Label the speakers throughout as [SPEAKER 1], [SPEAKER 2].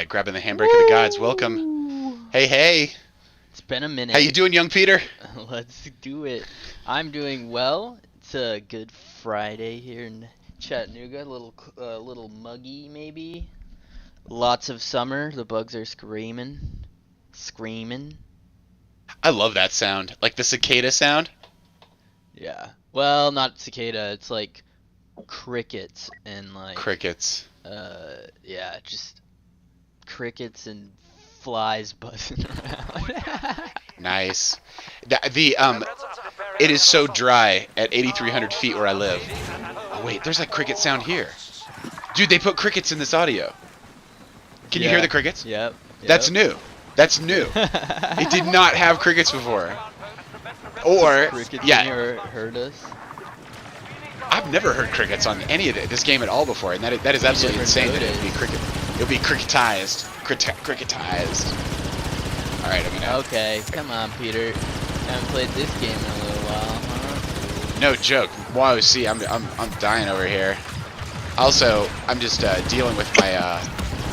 [SPEAKER 1] Grabbing the handbrake of the gods. Welcome. Hey, hey.
[SPEAKER 2] It's been a minute.
[SPEAKER 1] How you doing, young Peter?
[SPEAKER 2] Let's do it. I'm doing well. It's a good Friday here in Chattanooga. A little muggy, maybe. Lots of summer. The bugs are screaming.
[SPEAKER 1] I love that sound. Like the cicada sound?
[SPEAKER 2] Yeah. Well, not cicada. It's like crickets and like...
[SPEAKER 1] Crickets.
[SPEAKER 2] Yeah, just... crickets and flies buzzing around.
[SPEAKER 1] Nice. It is so dry at 8,300 feet where I live. Oh wait, there's like cricket sound here. Dude, they put crickets in this audio. Can you hear the crickets?
[SPEAKER 2] Yep.
[SPEAKER 1] That's new. That's new. It did not have crickets before. Or
[SPEAKER 2] crickets
[SPEAKER 1] yeah.
[SPEAKER 2] You ever heard us?
[SPEAKER 1] I've never heard crickets on any of this game at all before, and that is absolutely insane that it would be cricket. It'll be cricketized. Cricketized. Alright, I'm gonna...
[SPEAKER 2] Okay, come on, Peter. Haven't played this game in a little while, huh?
[SPEAKER 1] No joke. Wow, see, I'm dying over here. Also, I'm just dealing with my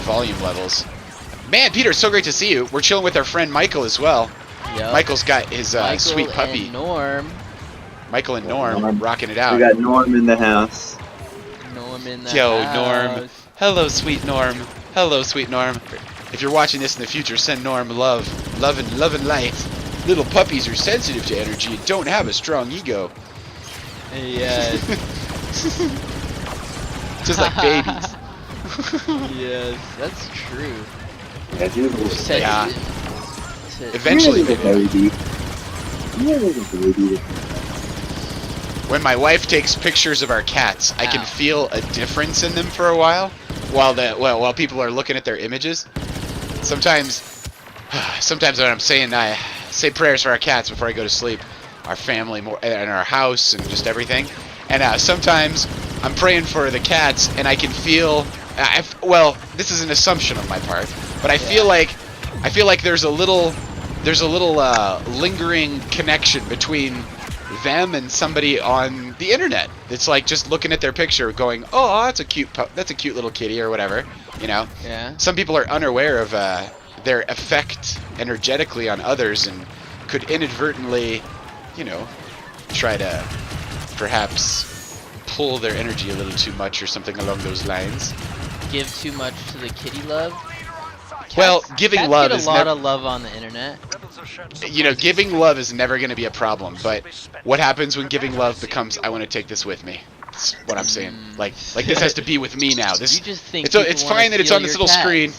[SPEAKER 1] volume levels. Man, Peter, it's so great to see you. We're chilling with our friend Michael as well.
[SPEAKER 2] Yep.
[SPEAKER 1] Michael's got his sweet puppy.
[SPEAKER 2] And Norm.
[SPEAKER 1] Michael and Norm rocking it out.
[SPEAKER 3] We got Norm in the house.
[SPEAKER 2] Norm in the
[SPEAKER 1] Yo,
[SPEAKER 2] house.
[SPEAKER 1] Norm. Hello, sweet Norm. Hello, sweet Norm. If you're watching this in the future, send Norm love and light. Little puppies are sensitive to energy and don't have a strong ego.
[SPEAKER 2] Yes.
[SPEAKER 1] Just like babies.
[SPEAKER 2] Yes, that's true.
[SPEAKER 3] Yeah, he was a little
[SPEAKER 1] Yeah.
[SPEAKER 2] To-
[SPEAKER 1] Eventually,
[SPEAKER 3] he was a baby. He was a baby.
[SPEAKER 1] when my wife takes pictures of our cats, I can feel a difference in them for a while people are looking at their images. Sometimes when I'm saying I say prayers for our cats before I go to sleep, our family and our house and just everything. And sometimes I'm praying for the cats and I can feel this is an assumption on my part, but I feel like there's a little lingering connection between them and somebody on the internet. It's like just looking at their picture going, oh, that's a cute little kitty or whatever, you know.
[SPEAKER 2] Yeah.
[SPEAKER 1] Some people are unaware of their effect energetically on others and could inadvertently, you know, try to perhaps pull their energy a little too much or something along those lines.
[SPEAKER 2] give too much to the kitty love.
[SPEAKER 1] Well, giving
[SPEAKER 2] cats
[SPEAKER 1] love
[SPEAKER 2] get a
[SPEAKER 1] is
[SPEAKER 2] lot
[SPEAKER 1] never,
[SPEAKER 2] of love on the internet.
[SPEAKER 1] you know, giving love is never going to be a problem. But what happens when giving love becomes, I want to take this with me? That's what I'm saying. Like this has to be with me now. This,
[SPEAKER 2] You just think
[SPEAKER 1] it's fine that it's on this little screen.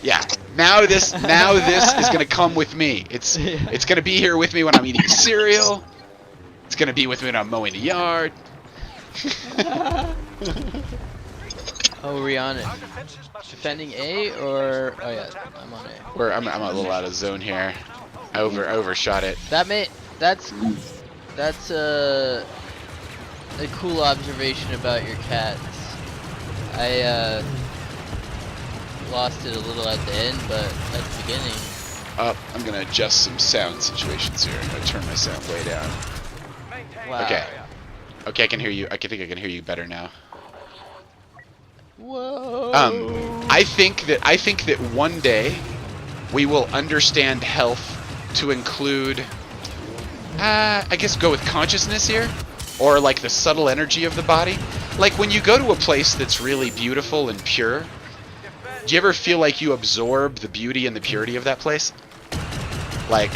[SPEAKER 1] Yeah. Now this is gonna come with me. It's gonna be here with me when I'm eating cereal. It's gonna be with me when I'm mowing the yard.
[SPEAKER 2] Oh, Rihanna, defending A or yeah, I'm on A.
[SPEAKER 1] I'm a little out of zone here. I overshot it.
[SPEAKER 2] That's a cool observation about your cats. I lost it a little at the end, but at the beginning.
[SPEAKER 1] I'm gonna adjust some sound situations here. I'm gonna turn my sound way down.
[SPEAKER 2] Wow.
[SPEAKER 1] Okay. Okay, I can hear you. I think I can hear you better now.
[SPEAKER 2] Whoa.
[SPEAKER 1] I think that one day we will understand health to include, I guess, go with consciousness here, or like the subtle energy of the body. Like when you go to a place that's really beautiful and pure, do you ever feel like you absorb the beauty and the purity of that place? Like,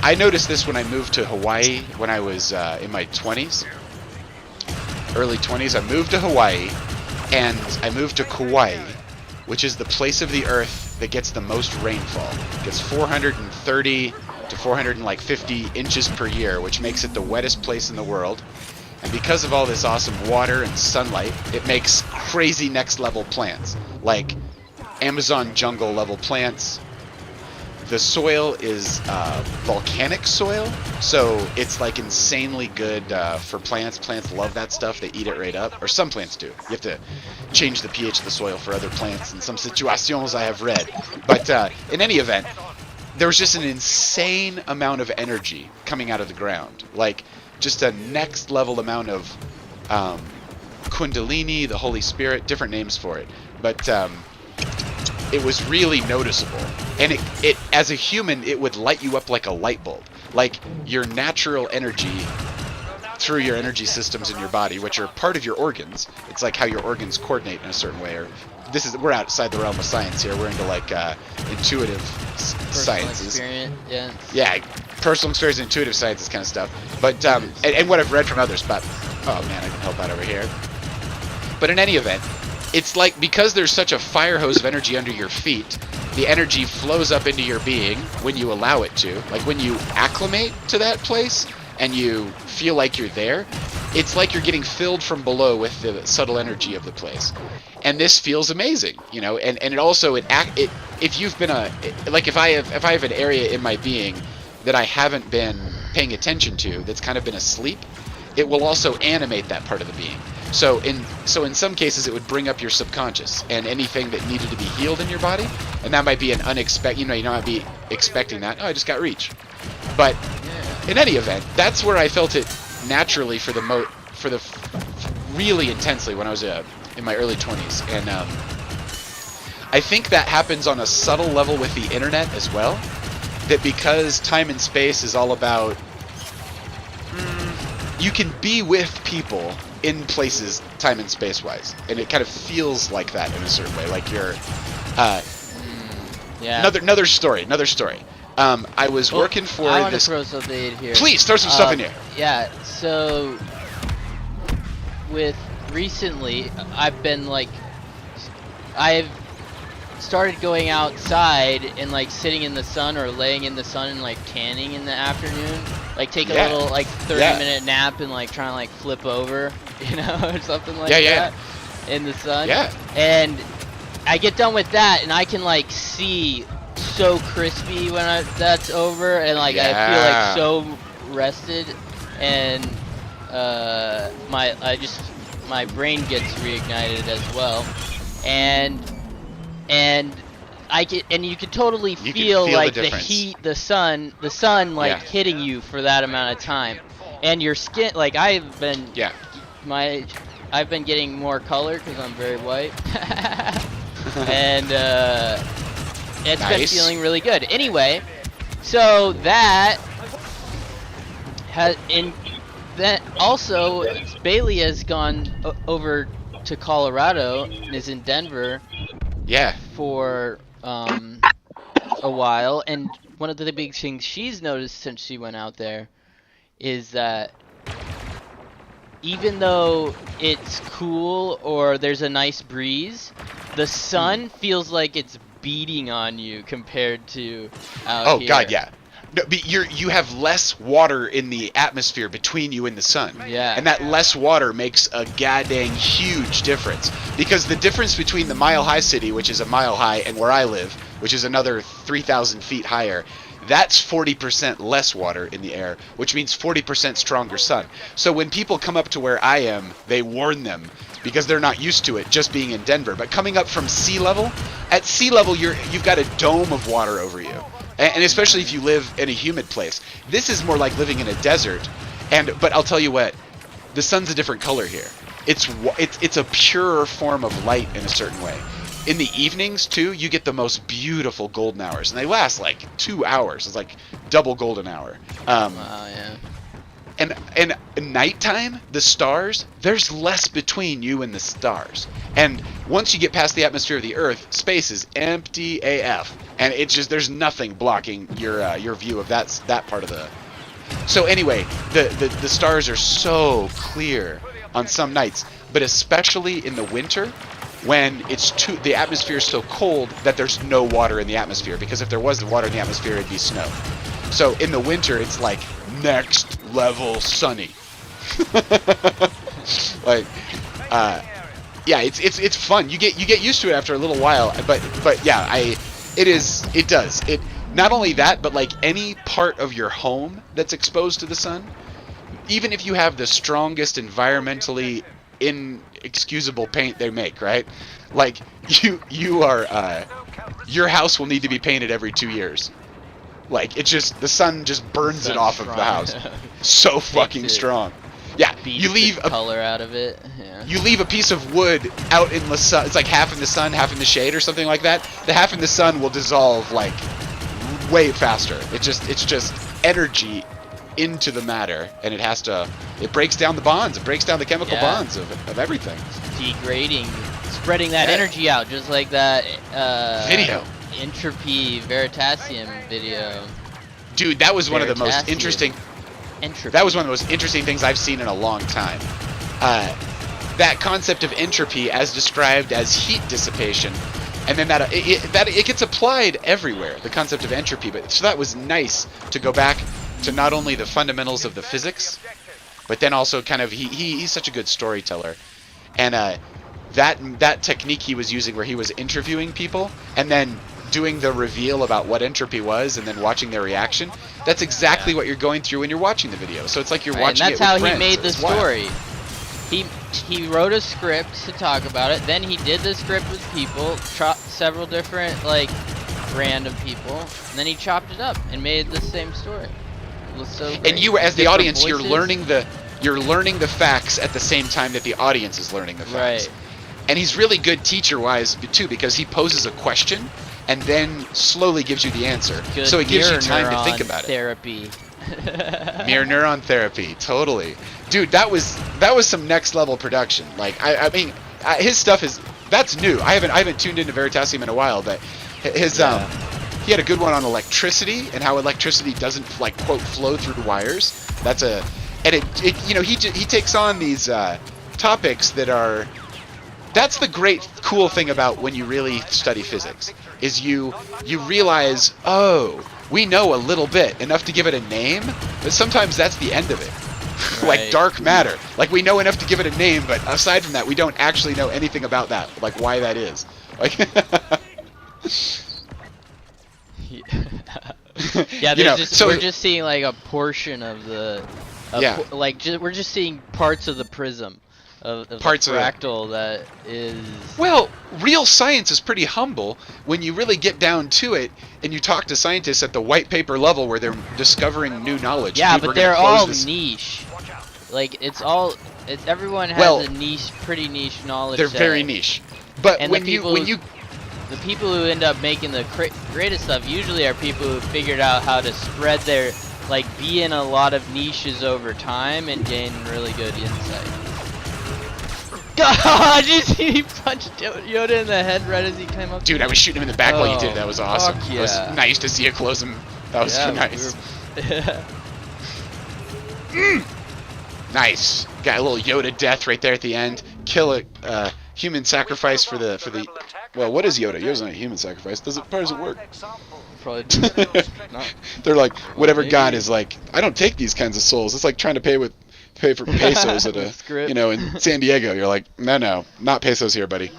[SPEAKER 1] I noticed this when I moved to Hawaii when I was in my 20s, early 20s. I moved to Hawaii, and I moved to Kauai, which is the place of the earth that gets the most rainfall. It gets 430 to 450 inches per year, which makes it the wettest place in the world. And because of all this awesome water and sunlight, it makes crazy next level plants, like Amazon jungle level plants. The soil is volcanic soil, so it's like insanely good for plants. Plants love that stuff. They eat it right up, or some plants do. You have to change the pH of the soil for other plants in some situations I have read. But in any event, there was just an insane amount of energy coming out of the ground. Like, just a next level amount of Kundalini, the Holy Spirit, different names for it. But it was really noticeable. And it as a human, it would light you up like a light bulb. Like your natural energy through your energy systems in your body, which are part of your organs. It's like how your organs coordinate in a certain way. Or we're outside the realm of science here. We're into like intuitive sciences. Yeah, personal experience, intuitive sciences kind of stuff. But and what I've read from others. But oh man, I can help out over here. But in any event, it's like because there's such a fire hose of energy under your feet, the energy flows up into your being when you allow it to. Like when you acclimate to that place and you feel like you're there, it's like you're getting filled from below with the subtle energy of the place. And this feels amazing, you know. And it also if you've been if I have an area in my being that I haven't been paying attention to, that's kind of been asleep, it will also animate that part of the being. So in some cases, it would bring up your subconscious and anything that needed to be healed in your body, and that might be an unexpected. You might be expecting that. Oh, I just got reach. But in any event, that's where I felt it naturally for really intensely when I was in my early 20s, and I think that happens on a subtle level with the internet as well. That because time and space is all about, you can be with people in places time and space wise, and it kind of feels like that in a certain way, like you're another story. I was working for
[SPEAKER 2] I want
[SPEAKER 1] this.
[SPEAKER 2] to throw something in here.
[SPEAKER 1] Please throw some stuff in here.
[SPEAKER 2] Yeah, so with recently I've started going outside and like sitting in the sun or laying in the sun and like tanning in the afternoon. Like take a little like 30-minute nap and like try and like flip over, you know, or something like that in the sun. Yeah. And I get done with that and I can like see so crispy when that's over, and like I feel like so rested, and my brain gets reignited as well, and you can totally feel like the heat, the sun like hitting you for that amount of time, and your skin. Like I've been getting more color because I'm very white, and it's been feeling really good. Anyway, so that also Bailey has gone over to Colorado and is in Denver
[SPEAKER 1] Yeah.
[SPEAKER 2] for a while, and one of the big things she's noticed since she went out there is that even though it's cool or there's a nice breeze, the sun feels like it's beating on you compared to out here.
[SPEAKER 1] God, yeah. No, but you have less water in the atmosphere between you and the sun.
[SPEAKER 2] Yeah.
[SPEAKER 1] And that less water makes a goddamn huge difference. Because the difference between the Mile High City, which is a mile high, and where I live, which is another 3,000 feet higher, that's 40% less water in the air, which means 40% stronger sun. So when people come up to where I am, they warn them because they're not used to it just being in Denver. But coming up from sea level, at sea level you've got a dome of water over you. And especially if you live in a humid place. This is more like living in a desert. But I'll tell you what, the sun's a different color here. It's a purer form of light in a certain way. In the evenings, too, you get the most beautiful golden hours. And they last like 2 hours. It's like double golden hour.
[SPEAKER 2] Wow, yeah.
[SPEAKER 1] And at nighttime, the stars, there's less between you and the stars. And once you get past the atmosphere of the Earth, space is empty AF. And it's just, there's nothing blocking your view of that part of the... So anyway, the stars are so clear on some nights. But especially in the winter, when the atmosphere is so cold that there's no water in the atmosphere, because if there was the water in the atmosphere, it'd be snow. So in the winter, it's like next level sunny. Like, yeah, it's fun. You get used to it after a little while. But yeah, it does. Not only that, but like any part of your home that's exposed to the sun, even if you have the strongest environmentally inexcusable paint they make, right? Like you are your house will need to be painted every 2 years. Like it's just the sun just burns it off of the house. So fucking strong. Yeah, you leave a
[SPEAKER 2] color out of it. Yeah.
[SPEAKER 1] You leave a piece of wood out in the sun. It's like half in the sun, half in the shade, or something like that. The half in the sun will dissolve like way faster. It's just energy into the matter, and it breaks down the bonds. It breaks down the chemical bonds of everything.
[SPEAKER 2] It's degrading, spreading that energy out, just like that
[SPEAKER 1] video.
[SPEAKER 2] Entropy Veritasium video.
[SPEAKER 1] Dude, that was one of the most interesting.
[SPEAKER 2] Entropy.
[SPEAKER 1] That was one of the most interesting things I've seen in a long time. That concept of entropy, as described as heat dissipation, and then that it gets applied everywhere. The concept of entropy, but so that was nice to go back to not only the fundamentals of the physics, but then also kind of he's such a good storyteller, and that technique he was using where he was interviewing people and then doing the reveal about what entropy was and then watching their reaction. That's exactly what you're going through when you're watching the video. So it's like you're watching it with friends.
[SPEAKER 2] And that's how he made the story. He wrote a script to talk about it. Then he did the script with people, several different like random people, and then he chopped it up and made the same story. It was so great.
[SPEAKER 1] And you, as the
[SPEAKER 2] Different
[SPEAKER 1] audience,
[SPEAKER 2] voices.
[SPEAKER 1] you're learning the facts at the same time that the audience is learning the facts.
[SPEAKER 2] Right.
[SPEAKER 1] And he's really good teacher-wise too, because he poses a question and then slowly gives you the answer.
[SPEAKER 2] Good
[SPEAKER 1] so it gives you
[SPEAKER 2] mirror
[SPEAKER 1] time to think
[SPEAKER 2] neuron
[SPEAKER 1] about
[SPEAKER 2] therapy.
[SPEAKER 1] it. Mirror neuron therapy, totally. Dude, that was some next level production. Like I mean, his stuff that's new. I haven't tuned into Veritasium in a while, but his he had a good one on electricity and how electricity doesn't like quote flow through wires. He takes on these topics that are. That's the great cool thing about when you really study physics, is you realize, oh, we know a little bit, enough to give it a name, but sometimes that's the end of it.
[SPEAKER 2] Right.
[SPEAKER 1] Like dark matter. Like we know enough to give it a name, but aside from that, we don't actually know anything about that, like why that is. Like
[SPEAKER 2] yeah, we're just seeing like a portion of the we're just seeing parts of the prism. Of parts the fractal that is...
[SPEAKER 1] Well, real science is pretty humble when you really get down to it and you talk to scientists at the white paper level where they're discovering new knowledge.
[SPEAKER 2] Yeah, but they're all niche. Like, everyone has a niche, pretty niche knowledge.
[SPEAKER 1] They're very niche. But
[SPEAKER 2] and
[SPEAKER 1] the people
[SPEAKER 2] who end up making the greatest stuff usually are people who figured out how to spread their... Like, be in a lot of niches over time and gain really good insight. God, did you see he punched Yoda in the head right as he came up?
[SPEAKER 1] Dude, I was shooting him in the back while you did it. That was awesome.
[SPEAKER 2] Fuck
[SPEAKER 1] It was
[SPEAKER 2] yeah.
[SPEAKER 1] nice to see you close him. That was nice. Nice. Got a little Yoda death right there at the end. Kill a human sacrifice for the. Well, what is Yoda? Yoda's not a human sacrifice. How does it work?
[SPEAKER 2] Probably not.
[SPEAKER 1] They're like, whatever
[SPEAKER 2] maybe.
[SPEAKER 1] God is like, I don't take these kinds of souls. It's like trying to pay for pesos at a,
[SPEAKER 2] Script.
[SPEAKER 1] in San Diego. You're like, no, not pesos here, buddy.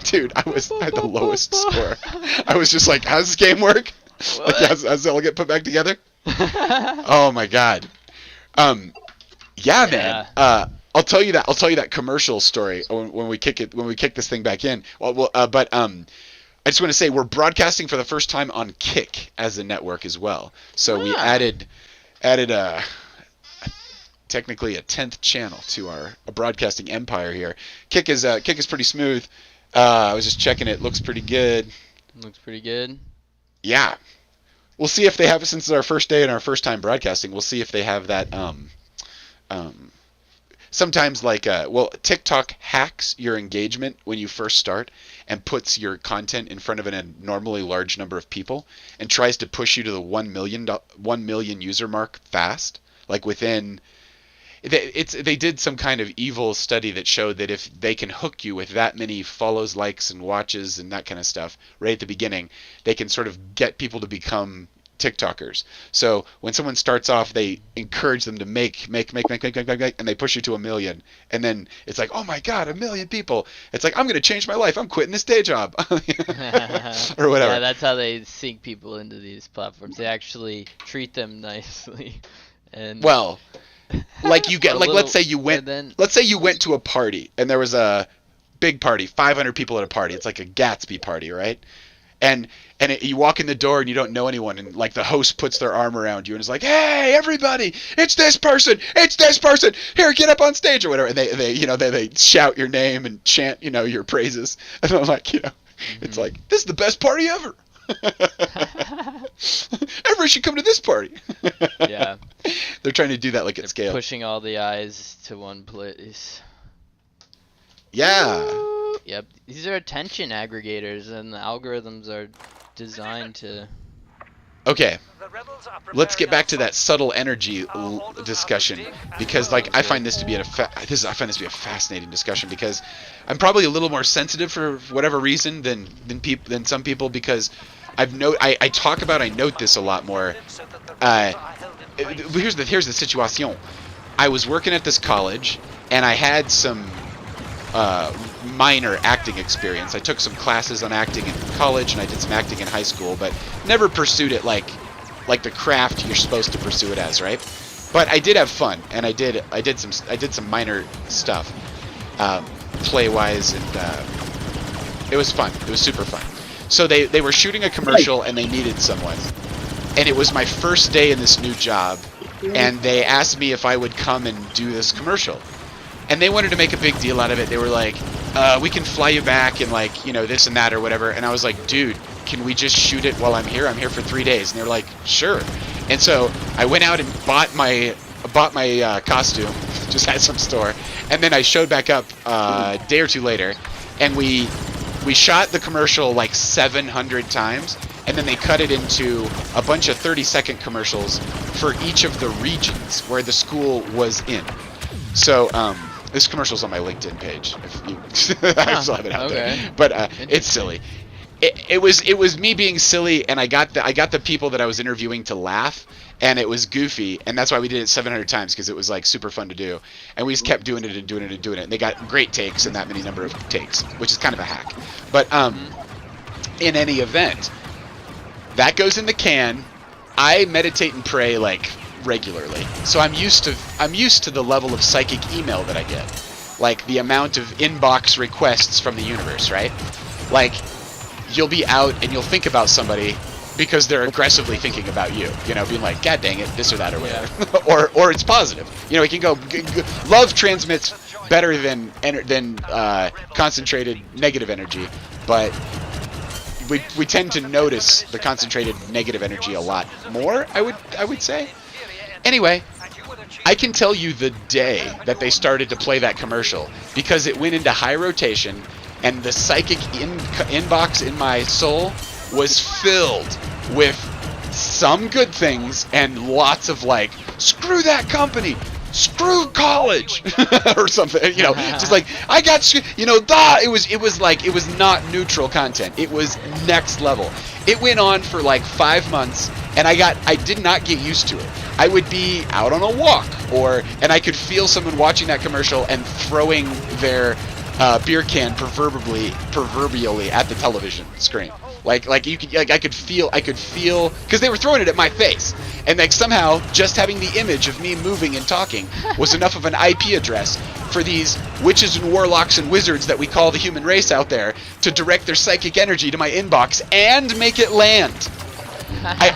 [SPEAKER 1] Dude, I had the lowest score. I was just like, how does this game work? Like, how's it all get put back together? Oh my God. Yeah, man. I'll tell you that commercial story when we kick this thing back in. I just want to say we're broadcasting for the first time on Kick as a network as well. So we added technically a 10th channel to our broadcasting empire here. Kick is pretty smooth. I was just checking it. Looks pretty good.
[SPEAKER 2] Looks pretty good.
[SPEAKER 1] Yeah. We'll see if they have, since it's our first day and our first time broadcasting, we'll see if they have that sometimes TikTok hacks your engagement when you first start and puts your content in front of an abnormally large number of people and tries to push you to the 1 million user mark fast. Like within, they did some kind of evil study that showed that if they can hook you with that many follows, likes, and watches and that kind of stuff right at the beginning, they can sort of get people to become TikTokers. So when someone starts off, they encourage them to make, and they push you to 1 million. And then it's like, oh my God, 1 million people. It's like, I'm going to change my life. I'm quitting this day job. Or whatever.
[SPEAKER 2] Yeah, that's how they sink people into these platforms. They actually treat them nicely. And
[SPEAKER 1] well, like you get, like let's say you went to a party and there was a big party, 500 people at a party. It's like a Gatsby party, right? And you walk in the door and you don't know anyone, and like the host puts their arm around you and is like, "Hey, everybody, it's this person, here, get up on stage," or whatever. And they shout your name and chant your praises, and I'm like, it's like, this is the best party ever. Everybody should come to this party.
[SPEAKER 2] Yeah,
[SPEAKER 1] they're trying to do that like at scale,
[SPEAKER 2] pushing all the eyes to one place.
[SPEAKER 1] Yeah.
[SPEAKER 2] Yep, these are attention aggregators, and the algorithms are designed to.
[SPEAKER 1] Okay, let's get back to that subtle energy discussion, because I find this to be a fascinating discussion, because I'm probably a little more sensitive for whatever reason than some people, because I note this a lot more. Here's the situation. I was working at this college, and I had some minor acting experience. I took some classes on acting in college, and I did some acting in high school, but never pursued it like the craft you're supposed to pursue it as, right? But I did have fun, and I did some minor stuff, play-wise, and it was fun. It was super fun. So they were shooting a commercial, and they needed someone, and it was my first day in this new job, and they asked me if I would come and do this commercial. And they wanted to make a big deal out of it. They were like, we can fly you back and this and that or whatever. And I was like, dude, can we just shoot it while I'm here? I'm here for 3 days. And they were like, sure. And so I went out and bought my costume, just at some store. And then I showed back up a day or two later. And we shot the commercial 700 times. And then they cut it into a bunch of 30-second commercials for each of the regions where the school was in. So, this commercial's on my LinkedIn page. If you, I still have it out there, but it's silly. It was me being silly, and I got the people that I was interviewing to laugh, and it was goofy, and that's why we did it 700 times, because it was super fun to do, and we just kept doing it and doing it and doing it, and they got great takes in that many number of takes, which is kind of a hack. But in any event, that goes in the can. I meditate and pray regularly, so I'm used to the level of psychic email that I get, the amount of inbox requests from the universe, right? You'll be out and you'll think about somebody because they're aggressively thinking about you, being like, God dang it, this or that or whatever. or it's positive. It can go, love transmits better than concentrated negative energy, but we tend to notice the concentrated negative energy a lot more, I would say. Anyway, I can tell you the day that they started to play that commercial because it went into high rotation and the psychic inbox in my soul was filled with some good things and lots of like, screw that company, screw college, or something, you know, just like, I got, you know, it was not neutral content. It was next level. It went on for like 5 months, and I did not get used to it. I would be out on a walk, and I could feel someone watching that commercial and throwing their beer can proverbially at the television screen. I could feel, because they were throwing it at my face, and like somehow just having the image of me moving and talking was enough of an IP address for these witches and warlocks and wizards that we call the human race out there to direct their psychic energy to my inbox and make it land. I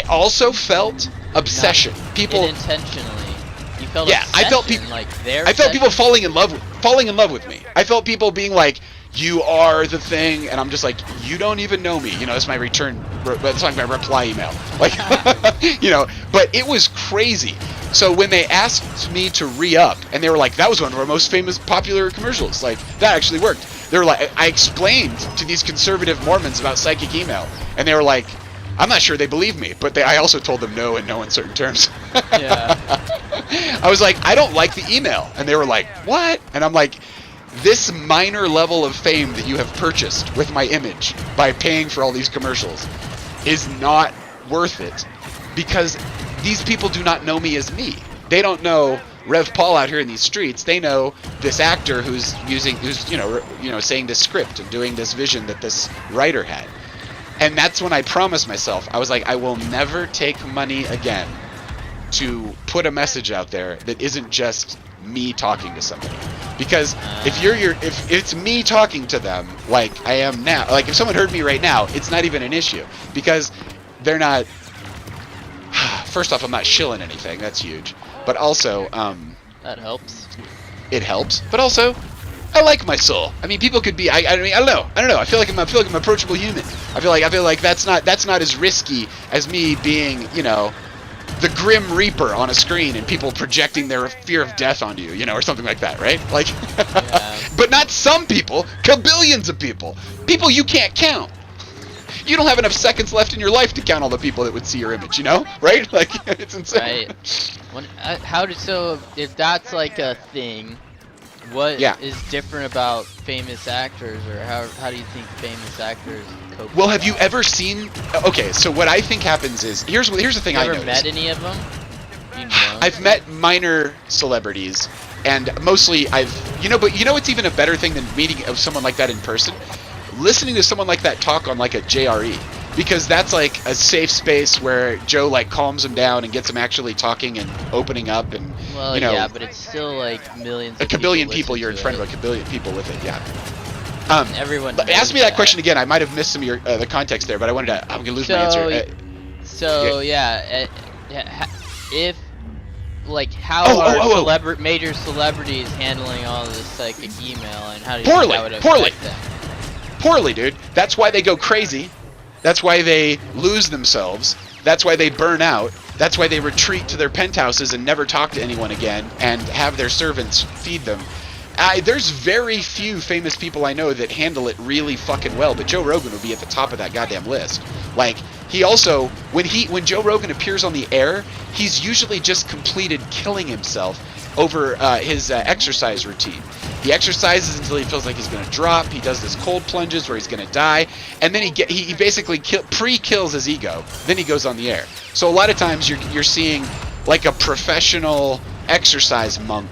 [SPEAKER 1] also felt obsession. People
[SPEAKER 2] intentionally. You felt
[SPEAKER 1] yeah,
[SPEAKER 2] obsession,
[SPEAKER 1] I felt people
[SPEAKER 2] like
[SPEAKER 1] I felt people falling in love with me. I felt people being like, you are the thing, and I'm just like, you don't even know me. You know, that's my that's like my reply email. Like, you know, but it was crazy. So when they asked me to re-up, and they were like, that was one of our most famous, popular commercials. Like, that actually worked. They were like, I explained to these conservative Mormons about psychic email, and they were like, I'm not sure they believe me, but I also told them no in no uncertain terms.
[SPEAKER 2] Yeah.
[SPEAKER 1] I was like, I don't like the email. And they were like, what? And I'm like, this minor level of fame that you have purchased with my image by paying for all these commercials is not worth it, because these people do not know me as me. They don't know Rev Paul out here in these streets. They know this actor who's you know saying this script and doing this vision that this writer had. And that's when I promised myself, I was like, I will never take money again to put a message out there that isn't just me talking to somebody. Because if it's me talking to them like I am now, like if someone heard me right now, it's not even an issue, because they're not, first off, I'm not shilling anything, that's huge, but also
[SPEAKER 2] that helps.
[SPEAKER 1] It helps, but also I like my soul. I mean, people could be. I don't know. I feel like I'm an approachable human. I feel like that's not as risky as me being, you know, the Grim Reaper on a screen and people projecting their fear of death onto you, you know, or something like that, right? Like, yeah. But not some people, kabillions of people you can't count. You don't have enough seconds left in your life to count all the people that would see your image, you know, right? Like, it's insane.
[SPEAKER 2] Right. So if that's like a thing. What is different about famous actors, or how do you think famous actors cope?
[SPEAKER 1] Well, have you ever seen? Okay, so what I think happens is here's the thing I noticed.
[SPEAKER 2] Ever met any of them? You know.
[SPEAKER 1] I've met minor celebrities, and mostly but you know what's even a better thing than meeting someone like that in person? Listening to someone like that talk on like a JRE. Because that's like a safe space where Joe like calms him down and gets him actually talking and opening up, and
[SPEAKER 2] well,
[SPEAKER 1] you know,
[SPEAKER 2] yeah, but it's still like millions.
[SPEAKER 1] A kabillion people. You're in front of a kabillion people with it, yeah.
[SPEAKER 2] Everyone.
[SPEAKER 1] Ask me that question again. I might have missed some of your the context there, but I'm gonna lose my answer.
[SPEAKER 2] If like how are major celebrities handling all this psychic email, and how do you think that would affect them?
[SPEAKER 1] Poorly, dude. That's why they go crazy. That's why they lose themselves. That's why they burn out. That's why they retreat to their penthouses and never talk to anyone again and have their servants feed them. There's very few famous people I know that handle it really fucking well, but Joe Rogan would be at the top of that goddamn list. Like, he also, when Joe Rogan appears on the air, he's usually just completed killing himself over his exercise routine. He exercises until he feels like he's going to drop. He does this cold plunges where he's going to die, and then he basically pre-kills his ego. Then he goes on the air. So a lot of times you're seeing like a professional exercise monk,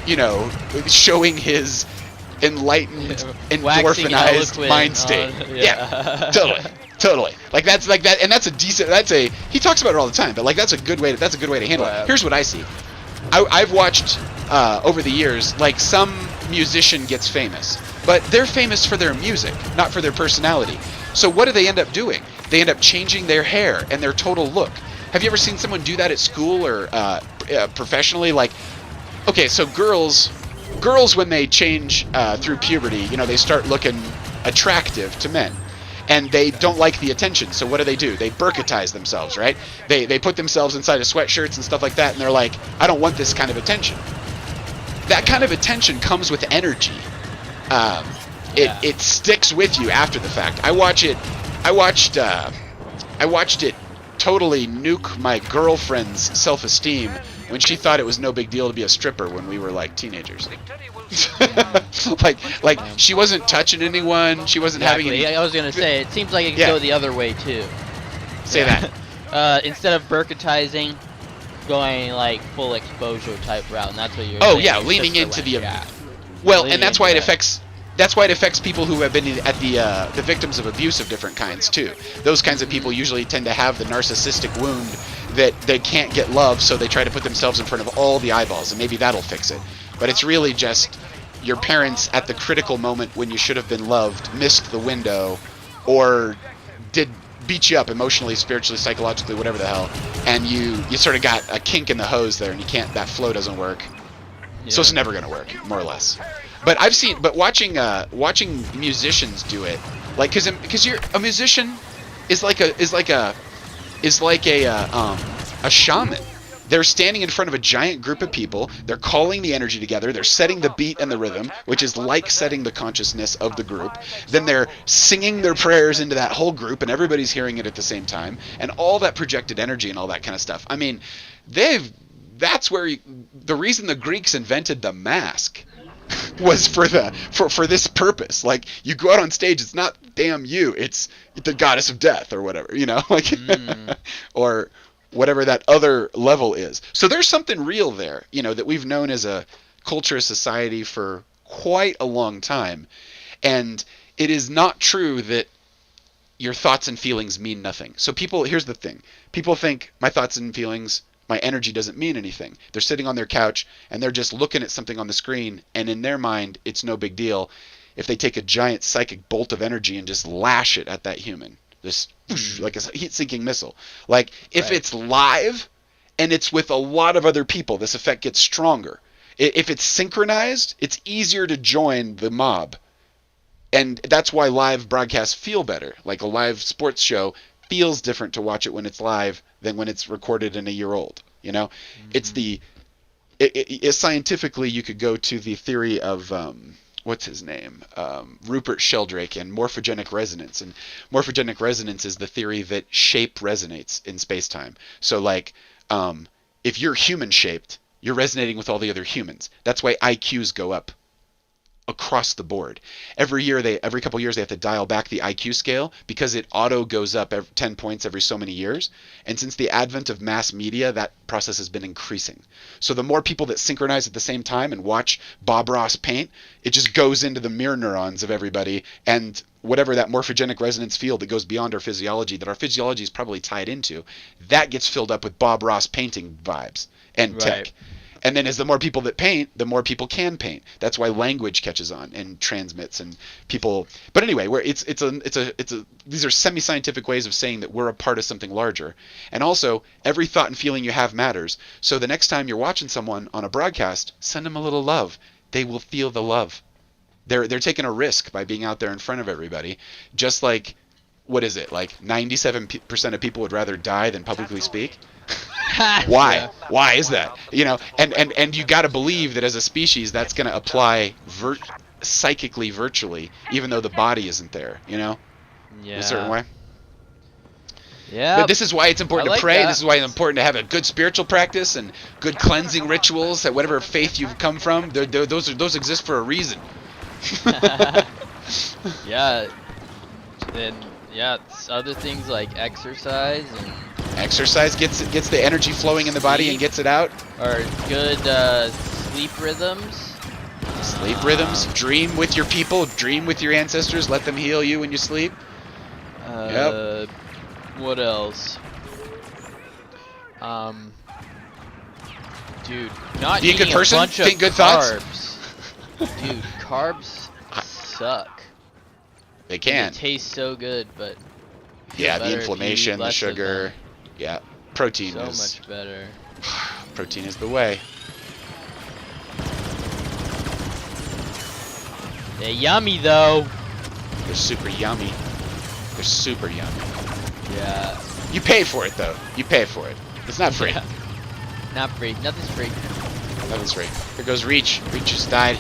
[SPEAKER 1] you know, showing his enlightened, endorphinized mind state. Yeah, totally. Like that, and he talks about it all the time. But like that's a good way to handle it. Here's what I see. I've watched over the years, like some musician gets famous, but they're famous for their music, not for their personality. So what do they end up doing? They end up changing their hair and their total look. Have you ever seen someone do that at school or professionally? Like, okay, so girls when they change through puberty, you know, they start looking attractive to men. and they don't like the attention. So what do? They burkitize themselves, right? They put themselves inside of sweatshirts and stuff like that, and they're like, I don't want this kind of attention. That kind of attention comes with energy. It sticks with you after the fact. I watched it totally nuke my girlfriend's self-esteem when she thought it was no big deal to be a stripper when we were like teenagers. like she wasn't touching anyone. She wasn't having any...
[SPEAKER 2] I was gonna say, it seems like it can go the other way too.
[SPEAKER 1] Say that.
[SPEAKER 2] Instead of burkitizing, going like full exposure type route, and that's what you're.
[SPEAKER 1] Oh
[SPEAKER 2] saying.
[SPEAKER 1] yeah, leaning into the. Well, and that's why it affects. That's why it affects people who have been at the victims of abuse of different kinds too. Those kinds of people usually tend to have the narcissistic wound that they can't get love, so they try to put themselves in front of all the eyeballs, and maybe that'll fix it. But it's really just your parents at the critical moment when you should have been loved missed the window, or did beat you up emotionally, spiritually, psychologically, whatever the hell, and you sort of got a kink in the hose there, and you can't. That flow doesn't work, so it's never gonna work, more or less. But watching musicians do it, like, because you're a musician is like a shaman. They're standing in front of a giant group of people. They're calling the energy together. They're setting the beat and the rhythm, which is like setting the consciousness of the group. Then they're singing their prayers into that whole group, and everybody's hearing it at the same time. And all that projected energy and all that kind of stuff. I mean, that's where the reason the Greeks invented the mask was for this purpose. Like, you go out on stage, it's not damn you, it's the goddess of death or whatever, like or whatever that other level is. So there's something real there, that we've known as a culture, society for quite a long time. And it is not true that your thoughts and feelings mean nothing. So here's the thing. People think my thoughts and feelings, my energy doesn't mean anything. They're sitting on their couch and they're just looking at something on the screen, and in their mind, it's no big deal if they take a giant psychic bolt of energy and just lash it at that human. This like a heat-sinking missile. Like, if it's live and it's with a lot of other people, this effect gets stronger. If it's synchronized, it's easier to join the mob. And that's why live broadcasts feel better. Like, a live sports show feels different to watch it when it's live than when it's recorded and a year old. It's scientifically, you could go to the theory of what's his name? Rupert Sheldrake, and morphogenic resonance. And morphogenic resonance is the theory that shape resonates in space-time. So, like, if you're human-shaped, you're resonating with all the other humans. That's why IQs go up across the board. Every couple years, they have to dial back the IQ scale because it auto goes up 10 points every so many years. And since the advent of mass media, that process has been increasing. So the more people that synchronize at the same time and watch Bob Ross paint, it just goes into the mirror neurons of everybody, and whatever that morphogenic resonance field that goes beyond our physiology, that our physiology is probably tied into, that gets filled up with Bob Ross painting vibes and tech. And then as the more people that paint, the more people can paint. That's why language catches on and transmits, and people. But anyway, these are semi-scientific ways of saying that we're a part of something larger. And also, every thought and feeling you have matters. So the next time you're watching someone on a broadcast, send them a little love. They will feel the love. They're taking a risk by being out there in front of everybody. Just like, what is it? Like 97% of people would rather die than publicly speak. Why? Yeah. Why is that? And you got to believe that as a species, that's going to apply psychically, virtually, even though the body isn't there. In a certain way. Yeah. But this is why it's important to pray. This is why it's important to have a good spiritual practice and good cleansing rituals at whatever faith you've come from. Those exist for a reason.
[SPEAKER 2] Yeah. And other things like exercise and.
[SPEAKER 1] Exercise gets the energy flowing in the body and gets it out.
[SPEAKER 2] Or good sleep rhythms.
[SPEAKER 1] Sleep rhythms. Dream with your people. Dream with your ancestors. Let them heal you when you sleep.
[SPEAKER 2] What else? Dude, not
[SPEAKER 1] be a good person. Think good
[SPEAKER 2] carbs.
[SPEAKER 1] Thoughts.
[SPEAKER 2] Dude, carbs suck.
[SPEAKER 1] They can.
[SPEAKER 2] They taste so good, but
[SPEAKER 1] the inflammation, the sugar. Yeah, protein is
[SPEAKER 2] so much better.
[SPEAKER 1] Protein is the way.
[SPEAKER 2] They're yummy though.
[SPEAKER 1] They're super yummy. They're super yummy.
[SPEAKER 2] Yeah.
[SPEAKER 1] You pay for it though. You pay for it. It's not free.
[SPEAKER 2] Yeah. Not free. Nothing's free.
[SPEAKER 1] Nothing's free. Here goes Reach. Reach just died.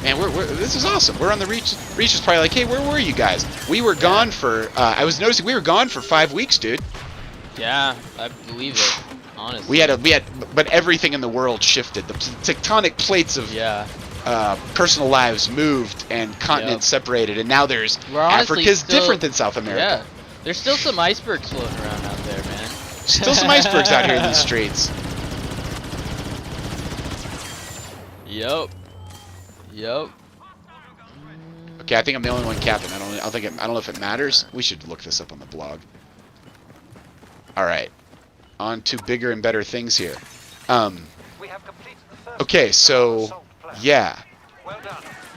[SPEAKER 1] Man, this is awesome. We're on the Reach. Reach is probably like, hey, where were you guys? We were gone for. I was noticing we were gone for 5 weeks, dude.
[SPEAKER 2] Yeah, I believe it. Honestly.
[SPEAKER 1] We had, but everything in the world shifted. The tectonic plates of personal lives moved, and continents separated, and now there's Africa's different than South America.
[SPEAKER 2] Yeah, there's still some icebergs floating around out there, man.
[SPEAKER 1] Still some icebergs out here in these streets.
[SPEAKER 2] Yup.
[SPEAKER 1] Okay, I think I'm the only one capping. I don't know if it matters. We should look this up on the blog. All right, on to bigger and better things here. Okay, so yeah.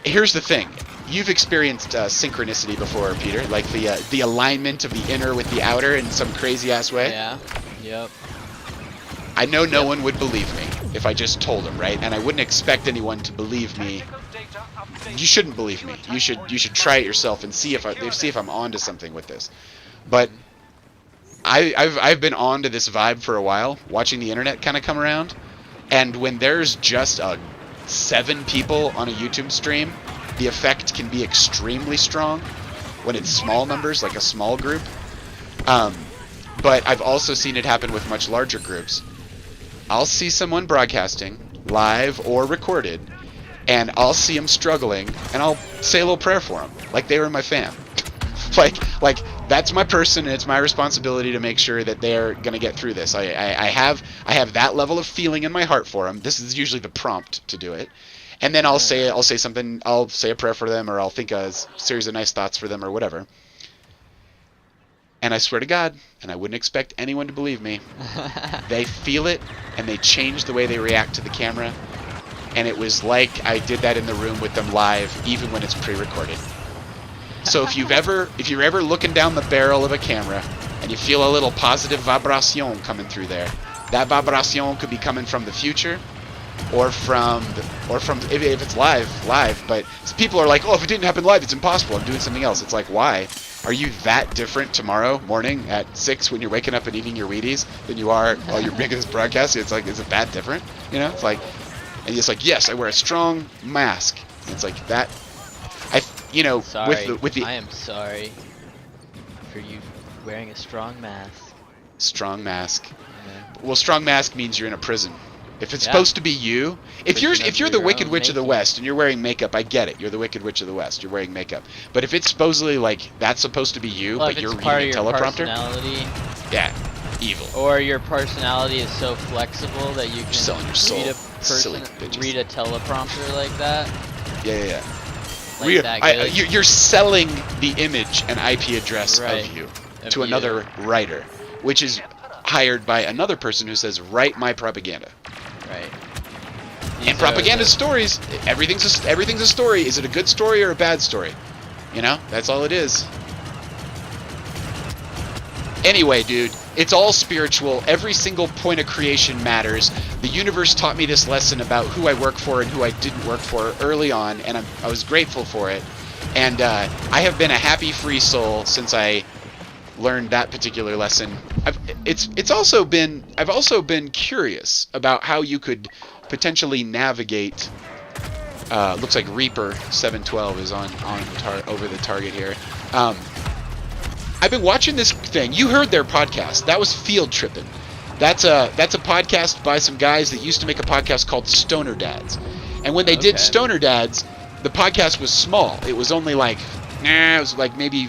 [SPEAKER 1] Here's the thing. You've experienced synchronicity before, Peter, like the alignment of the inner with the outer in some crazy ass way.
[SPEAKER 2] Yeah. Yep.
[SPEAKER 1] I know no one would believe me if I just told them, right? And I wouldn't expect anyone to believe me. You shouldn't believe me. You should try it yourself and see if I'm onto something with this. But I've been onto this vibe for a while, watching the internet kind of come around, and when there's just 7 people on a YouTube stream, the effect can be extremely strong when it's small numbers, like a small group. But I've also seen it happen with much larger groups. I'll see someone broadcasting, live or recorded, and I'll see them struggling, and I'll say a little prayer for them, like they were my fam. like that's my person, and it's my responsibility to make sure that they're gonna get through this. I have that level of feeling in my heart for them. This is usually the prompt to do it, and then I'll say something. I'll say a prayer for them, or I'll think a series of nice thoughts for them, or whatever. And I swear to God, and I wouldn't expect anyone to believe me, they feel it, and they change the way they react to the camera. And it was like I did that in the room with them live, even when it's pre-recorded. So if you're ever looking down the barrel of a camera, and you feel a little positive vibration coming through there, that vibration could be coming from the future, or from if it's live. But people are like, oh, if it didn't happen live, it's impossible. I'm doing something else. It's like, why? Are you that different tomorrow morning at 6 when you're waking up and eating your Wheaties than you are while you're making this broadcast? It's like, is it that different? You know, it's like, and it's like, yes, I wear a strong mask. And it's like that.
[SPEAKER 2] Sorry,
[SPEAKER 1] with the
[SPEAKER 2] I am sorry for you wearing a strong mask.
[SPEAKER 1] Strong mask.
[SPEAKER 2] Yeah.
[SPEAKER 1] Well, strong mask means you're in a prison. If it's supposed to be you, if you're the Wicked Witch of the West and you're wearing makeup, I get it. You're the Wicked Witch of the West. You're wearing makeup. But if it's supposedly like that's supposed to be you, but you're reading a teleprompter, yeah, evil.
[SPEAKER 2] Or your personality is so flexible that you can
[SPEAKER 1] selling your soul.
[SPEAKER 2] read a teleprompter like that.
[SPEAKER 1] Yeah.
[SPEAKER 2] Like
[SPEAKER 1] you're selling the image and IP address of you to another writer, which is hired by another person who says, write my propaganda.
[SPEAKER 2] Right.
[SPEAKER 1] And propaganda stories, everything's a story. Is it a good story or a bad story? You know, that's all it is. Anyway, dude, it's all spiritual. Every single point of creation matters. The universe taught me this lesson about who I work for and who I didn't work for early on, and I was grateful for it. And I have been a happy, free soul since I learned that particular lesson. I've also been curious about how you could potentially navigate. Looks like Reaper 712 is on over the target here. I've been watching this thing. You heard their podcast. That was Field Trippin'. That's a podcast by some guys that used to make a podcast called Stoner Dads. And when they did Stoner Dads, the podcast was small. It was only like, it was like maybe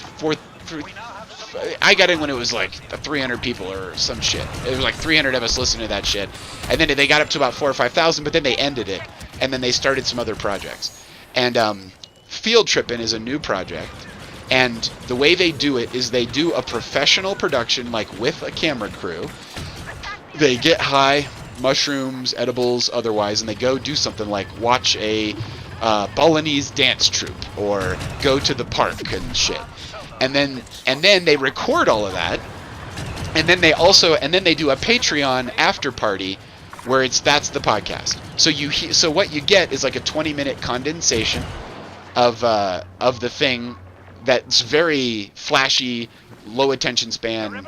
[SPEAKER 1] I got in when it was like 300 people or some shit. It was like 300 of us listening to that shit. And then they got up to about 4,000 or 5,000, but then they ended it. And then they started some other projects. And Field Trippin' is a new project. And the way they do it is they do a professional production, like with a camera crew. They get high, mushrooms, edibles, otherwise, and they go do something like watch a Balinese dance troupe or go to the park and shit. And then they record all of that, and then they do a Patreon after party where that's the podcast. So what you get is like a 20-minute condensation of the thing that's very flashy, low attention span,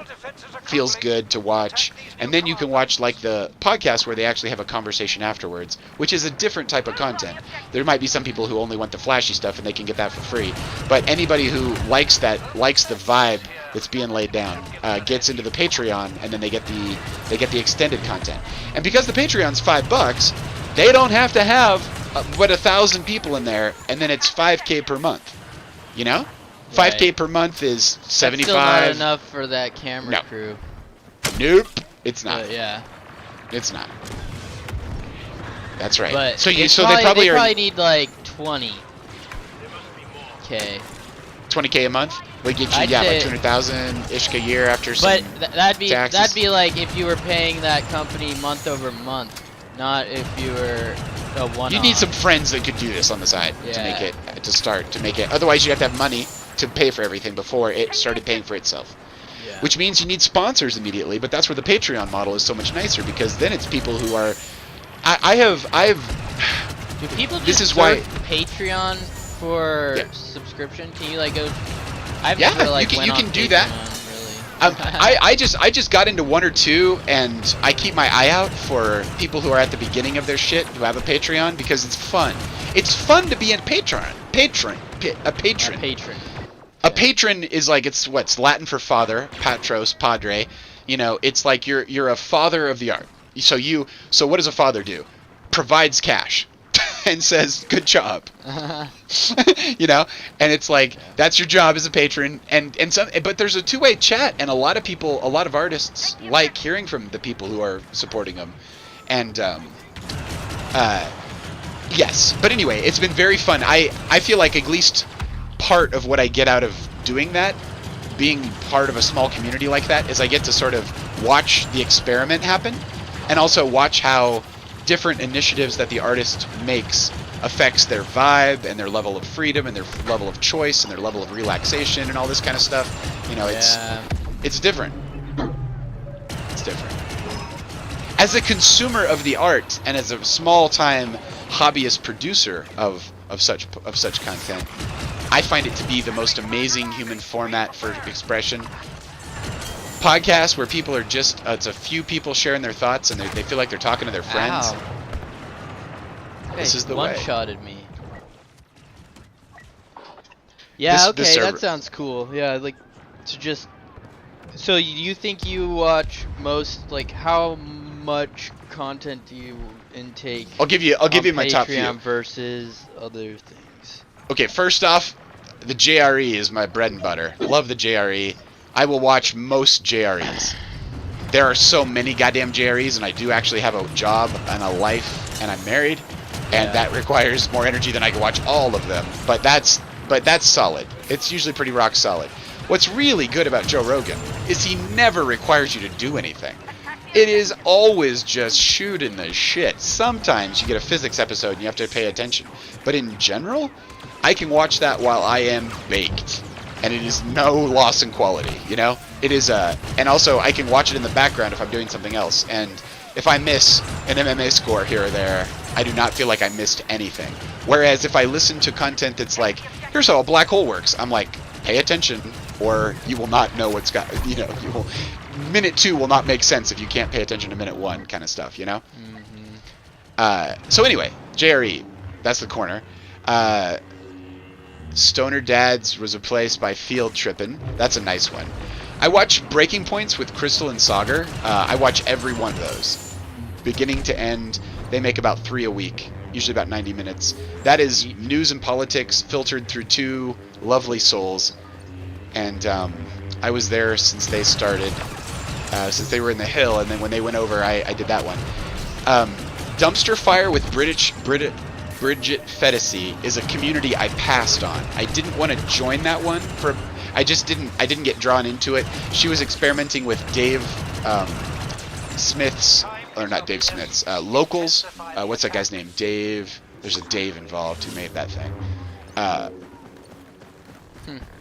[SPEAKER 1] feels good to watch. And then you can watch like the podcast where they actually have a conversation afterwards, which is a different type of content. There might be some people who only want the flashy stuff and they can get that for free. But anybody who likes the vibe that's being laid down gets into the Patreon, and then they get the extended content. And because the Patreon's $5, they don't have to have 1,000 people in there, and then it's $5K per month. You know?
[SPEAKER 2] Right.
[SPEAKER 1] 5K per month is 75.
[SPEAKER 2] That's still not enough for that camera crew.
[SPEAKER 1] Nope, it's not.
[SPEAKER 2] Yeah.
[SPEAKER 1] It's not. That's right.
[SPEAKER 2] But
[SPEAKER 1] so
[SPEAKER 2] they probably need like 20K.
[SPEAKER 1] 20K a month would get you like 200,000 ish a year after some
[SPEAKER 2] that'd
[SPEAKER 1] taxes.
[SPEAKER 2] be like if you were paying that company month over month, not if you were a one-off.
[SPEAKER 1] You need some friends that could do this on the side to make it. Otherwise, you have to have money to pay for everything before it started paying for itself.
[SPEAKER 2] Yeah.
[SPEAKER 1] Which means you need sponsors immediately, but that's where the Patreon model is so much nicer, because then it's people who are.
[SPEAKER 2] Do people just
[SPEAKER 1] this is why
[SPEAKER 2] Patreon for subscription? Can you like go? I've
[SPEAKER 1] Yeah,
[SPEAKER 2] never like
[SPEAKER 1] you
[SPEAKER 2] went
[SPEAKER 1] can
[SPEAKER 2] on
[SPEAKER 1] do that.
[SPEAKER 2] Patreon, really.
[SPEAKER 1] I just got into one or two, and I keep my eye out for people who are at the beginning of their shit who have a Patreon, because it's fun. It's fun to be a patron. A patron. A patron is like, it's Latin for father, patros, padre. You know, it's like you're a father of the art. So what does a father do? Provides cash and says, good job. You know, and it's like, that's your job as a patron. But there's a two-way chat, and a lot of artists like hearing from the people who are supporting them. And yes, but anyway, it's been very fun. I feel like at least part of what I get out of doing that, being part of a small community like that, is I get to sort of watch the experiment happen, and also watch how different initiatives that the artist makes affects their vibe and their level of freedom and their level of choice and their level of relaxation and all this kind of stuff. You know, it's different. It's different. As a consumer of the art and as a small-time hobbyist producer of such content, I find it to be the most amazing human format for expression. Podcasts where people are just it's a few people sharing their thoughts, and they feel like they're talking to their friends.
[SPEAKER 2] Ow.
[SPEAKER 1] This is the way.
[SPEAKER 2] One-shotted me. Yeah, okay, that sounds cool. Yeah, like to just. So you think you watch most, like, how much content do you intake?
[SPEAKER 1] I'll give you my top few.
[SPEAKER 2] Patreon versus other things.
[SPEAKER 1] Okay, first off, the JRE is my bread and butter. Love the JRE. I will watch most JREs. There are so many goddamn JREs, and I do actually have a job and a life, and I'm married, and that requires more energy than I can watch all of them. But that's solid. It's usually pretty rock solid. What's really good about Joe Rogan is he never requires you to do anything. It is always just shooting the shit. Sometimes you get a physics episode and you have to pay attention. But in general, I can watch that while I am baked. And it is no loss in quality, you know? It is, and also I can watch it in the background if I'm doing something else. And if I miss an MMA score here or there, I do not feel like I missed anything. Whereas if I listen to content that's like, here's how a black hole works, I'm like, pay attention, or you will not know what's got, you know, minute 2 will not make sense if you can't pay attention to minute 1 kind of stuff, you know? Mm-hmm. So anyway, JRE, that's the corner. Stoner Dads was replaced by Field Trippin'. That's a nice one. I watch Breaking Points with Crystal and Sagar. I watch every one of those. Beginning to end, they make about 3 a week, usually about 90 minutes. That is news and politics filtered through 2 lovely souls. And I was there since they started, since they were in the Hill, and then when they went over, I did that one. Dumpster Fire with Bridget Fetisi is a community I passed on. I didn't want to join that one I didn't get drawn into it. She was experimenting with Dave Smith's, or not Dave Smith's, Locals. What's that guy's name? Dave. There's a Dave involved who made that thing.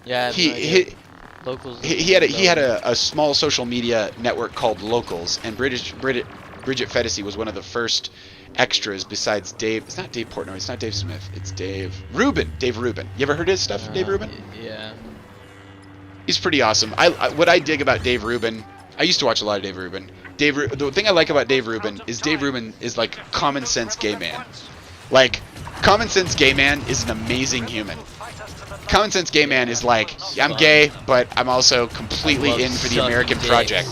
[SPEAKER 2] Yeah.
[SPEAKER 1] Locals. He had a small social media network called Locals, and Bridget Fetisi was one of the first extras besides Dave. It's not Dave Portnoy. It's not Dave Smith. It's Dave Rubin. Dave Rubin. You ever heard his stuff, Dave Rubin?
[SPEAKER 2] Yeah.
[SPEAKER 1] He's pretty awesome. What I dig about Dave Rubin, I used to watch a lot of Dave Rubin. The thing I like about Dave Rubin is like common sense gay man. Like, common sense gay man is an amazing human. Common sense gay man is like, I'm gay, but I'm also completely in for the American project.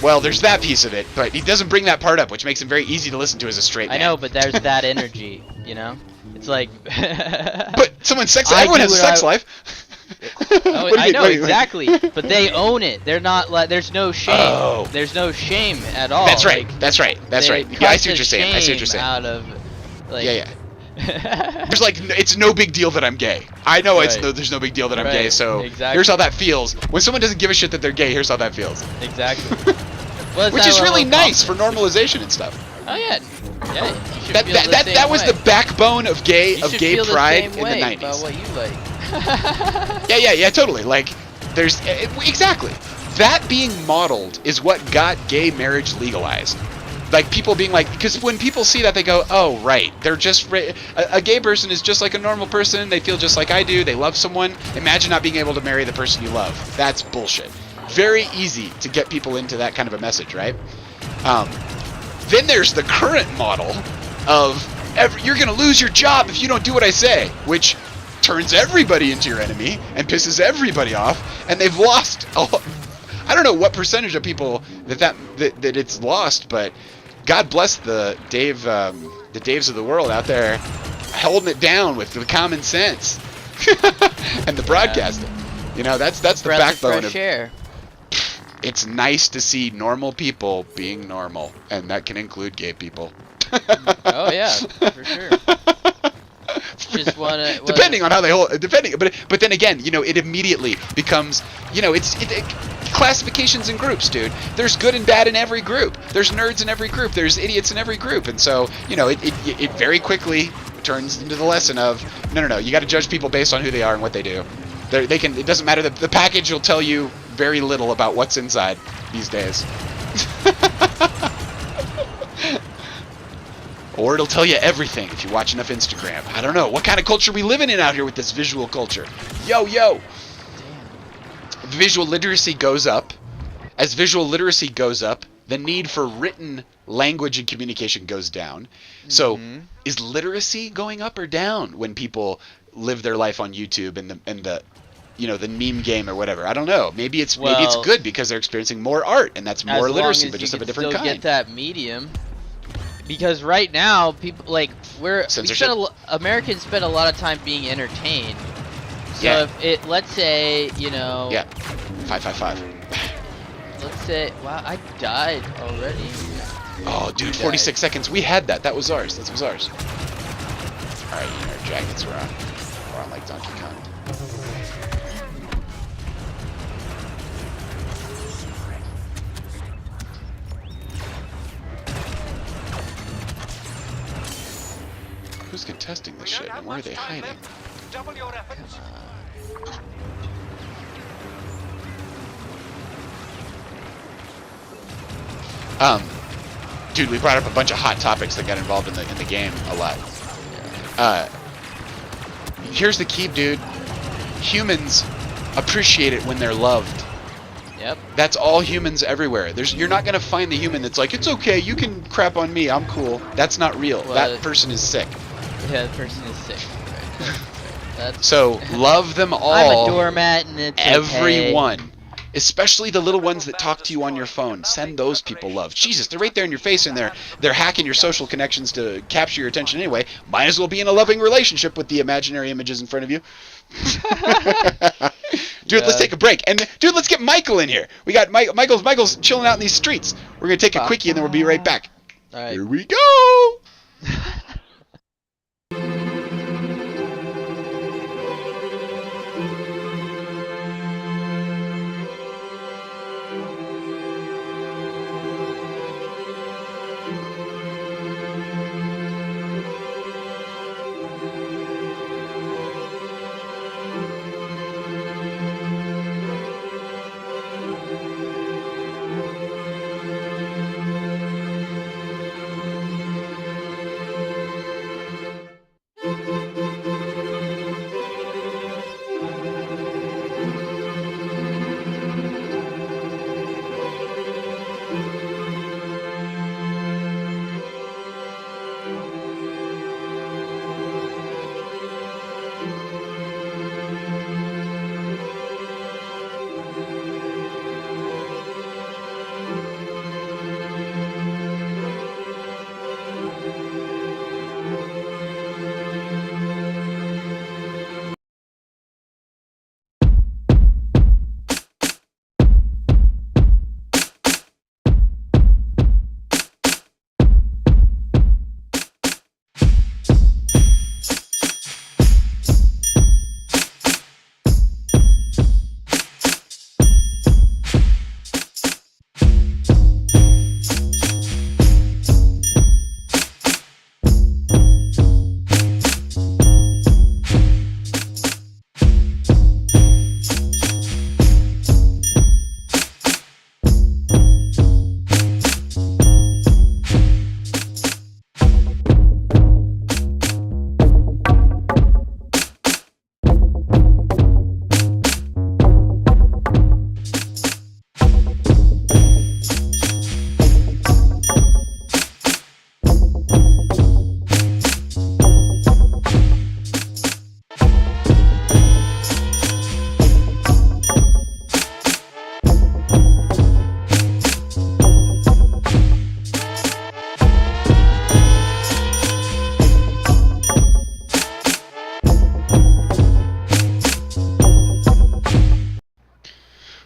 [SPEAKER 1] Well, there's that piece of it, but he doesn't bring that part up, which makes him very easy to listen to as a straight man.
[SPEAKER 2] I know, but there's that energy, you know? It's like...
[SPEAKER 1] But someone's sex... Everyone has a sex life.
[SPEAKER 2] Oh, I know, exactly. But they own it. They're not like... There's no shame.
[SPEAKER 1] Oh.
[SPEAKER 2] There's no shame at all.
[SPEAKER 1] That's right.
[SPEAKER 2] Like,
[SPEAKER 1] That's right. That's right. Yeah, I see what you're saying. I see what you're saying.
[SPEAKER 2] Out of, like,
[SPEAKER 1] yeah. There's like, it's no big deal that I'm gay. I know there's no big deal that I'm gay, so here's how that feels. When someone doesn't give a shit that they're gay, here's how that feels.
[SPEAKER 2] Exactly.
[SPEAKER 1] Which is really nice for normalization and stuff.
[SPEAKER 2] Oh yeah. Yeah.
[SPEAKER 1] That was the backbone of gay pride in the 90s.
[SPEAKER 2] About what you like.
[SPEAKER 1] yeah, totally. Like, there's exactly that being modeled is what got gay marriage legalized. Like, people being like, because when people see that, they go, oh, right, they're just, a gay person is just like a normal person, they feel just like I do, they love someone, imagine not being able to marry the person you love. That's bullshit. Very easy to get people into that kind of a message, right? Then there's the current model of, you're going to lose your job if you don't do what I say, which turns everybody into your enemy and pisses everybody off, and they've lost, I don't know what percentage of people that it's lost, but God bless the Daves of the world out there holding it down with the common sense and the broadcasting. You know, that's the backbone of
[SPEAKER 2] air.
[SPEAKER 1] It's nice to see normal people being normal, and that can include gay people.
[SPEAKER 2] Oh yeah, for sure. Just
[SPEAKER 1] depending on how they hold, but then again, you know, it immediately becomes, you know, it's classifications and groups, dude. There's good and bad in every group. There's nerds in every group. There's idiots in every group, and so, you know, it very quickly turns into the lesson of no. You got to judge people based on who they are and what they do. They can. It doesn't matter. The package will tell you very little about what's inside these days. Or it'll tell you everything if you watch enough Instagram. I don't know. What kind of culture are we living in out here with this visual culture? Yo. Damn. Visual literacy goes up. As visual literacy goes up, the need for written language and communication goes down. So, is literacy going up or down when people live their life on YouTube and the you know, the meme game or whatever? I don't know. Maybe it's good because they're experiencing more art, and that's more literacy, but just of a different kind.
[SPEAKER 2] Get that medium. Because right now, people like Americans spend a lot of time being entertained. So if let's say, you know. Yeah.
[SPEAKER 1] 555.
[SPEAKER 2] Let's say, wow, I died already.
[SPEAKER 1] Oh, dude, 46 seconds. We had that. That was ours. That was ours. All right, our jackets were on. We're on like Donkey Kong. Who's contesting this shit, and where are they hiding? Dude, we brought up a bunch of hot topics that got involved in the game a lot. Here's the key, dude. Humans appreciate it when they're loved.
[SPEAKER 2] Yep.
[SPEAKER 1] That's all humans everywhere. You're not gonna find the human that's like, it's okay, you can crap on me, I'm cool. That's not real. Well, that person is sick.
[SPEAKER 2] Yeah, the person is sick. Right.
[SPEAKER 1] So love them all.
[SPEAKER 2] I'm a doormat, and it's
[SPEAKER 1] everyone.
[SPEAKER 2] Okay.
[SPEAKER 1] Especially the little ones that talk to you on your phone. Send those people love. Jesus, they're right there in your face, and they're hacking your social connections to capture your attention anyway. Might as well be in a loving relationship with the imaginary images in front of you. Dude, let's take a break. And dude, let's get Michael in here. We got Michael's chilling out in these streets. We're gonna take a quickie, and then we'll be right back.
[SPEAKER 2] All right.
[SPEAKER 1] Here we go.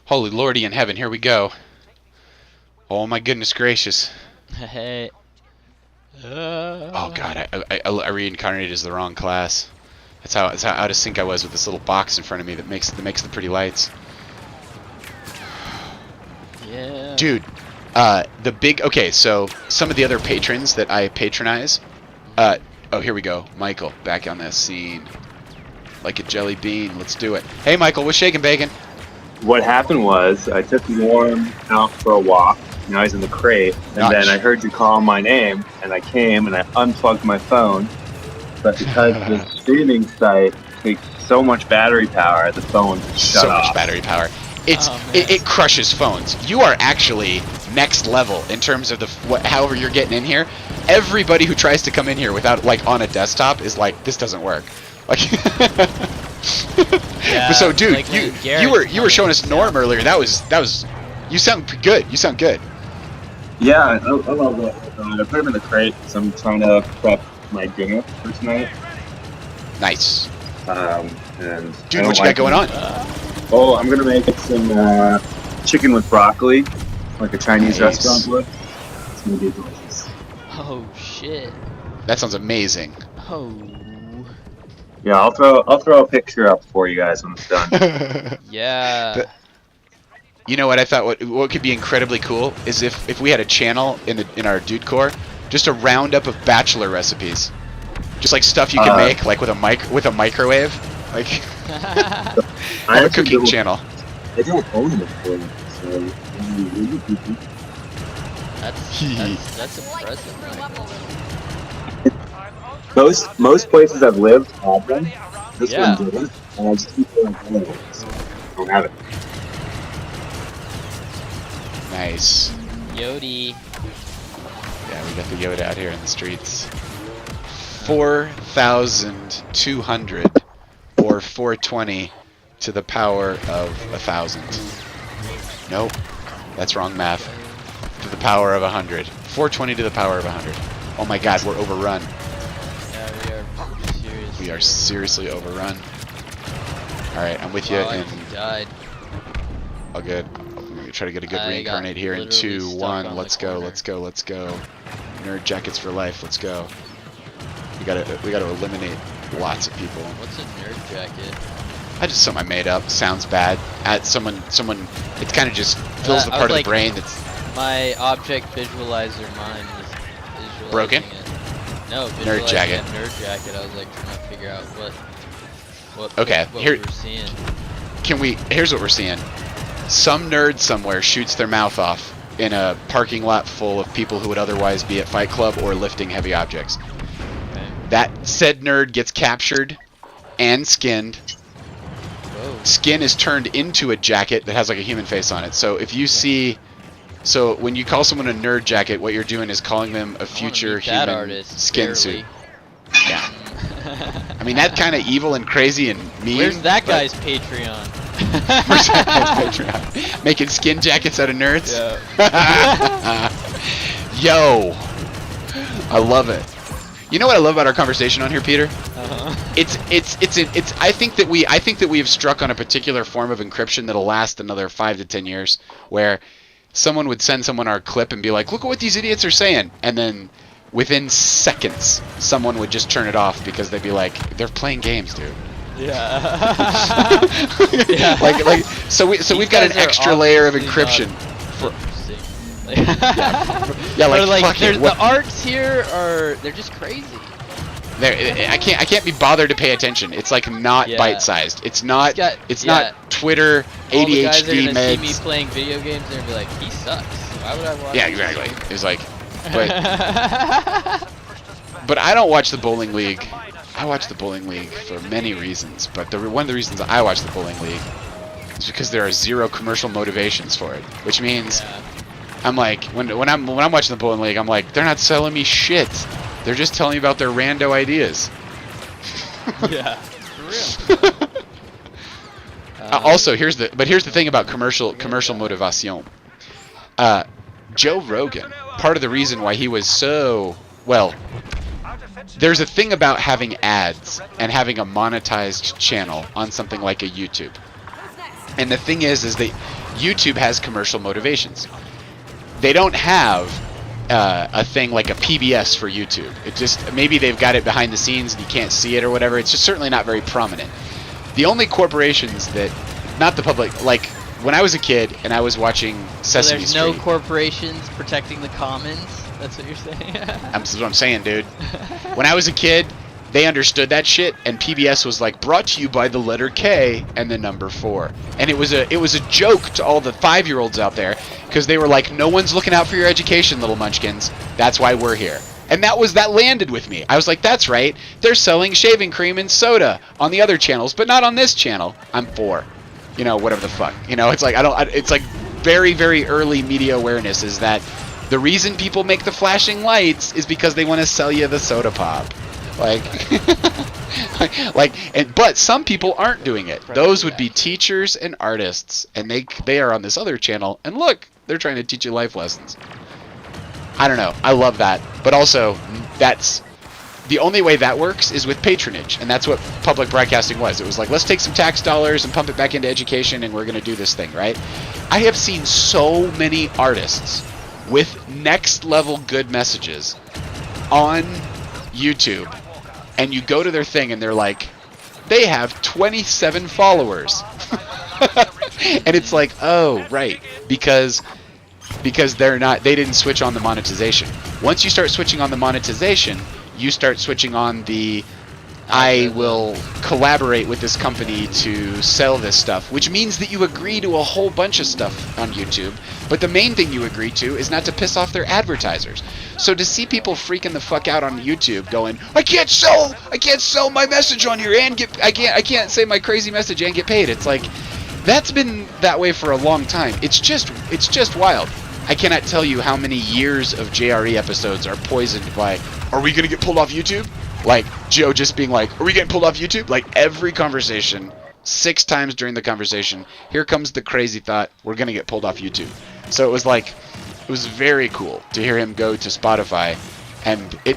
[SPEAKER 1] Holy lordy in heaven, here we go. Oh my goodness gracious.
[SPEAKER 2] Hey.
[SPEAKER 1] Oh god, I reincarnated as the wrong class. That's how out of sync I was with this little box in front of me that makes the pretty lights.
[SPEAKER 2] Yeah.
[SPEAKER 1] Dude, okay, so some of the other patrons that I patronize, oh, here we go. Michael, back on that scene. Like a jelly bean, let's do it. Hey Michael, what's shaking bacon?
[SPEAKER 3] What happened was I took Norm out for a walk. Now he's in the crate, and then I heard you call my name, and I came and I unplugged my phone. But because the streaming site takes so much battery power, the phone just shut
[SPEAKER 1] So
[SPEAKER 3] off.
[SPEAKER 1] much battery power. It crushes phones. You are actually next level in terms of however you're getting in here. Everybody who tries to come in here without on a desktop is like, this doesn't work. Like,
[SPEAKER 2] Yeah,
[SPEAKER 1] so dude,
[SPEAKER 2] like
[SPEAKER 1] you were showing us Norm earlier. That was you sound good. You sound good.
[SPEAKER 3] Yeah, I love that. I put him in the crate because I'm trying to prep my dinner for tonight.
[SPEAKER 1] Nice.
[SPEAKER 3] And
[SPEAKER 1] Dude, what you got going on?
[SPEAKER 3] Oh, I'm gonna make some chicken with broccoli, like a Chinese restaurant would. It's gonna be delicious.
[SPEAKER 2] Oh shit.
[SPEAKER 1] That sounds amazing.
[SPEAKER 2] Oh.
[SPEAKER 3] Yeah, I'll throw a picture up for you guys when it's done.
[SPEAKER 2] Yeah.
[SPEAKER 1] You know what I thought? What could be incredibly cool is if we had a channel in our Dude Core, just a roundup of bachelor recipes, just like stuff you can make like with a microwave, like on a cooking channel.
[SPEAKER 3] I don't own it for you, so
[SPEAKER 2] That's impressive. Right?
[SPEAKER 3] most places I've lived have them. This
[SPEAKER 2] Yeah.
[SPEAKER 3] one didn't, and I just keep going anyway, so I don't have it.
[SPEAKER 1] Nice.
[SPEAKER 2] Yodi.
[SPEAKER 1] Yeah, we got the Yoda out here in the streets. 4,200 or 420 to the power of 1,000. Nope, that's wrong math. To the power of 100. 420 to the power of 100. Oh my God, we're overrun.
[SPEAKER 2] Yeah,
[SPEAKER 1] We are seriously overrun. All right, I'm with you.
[SPEAKER 2] Wow, I
[SPEAKER 1] In
[SPEAKER 2] just died.
[SPEAKER 1] all good. I'm gonna try to get a good
[SPEAKER 2] I
[SPEAKER 1] reincarnate
[SPEAKER 2] got
[SPEAKER 1] here in
[SPEAKER 2] literally
[SPEAKER 1] 2,
[SPEAKER 2] stuck
[SPEAKER 1] 1.
[SPEAKER 2] on
[SPEAKER 1] Let's
[SPEAKER 2] the
[SPEAKER 1] go.
[SPEAKER 2] corner.
[SPEAKER 1] Let's go. Let's go. Nerd jackets for life. Let's go. We gotta eliminate lots of people.
[SPEAKER 2] What's a nerd jacket?
[SPEAKER 1] I just something I made up. Sounds bad. At someone. It kind of just fills the
[SPEAKER 2] I
[SPEAKER 1] part
[SPEAKER 2] was
[SPEAKER 1] of the brain that's
[SPEAKER 2] My object visualizer mind was visualizing
[SPEAKER 1] broken.
[SPEAKER 2] it. No,
[SPEAKER 1] Nerd jacket.
[SPEAKER 2] A nerd jacket. I was like trying to figure out what
[SPEAKER 1] Okay,
[SPEAKER 2] what
[SPEAKER 1] here-
[SPEAKER 2] we were seeing.
[SPEAKER 1] Here's what we're seeing. Some nerd somewhere shoots their mouth off in a parking lot full of people who would otherwise be at Fight Club or lifting heavy objects.
[SPEAKER 2] Okay.
[SPEAKER 1] That said nerd gets captured and skinned.
[SPEAKER 2] Whoa.
[SPEAKER 1] Skin is turned into a jacket that has like a human face on it. So if you see, so when you call someone a nerd jacket, what you're doing is calling them a future
[SPEAKER 2] that
[SPEAKER 1] human
[SPEAKER 2] artist,
[SPEAKER 1] skin
[SPEAKER 2] barely.
[SPEAKER 1] suit. Yeah. I mean, that kind of evil and crazy and mean.
[SPEAKER 2] Where's that
[SPEAKER 1] but-
[SPEAKER 2] guy's Patreon?
[SPEAKER 1] Where's that guy's Patreon? Making skin jackets out of nerds?
[SPEAKER 2] Yeah.
[SPEAKER 1] Yo, I love it. You know what I love about our conversation on here, Peter?
[SPEAKER 2] Uh-huh.
[SPEAKER 1] It's. I think that we have struck on a particular form of encryption that'll last another 5 to 10 years, where someone would send someone our clip and be like, "Look at what these idiots are saying," and then within seconds, someone would just turn it off because they'd be like, "They're playing games, dude."
[SPEAKER 2] Yeah. Yeah.
[SPEAKER 1] Like so we've got an
[SPEAKER 2] guys are
[SPEAKER 1] extra layer of
[SPEAKER 2] obviously
[SPEAKER 1] encryption.
[SPEAKER 2] not interesting.
[SPEAKER 1] Yeah, like,
[SPEAKER 2] Or like
[SPEAKER 1] fuck it,
[SPEAKER 2] there's
[SPEAKER 1] what-
[SPEAKER 2] the arts here are they're just crazy.
[SPEAKER 1] There, I can't be bothered to pay attention. It's like not
[SPEAKER 2] Yeah.
[SPEAKER 1] bite-sized. It's not. It's
[SPEAKER 2] yeah.
[SPEAKER 1] not Twitter
[SPEAKER 2] All the guys are
[SPEAKER 1] ADHD
[SPEAKER 2] gonna see me
[SPEAKER 1] meds.
[SPEAKER 2] playing video games and they're gonna be like, he sucks. Why would I watch?
[SPEAKER 1] Yeah, exactly. It's like, but I don't watch the bowling league. I watch the bowling league for many reasons, but one of the reasons I watch the bowling league is because there are zero commercial motivations for it, which means
[SPEAKER 2] Yeah.
[SPEAKER 1] I'm like when I'm watching the bowling league, I'm like, they're not selling me shit. They're just telling me about their rando ideas.
[SPEAKER 2] Yeah, for real.
[SPEAKER 1] Also, here's the thing about commercial motivation. Joe Rogan, part of the reason why he was so well, there's a thing about having ads and having a monetized channel on something like a YouTube. And the thing is that YouTube has commercial motivations. They don't have a thing like a PBS for YouTube. It just, maybe they've got it behind the scenes and you can't see it or whatever. It's just certainly not very prominent. The only corporations that, not the public, like when I was a kid and I was watching Sesame Street.
[SPEAKER 2] So there's no corporations protecting the commons? That's what you're saying?
[SPEAKER 1] That's what I'm saying, dude. When I was a kid, they understood that shit, and PBS was like, brought to you by the letter K and the number 4. And it was a joke to all the 5-year-olds out there, because they were like, no one's looking out for your education, little munchkins. That's why we're here. And that landed with me. I was like, that's right. They're selling shaving cream and soda on the other channels, but not on this channel. I'm 4. You know, whatever the fuck. You know, it's like it's like very, very early media awareness is that the reason people make the flashing lights is because they want to sell you the soda pop. But some people aren't doing it. Those would be teachers and artists, and they are on this other channel, and look, they're trying to teach you life lessons. I don't know. I love that. But also, that's the only way that works is with patronage, and that's what public broadcasting was. It was like, let's take some tax dollars and pump it back into education, and we're going to do this thing, right? I have seen so many artists with next level good messages on YouTube, and you go to their thing and they're like, they have 27 followers. And it's like, oh, right, because they didn't switch on the monetization. Once you start switching on the monetization, you start switching on the I will collaborate with this company to sell this stuff, which means that you agree to a whole bunch of stuff on YouTube, but the main thing you agree to is not to piss off their advertisers. So to see people freaking the fuck out on YouTube going, I can't sell my message on here and I can't say my crazy message and get paid. It's like, that's been that way for a long time. It's just wild. I cannot tell you how many years of JRE episodes are poisoned by, are we gonna get pulled off YouTube? Like, Joe just being like, are we getting pulled off YouTube? Like, every conversation, 6 times during the conversation, here comes the crazy thought, we're going to get pulled off YouTube. So it was like, it was very cool to hear him go to Spotify.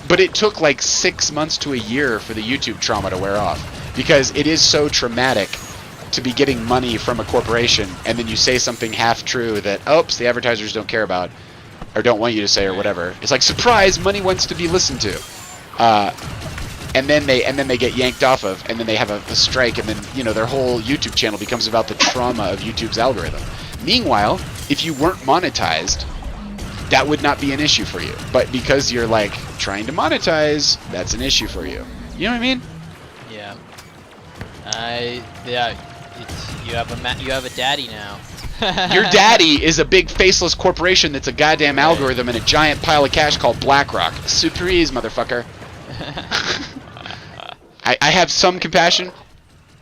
[SPEAKER 1] But it took like 6 months to a year for the YouTube trauma to wear off. Because it is so traumatic to be getting money from a corporation, and then you say something half true that, oops, the advertisers don't care about, or don't want you to say, or whatever. It's like, surprise, money wants to be listened to. And then they get yanked off of, and then they have a strike, and then, you know, their whole YouTube channel becomes about the trauma of YouTube's algorithm. Meanwhile, if you weren't monetized, that would not be an issue for you. But because you're like trying to monetize, that's an issue for you. You know what I mean?
[SPEAKER 2] Yeah. You have a daddy now.
[SPEAKER 1] Your daddy is a big faceless corporation that's a goddamn algorithm and a giant pile of cash called BlackRock. Surprise, motherfucker. I have some compassion,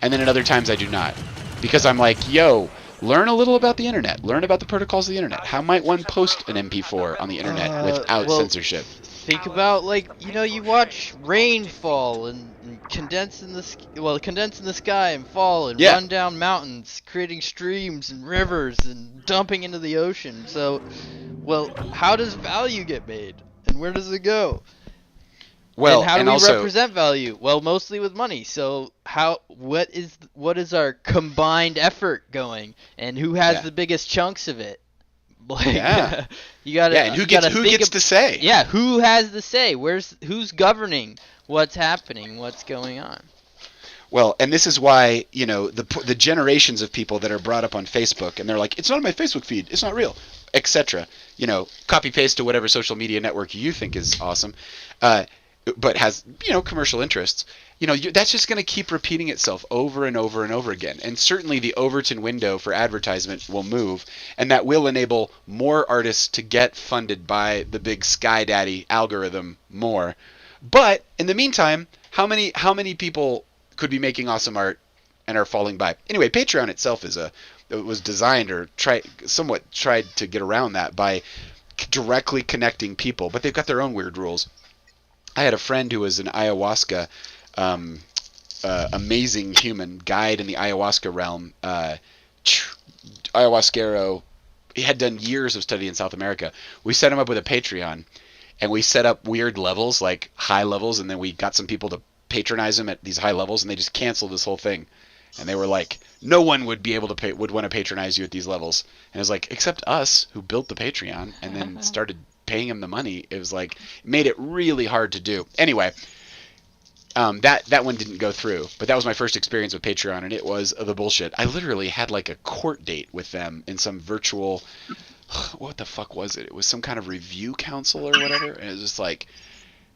[SPEAKER 1] and then at other times I do not. Because I'm like, yo, learn a little about the internet. Learn about the protocols of the internet. How might one post an MP4 on the internet without censorship?
[SPEAKER 2] Think about, like, you know, you watch rain fall and condense in the sky and fall and run down mountains, creating streams and rivers and dumping into the ocean. So, well, how does value get made, and where does it go? Well, and how do we represent value? Well, mostly with money. So what is our combined effort going, and who has the biggest chunks of it? Like, you gotta.
[SPEAKER 1] And who gets to say?
[SPEAKER 2] Yeah, who has the say? Who's governing what's happening? What's going on?
[SPEAKER 1] Well, and this is why, you know, the generations of people that are brought up on Facebook, and they're like, it's not on my Facebook feed, it's not real, etc. You know, copy paste to whatever social media network you think is awesome. But has, you know, commercial interests, you know, that's just going to keep repeating itself over and over and over again. And certainly the Overton window for advertisement will move, and that will enable more artists to get funded by the big Sky Daddy algorithm more. But in the meantime, how many people could be making awesome art and are falling by? Anyway, Patreon itself was designed or tried to get around that by directly connecting people, but they've got their own weird rules. I had a friend who was an ayahuasca, amazing human guide in the ayahuasca realm, ayahuasquero. He had done years of study in South America. We set him up with a Patreon, and we set up weird levels, like high levels, and then we got some people to patronize him at these high levels, and they just canceled this whole thing. and they were like, no one would be able to would want to patronize you at these levels. And it was like, except us who built the Patreon and then started paying him the money. It was like, made it really hard to do. Anyway, that one didn't go through, but that was my first experience with Patreon, and it was the bullshit. I literally had like a court date with them in some virtual, what the fuck was it? It was some kind of review council or whatever, and it was just like,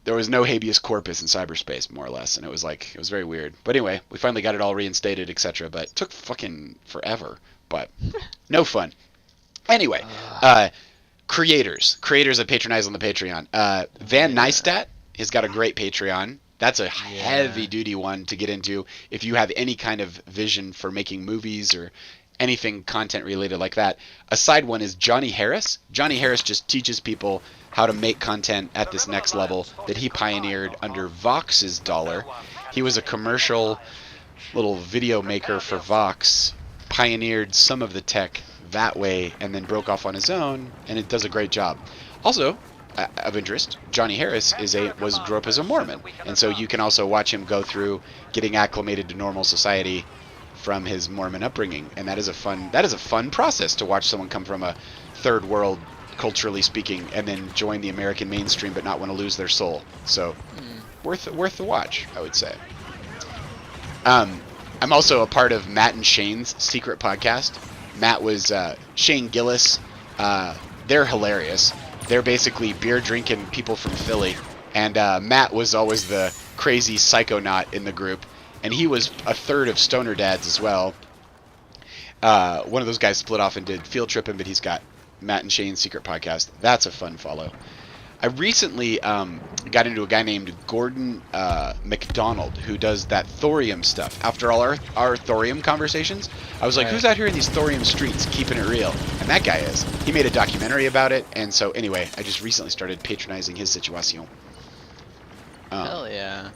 [SPEAKER 1] there was no habeas corpus in cyberspace, more or less, and it was like, it was very weird. But anyway, we finally got it all reinstated, etc., but it took fucking forever, but no fun. Anyway, creators that patronize on the Patreon. Van Neistat has got a great Patreon. That's a heavy-duty one to get into if you have any kind of vision for making movies or anything content-related like that. A side one is Johnny Harris. Johnny Harris just teaches people how to make content at this next level that he pioneered under Vox's dollar. He was a commercial little video maker for Vox, pioneered some of the tech that way, and then broke off on his own, and it does a great job. Also, of interest, Johnny Harris grew up as a Mormon, and so you can also watch him go through getting acclimated to normal society from his Mormon upbringing, and that is a fun process to watch someone come from a third world, culturally speaking, and then join the American mainstream but not want to lose their soul. So worth the watch, I would say. I'm also a part of Matt and Shane's secret podcast. Matt was Shane Gillis. They're hilarious. They're basically beer drinking people from Philly, and Matt was always the crazy psychonaut in the group, and he was a third of Stoner Dads as well. One of those guys split off and did Field Tripping, but he's got Matt and Shane's secret podcast. That's a fun follow. I recently got into a guy named Gordon McDonald, who does that thorium stuff. After all our thorium conversations, I was like, who's out here in these thorium streets keeping it real? And that guy is. He made a documentary about it, and so anyway, I just recently started patronizing his situation.
[SPEAKER 2] Hell yeah.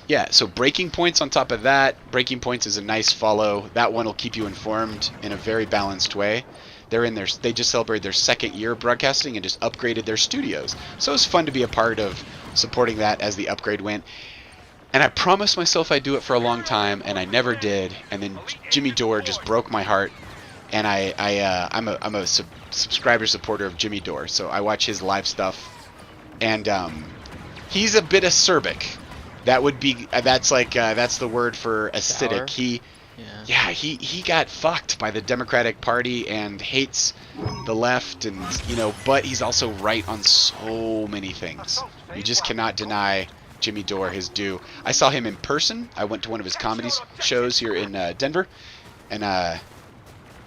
[SPEAKER 1] Yeah, so Breaking Point's on top of that. Breaking Points is a nice follow. That one will keep you informed in a very balanced way. They just celebrated their second year of broadcasting and just upgraded their studios. So it was fun to be a part of supporting that as the upgrade went. And I promised myself I'd do it for a long time, and I never did. And then Jimmy Dore just broke my heart. And I'm a subscriber supporter of Jimmy Dore, so I watch his live stuff. And he's a bit acerbic. That's the word for acidic.
[SPEAKER 2] Sour?
[SPEAKER 1] Yeah, he got fucked by the Democratic Party and hates the left, and but he's also right on so many things. You just cannot deny Jimmy Dore his due. I saw him in person. I went to one of his comedy shows here in Denver, and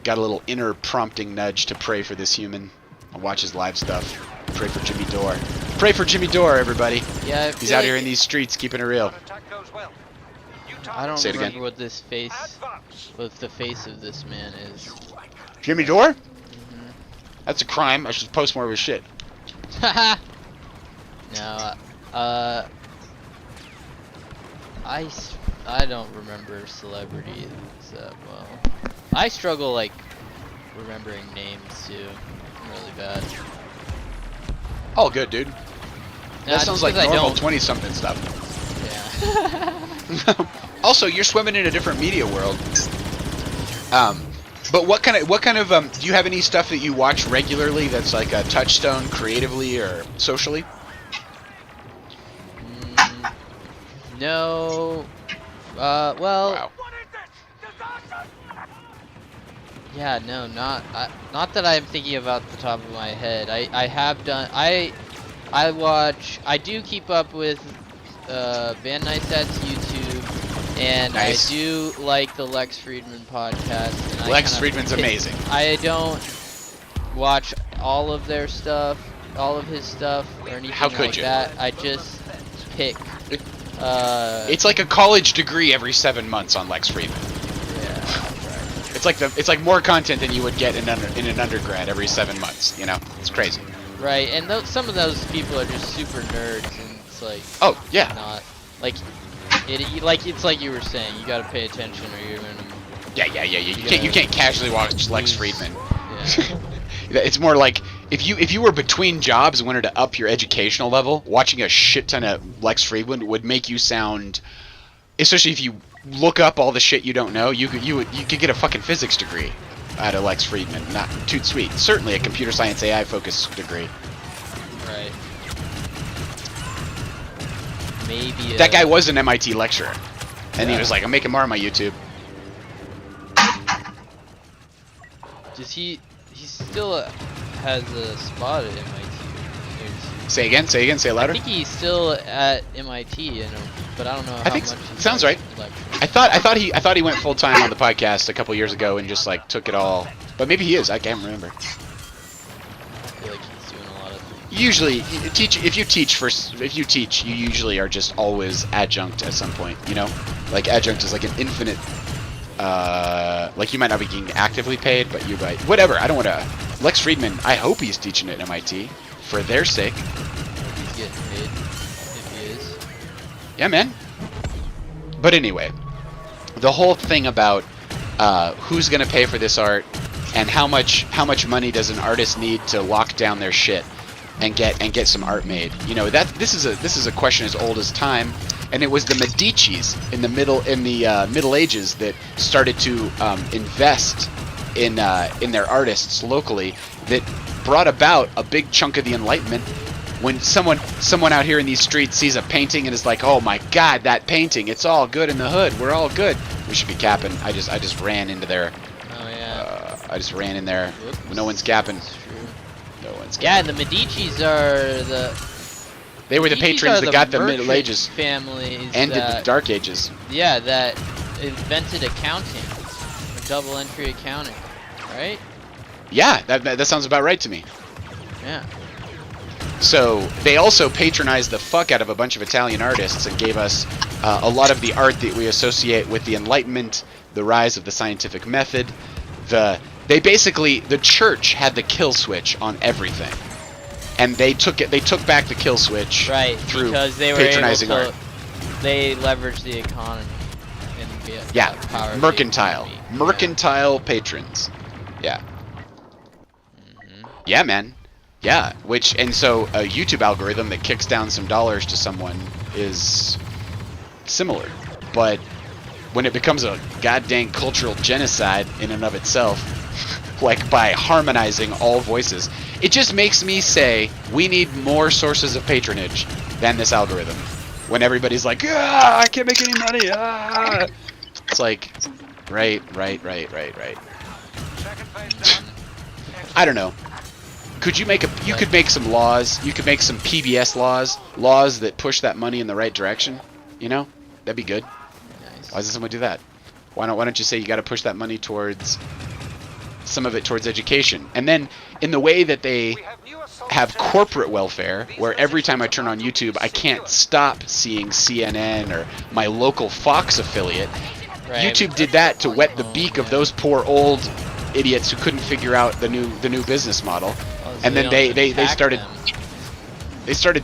[SPEAKER 1] got a little inner prompting nudge to pray for this human. I'll watch his live stuff. Pray for Jimmy Dore. Pray for Jimmy Dore, everybody.
[SPEAKER 2] Yeah,
[SPEAKER 1] he's out here in these streets keeping it real.
[SPEAKER 2] I don't
[SPEAKER 1] Say it
[SPEAKER 2] remember
[SPEAKER 1] again.
[SPEAKER 2] what the face of this man is.
[SPEAKER 1] Jimmy Dore? That's a crime. I should post more of his shit.
[SPEAKER 2] No, I don't remember celebrities that well. I struggle like remembering names too. I'm really bad.
[SPEAKER 1] All good, dude. That sounds like normal 20-something stuff.
[SPEAKER 2] Yeah.
[SPEAKER 1] Also, you're swimming in a different media world. But what kind of do you have any stuff that you watch regularly that's like a touchstone creatively or socially?
[SPEAKER 2] No. Well.
[SPEAKER 1] Wow.
[SPEAKER 2] Yeah, no, not that I'm thinking about the top of my head. I have done. I do keep up with Van Neistat's YouTube, and
[SPEAKER 1] Nice.
[SPEAKER 2] I do like the Lex Friedman podcast. And
[SPEAKER 1] Lex Friedman's amazing.
[SPEAKER 2] I don't watch all of their stuff, all of his stuff, or anything
[SPEAKER 1] How could
[SPEAKER 2] like
[SPEAKER 1] you?
[SPEAKER 2] that. I just pick.
[SPEAKER 1] It's like a college degree every 7 months on Lex Friedman.
[SPEAKER 2] Yeah.
[SPEAKER 1] It's like more content than you would get in an undergrad every 7 months. It's crazy.
[SPEAKER 2] Right, and some of those people are just super nerds, and it's like.
[SPEAKER 1] Oh yeah.
[SPEAKER 2] Not like it's like you were saying. You gotta pay attention, or you're gonna.
[SPEAKER 1] Yeah. You can't casually watch Lex Friedman.
[SPEAKER 2] Yeah.
[SPEAKER 1] It's more like if you were between jobs and wanted to up your educational level, watching a shit ton of Lex Friedman would make you sound, especially if you look up all the shit you don't know, you could get a fucking physics degree out of Lex Friedman. Not too sweet. Certainly a computer science AI focused degree.
[SPEAKER 2] Right. Maybe
[SPEAKER 1] That guy was an MIT lecturer, and he was like, "I'm making more on my YouTube."
[SPEAKER 2] Does he still has a spot at MIT?
[SPEAKER 1] Say again. Say it louder.
[SPEAKER 2] I think he's still at MIT, but I don't know.
[SPEAKER 1] I think sounds right. I thought he went full time on the podcast a couple years ago and just like took it all. But maybe he is. I can't remember.
[SPEAKER 2] I feel like he's doing a lot of things.
[SPEAKER 1] Usually, if you teach, you usually are just always adjunct at some point. You know, like adjunct is like an infinite. Like you might not be getting actively paid, but you might. Whatever. I don't want to. Lex Friedman. I hope he's teaching at MIT for their sake.
[SPEAKER 2] He's getting paid if he is.
[SPEAKER 1] Yeah, man. But anyway, the whole thing about who's gonna pay for this art and how much money does an artist need to lock down their shit and get some art made. You know, this is a question as old as time, and it was the Medicis in the Middle Ages that started to invest in their artists locally, that brought about a big chunk of the Enlightenment. When someone out here in these streets sees a painting and is like, "Oh my God, that painting! It's all good in the hood. We're all good." We should be capping. I just ran into there.
[SPEAKER 2] Oh yeah.
[SPEAKER 1] I just ran in there.
[SPEAKER 2] Whoops.
[SPEAKER 1] No one's capping.
[SPEAKER 2] That's true.
[SPEAKER 1] No one's capping.
[SPEAKER 2] Yeah, and the Medicis are the.
[SPEAKER 1] They were the
[SPEAKER 2] Medicis
[SPEAKER 1] patrons
[SPEAKER 2] are
[SPEAKER 1] that got the Middle
[SPEAKER 2] merchant
[SPEAKER 1] Ages.
[SPEAKER 2] families
[SPEAKER 1] Ended the
[SPEAKER 2] that,
[SPEAKER 1] Dark Ages.
[SPEAKER 2] Yeah, that invented accounting, or double entry accounting, right?
[SPEAKER 1] Yeah, that sounds about right to me.
[SPEAKER 2] Yeah.
[SPEAKER 1] So they also patronized the fuck out of a bunch of Italian artists and gave us a lot of the art that we associate with the Enlightenment, the rise of the scientific method. The church had the kill switch on everything, and they took back the kill switch through
[SPEAKER 2] because they were
[SPEAKER 1] patronizing
[SPEAKER 2] able to,
[SPEAKER 1] art.
[SPEAKER 2] They leveraged the economy and the
[SPEAKER 1] Yeah,
[SPEAKER 2] power of the
[SPEAKER 1] mercantile
[SPEAKER 2] economy.
[SPEAKER 1] patrons. Yeah. Yeah, man. Yeah, so a YouTube algorithm that kicks down some dollars to someone is similar, but when it becomes a goddamn cultural genocide in and of itself, like by harmonizing all voices, it just makes me say we need more sources of patronage than this algorithm. When everybody's like, I can't make any money, It's like, right. I don't know. You could make some laws. You could make some PBS laws that push that money in the right direction. You know, that'd be good.
[SPEAKER 2] Nice.
[SPEAKER 1] Why doesn't someone do that? Why don't you say you got to push that money towards some of it towards education, and then in the way that they have corporate welfare, where every time I turn on YouTube, I can't stop seeing CNN or my local Fox affiliate.
[SPEAKER 2] Right.
[SPEAKER 1] YouTube did that to wet the beak of those poor old idiots who couldn't figure out the new business model. And then they started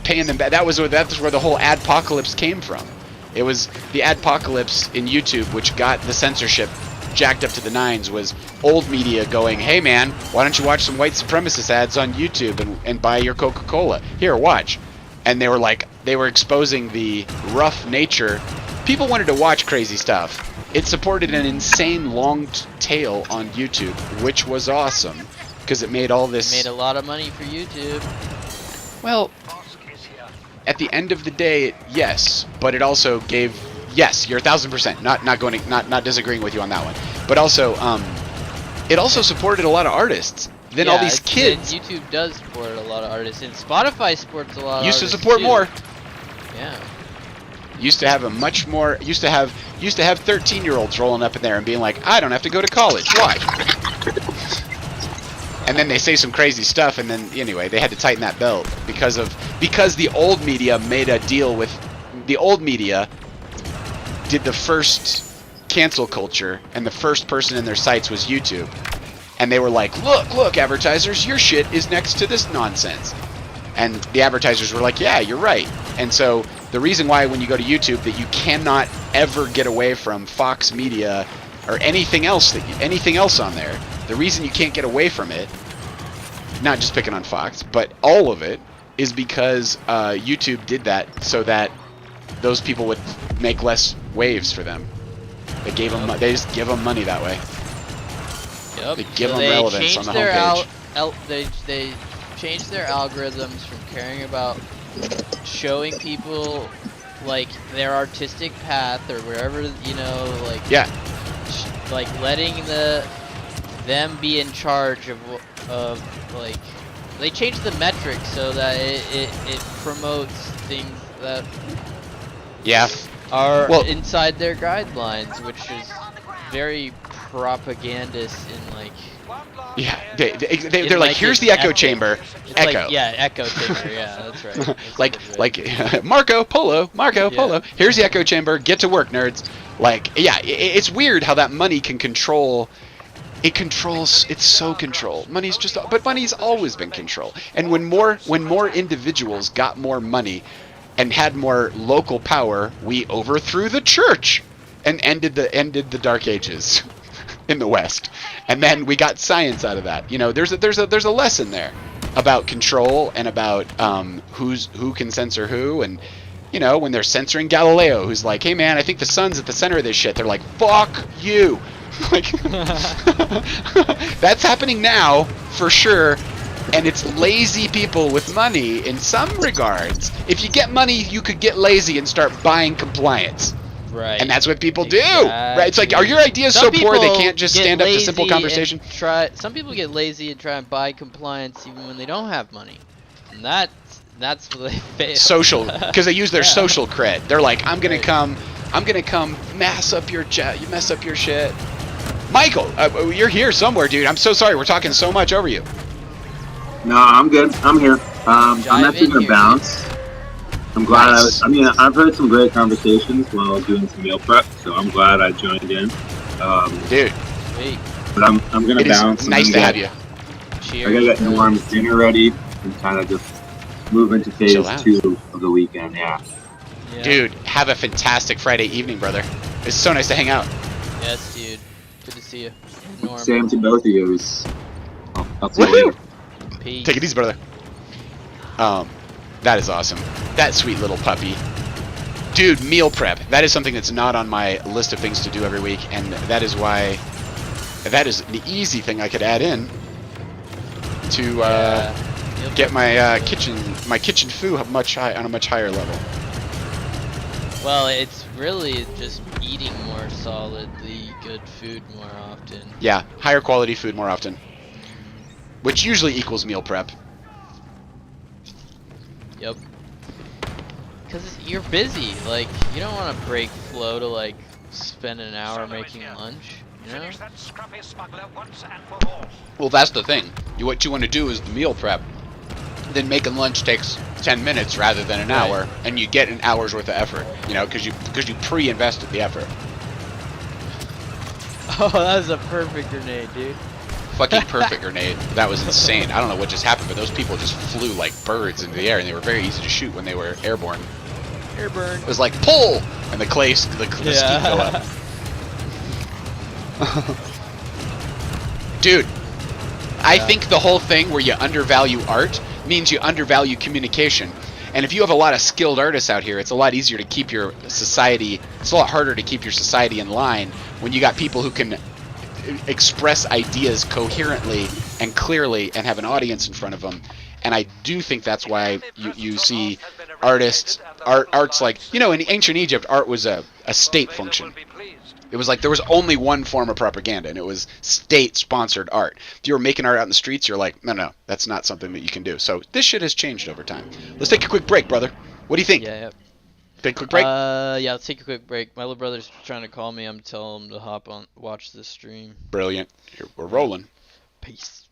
[SPEAKER 1] paying them back. That's where the whole adpocalypse came from. It was the adpocalypse in YouTube, which got the censorship jacked up to the nines, was old media going, "Hey man, why don't you watch some white supremacist ads on YouTube and buy your Coca-Cola? Here, watch." And they were exposing the rough nature. People wanted to watch crazy stuff. It supported an insane long tail on YouTube, which was awesome. Because it made all this.
[SPEAKER 2] Made a lot of money for YouTube.
[SPEAKER 1] Well, at the end of the day, yes, but it also gave. Yes, you're 1,000%. Not disagreeing with you on that one. But also, it also supported a lot of artists. Then all these kids.
[SPEAKER 2] YouTube does support a lot of artists, and Spotify supports a lot of
[SPEAKER 1] Used to
[SPEAKER 2] artists
[SPEAKER 1] support
[SPEAKER 2] too.
[SPEAKER 1] more.
[SPEAKER 2] Yeah.
[SPEAKER 1] Used to have a much more. Used to have 13-year-olds rolling up in there and being like, "I don't have to go to college. Why?" And then they say some crazy stuff, and then anyway, they had to tighten that belt because the old media made a deal with the old media. Did the first cancel culture, and the first person in their sites was YouTube, and they were like, "Look, advertisers, your shit is next to this nonsense," and the advertisers were like, "Yeah, you're right." And so the reason why when you go to YouTube that you cannot ever get away from Fox Media or anything else on there. The reason you can't get away from it, not just picking on Fox, but all of it, is because YouTube did that so that those people would make less waves for them. They just give them money that way.
[SPEAKER 2] Yep.
[SPEAKER 1] They give them relevance on the homepage.
[SPEAKER 2] They changed their algorithms from caring about showing people like their artistic path or wherever, you know, like like letting them be in charge of like, they changed the metrics so that it promotes things that are inside their guidelines, which is very propagandist in like.
[SPEAKER 1] Yeah, they're like, here's the echo chamber. Echo.
[SPEAKER 2] Like, yeah, echo chamber. Yeah, that's right. That's
[SPEAKER 1] like Marco Polo. Here's the echo chamber. Get to work, nerds. Like, yeah, it's weird how that money can control. It controls. It's so controlled. But money's always been control. And when more individuals got more money, and had more local power, we overthrew the church, and ended the Dark Ages. In the West, and then we got science out of that. You know, there's a lesson there about control and about who can censor who, and you know, when they're censoring Galileo, who's like, hey man, I think the sun's at the center of this shit. They're like, fuck you. Like, that's happening now for sure, and it's lazy people with money in some regards. If you get money, you could get lazy and start buying compliance.
[SPEAKER 2] Right.
[SPEAKER 1] And that's what people do. Right? It's like, are your ideas so poor they can't just stand up to simple conversation?
[SPEAKER 2] Some people get lazy and try and buy compliance even when they don't have money. And that's where they fail.
[SPEAKER 1] Social, because they use their social cred. They're like, I'm gonna come mess up your shit. Michael, you're here somewhere, dude. I'm so sorry. We're talking so much over you.
[SPEAKER 3] No, I'm good. I'm here. I'm actually gonna bounce. I'm glad I've heard some great conversations while doing some meal prep, so I'm glad I joined in.
[SPEAKER 1] Dude.
[SPEAKER 2] Sweet.
[SPEAKER 3] But I'm gonna bounce.
[SPEAKER 1] It's nice to have you.
[SPEAKER 2] Cheers.
[SPEAKER 3] I gotta get Norm's dinner ready and kind of just move into phase 2 of the weekend, yeah.
[SPEAKER 1] Dude, have a fantastic Friday evening, brother. It's so nice to hang out.
[SPEAKER 2] Yes, dude. Good to see you. Norm.
[SPEAKER 3] Same to both of you. I'll see you later.
[SPEAKER 2] Peace.
[SPEAKER 1] Take it easy, brother. That is awesome. That sweet little puppy. Dude, meal prep. That is something that's not on my list of things to do every week, and that is why that is the easy thing I could add in to get my kitchen food on a much higher level.
[SPEAKER 2] Well, it's really just eating more solidly good food more often.
[SPEAKER 1] Yeah, higher quality food more often. Which usually equals meal prep.
[SPEAKER 2] Yep. Because you're busy. Like, you don't want to break flow to, like, spend an hour making lunch, you know?
[SPEAKER 1] Well, that's the thing. What you want to do is the meal prep. Then making lunch takes 10 minutes rather than an hour, and you get an hour's worth of effort, you know, because you pre-invested the effort.
[SPEAKER 2] Oh, that was a perfect grenade, dude.
[SPEAKER 1] Fucking perfect grenade. That was insane. I don't know what just happened, but those people just flew like birds into the air, and they were very easy to shoot when they were airborne.
[SPEAKER 2] Airborne.
[SPEAKER 1] It was like, pull! And the skeet go up. Dude, I think the whole thing where you undervalue art means you undervalue communication. And if you have a lot of skilled artists out here, it's a lot easier to keep your society, it's a lot harder to keep your society in line when you got people who can express ideas coherently and clearly and have an audience in front of them. And I do think that's why you see art's like, you know, in ancient Egypt, art was a state function. It was like there was only one form of propaganda, and it was state-sponsored art. If you were making art out in the streets, you're like, no, that's not something that you can do. So this shit has changed over time. Let's take a quick break, brother. What do you think?
[SPEAKER 2] Yeah.
[SPEAKER 1] Take a quick break?
[SPEAKER 2] Yeah, let's take a quick break. My little brother's trying to call me. I'm telling him to hop on, watch the stream.
[SPEAKER 1] Brilliant. We're rolling.
[SPEAKER 2] Peace.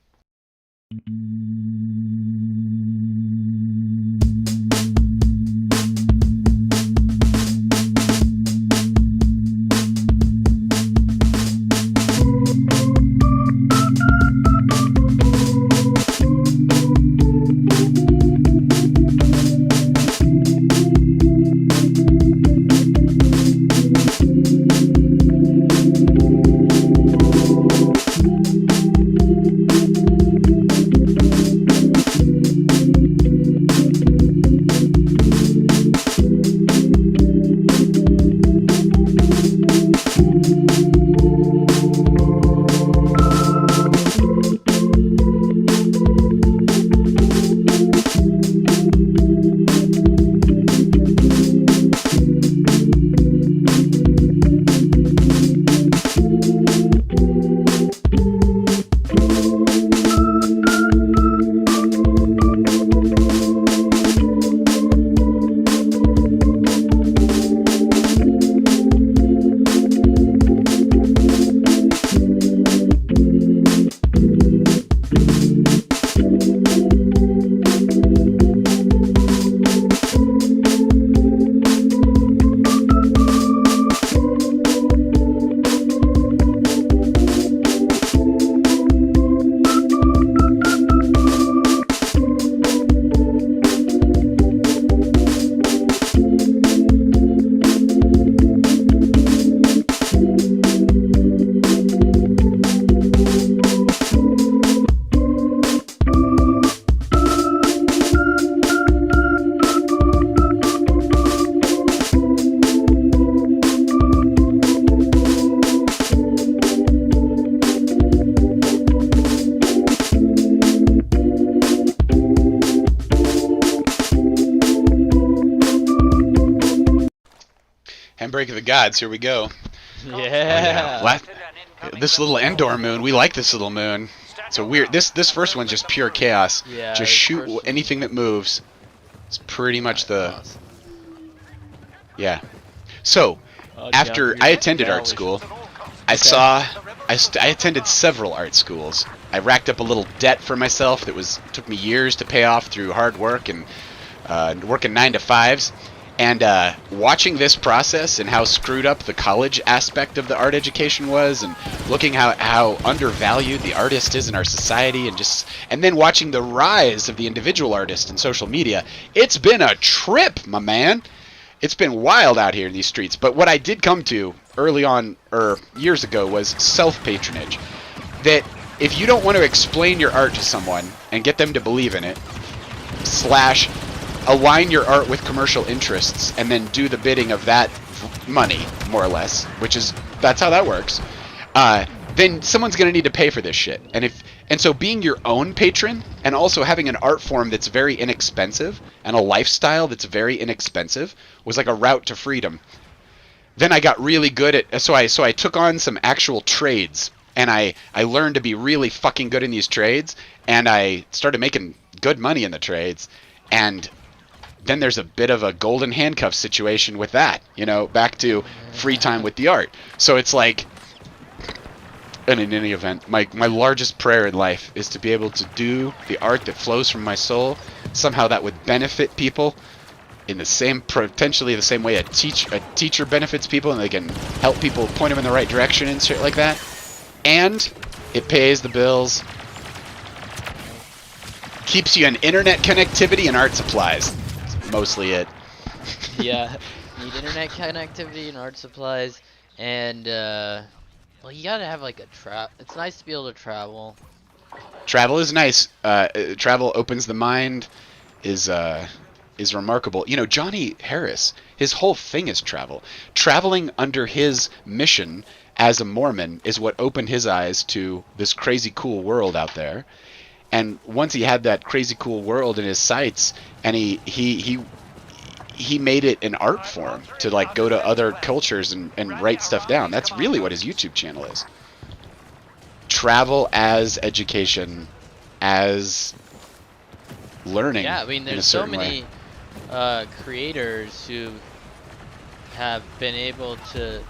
[SPEAKER 1] break of the gods. Here we go.
[SPEAKER 2] Yeah.
[SPEAKER 1] Oh, yeah. This little Endor moon. We like this little moon. It's a weird. This first one's just pure chaos.
[SPEAKER 2] Yeah,
[SPEAKER 1] Just
[SPEAKER 2] this
[SPEAKER 1] shoot
[SPEAKER 2] first
[SPEAKER 1] anything that moves. It's pretty much the.
[SPEAKER 2] Awesome.
[SPEAKER 1] Yeah. So after I attended art school, I attended several art schools. I racked up a little debt for myself that took me years to pay off through hard work and working 9 to 5s. And watching this process and how screwed up the college aspect of the art education was, and looking how undervalued the artist is in our society, and then watching the rise of the individual artist in social media, it's been a trip, my man. It's been wild out here in these streets. But what I did come to early on, or years ago, was self-patronage. That if you don't want to explain your art to someone and get them to believe in it, / align your art with commercial interests and then do the bidding of that money, more or less, that's how that works, then someone's going to need to pay for this shit. And so being your own patron and also having an art form that's very inexpensive and a lifestyle that's very inexpensive was like a route to freedom. Then I got really good at, so I took on some actual trades, and I learned to be really fucking good in these trades, and I started making good money in the trades. And then there's a bit of a golden handcuff situation with that, back to free time with the art. So it's like, and in any event, my largest prayer in life is to be able to do the art that flows from my soul. Somehow that would benefit people in potentially the same way a teacher benefits people, and they can help people, point them in the right direction and shit like that. And it pays the bills, keeps you in internet connectivity and art supplies. Mostly it.
[SPEAKER 2] Yeah, need internet connectivity and art supplies, and well, you gotta have like it's nice to be able to travel.
[SPEAKER 1] Travel is nice. Travel opens the mind, is remarkable. Johnny Harris, his whole thing is travel. Traveling under his mission as a Mormon is what opened his eyes to this crazy cool world out there. And once he had that crazy cool world in his sights, and he made it an art form to like go to other cultures and write stuff down. That's really what his YouTube channel is. Travel as education, as learning.
[SPEAKER 2] Yeah, I mean, there's so many creators who have been able to